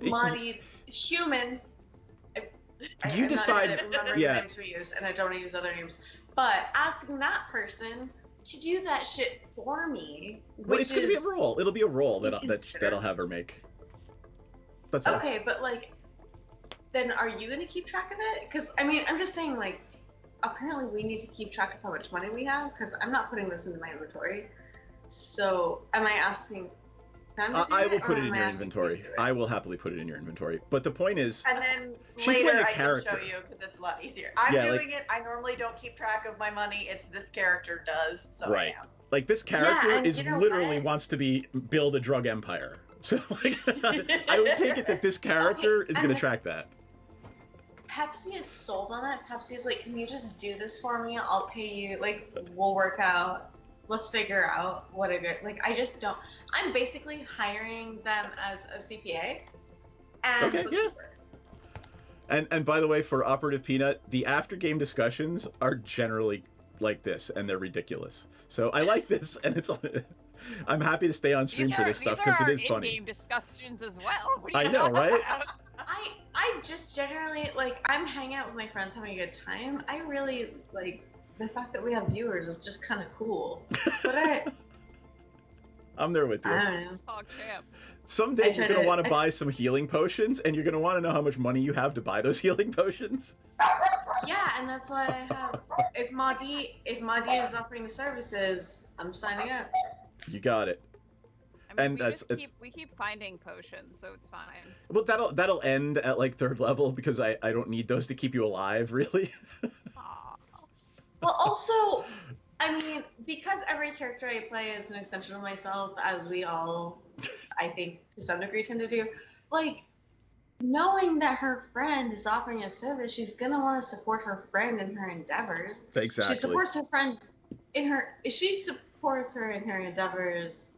Muddy's human. You decide. I'm not remembering the names we use, and I don't want to use other names. But asking that person to do that shit for me, Well, it's going to be a roll. It'll be a roll that'll have her make. That's all. Okay, but like, then are you going to keep track of it? Because I mean, I'm just saying, like, apparently we need to keep track of how much money we have. Because I'm not putting this into my inventory. So am I asking them to do I will it, put or it in am I your asking inventory. you to do it? I will happily put it in your inventory. But the point is, And then she's later playing a I can character. show you because it's a lot easier. I'm Yeah, doing it. I normally don't keep track of my money. It's this character does, so right. I am. Like, this character and is you know literally what? wants to build a drug empire. So, like, I would take it that this character is going to track that. Pepsi is sold on it. Pepsi is like, can you just do this for me? I'll pay you. Like, we'll work out. Let's figure out what a good. Like, I just don't. I'm basically hiring them as a CPA. And Okay, yeah. And by the way, for Operative Peanut, the after game discussions are generally like this, and they're ridiculous. So I like this, and it's on. I'm happy to stay on stream for this stuff because it is funny. In-game discussions as well. What are I you know, talking right? about? I just generally like. I'm hanging out with my friends, having a good time. I really like the fact that we have viewers is just kind of cool. But I'm there with you. I don't know. Oh, champ. Someday you're going to want to I- buy some healing potions, and you're going to want to know how much money you have to buy those healing potions. Yeah, and that's why I have. If Maudie is offering the services, I'm signing up. You got it. I mean, And we keep finding potions, so it's fine. well, that'll end at like 3rd level because I don't need those to keep you alive, really. Well, also, I mean, because every character I play is an extension of myself, as we all, I think, to some degree tend to do, like, knowing that her friend is offering a service, she's going to want to support her friend in her endeavors. Exactly. She supports her friend she supports her in her endeavors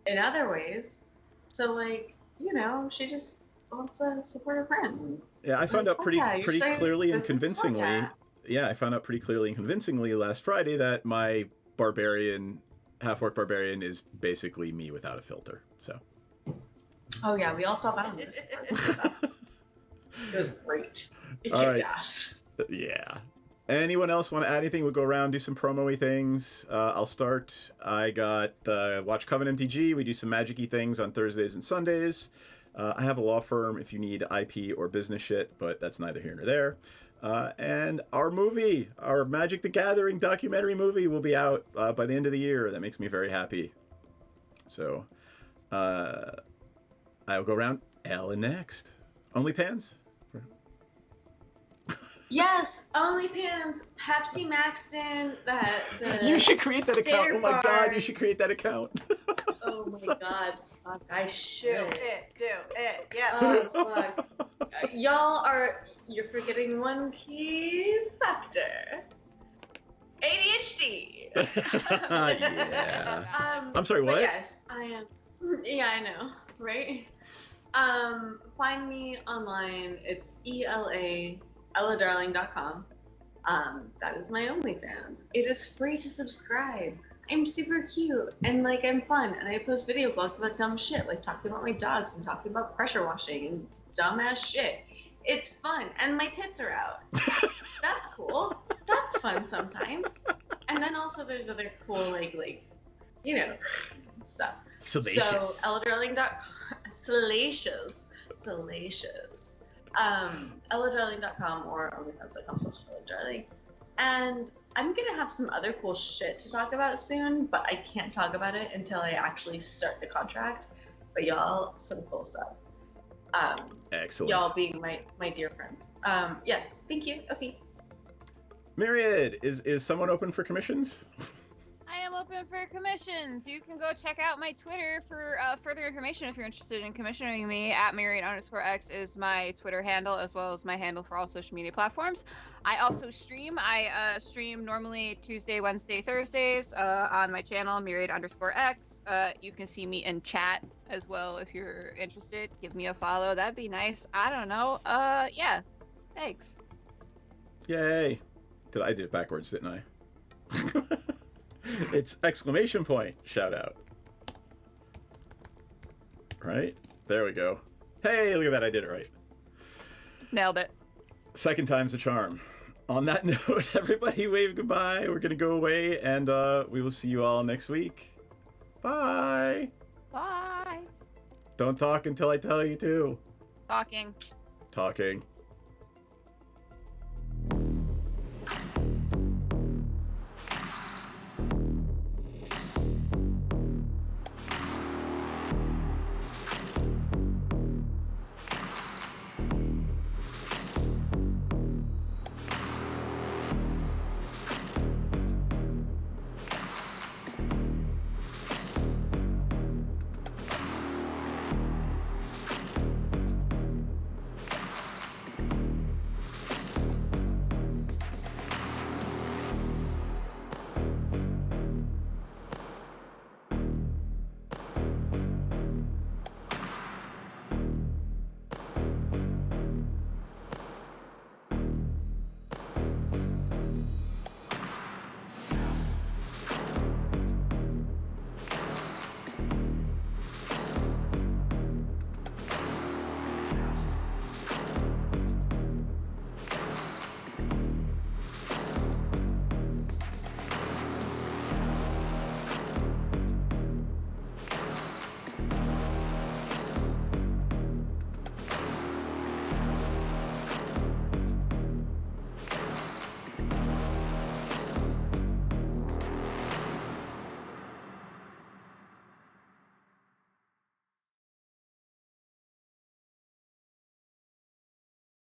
in other ways. So, like, you know, she just wants to support her friend. Yeah, I found out pretty clearly and this is convincingly. podcast. Yeah, I found out pretty clearly and convincingly last Friday that my barbarian, half-orc barbarian, is basically me without a filter. So. Oh yeah, we all saw that on this. It was great. It All kicked right. ass. Yeah. Anyone else want to add anything? We'll go around, do some promo-y things. I'll start. I got watch Coven MTG. We do some magic-y things on Thursdays and Sundays. I have a law firm if you need IP or business shit, but that's neither here nor there. And our movie, our Magic the Gathering documentary movie, will be out by the end of the year. That makes me very happy. So, I'll go around. Ellen next. OnlyPans? Yes, OnlyPans, Pepsi Maxton, the You should create that account. Oh my Standard god, Bar. you should create that account. Oh my god, fuck, I should. Do it, yeah. Oh fuck. You're forgetting one key factor. ADHD. Yeah. I'm sorry, but what? Yes, I am. Yeah, I know, right? Find me online. It's elladarling.com. That is my OnlyFans. It is free to subscribe. I'm super cute and like I'm fun, and I post video blogs about dumb shit, like talking about my dogs and talking about pressure washing and dumbass shit. It's fun, and my tits are out. That's cool. That's fun sometimes. And then also there's other cool like you know stuff. Salacious. So elladarling.com. Salacious. elladarling.com or OnlyFans.com/elladarling. And I'm gonna have some other cool shit to talk about soon, but I can't talk about it until I actually start the contract. But y'all, some cool stuff. Excellent. Y'all being my dear friends. Yes, thank you. Okay. Myriad, is someone open for commissions? I am open for commissions. You can go check out my Twitter for further information if you're interested in commissioning me. @Myriad_X is my Twitter handle, as well as my handle for all social media platforms. I also stream. I stream normally Tuesday, Wednesday, Thursdays on my channel, Myriad_X. You can see me in chat as well if you're interested. Give me a follow. That'd be nice. I don't know. Yeah. Thanks. Yay. I did it backwards, didn't I? It's exclamation point shout out. Right? There we go. Hey, look at that. I did it right. Nailed it. Second time's a charm. On that note, everybody wave goodbye. We're going to go away, and we will see you all next week. Bye. Bye. Don't talk until I tell you to. Talking. Talking.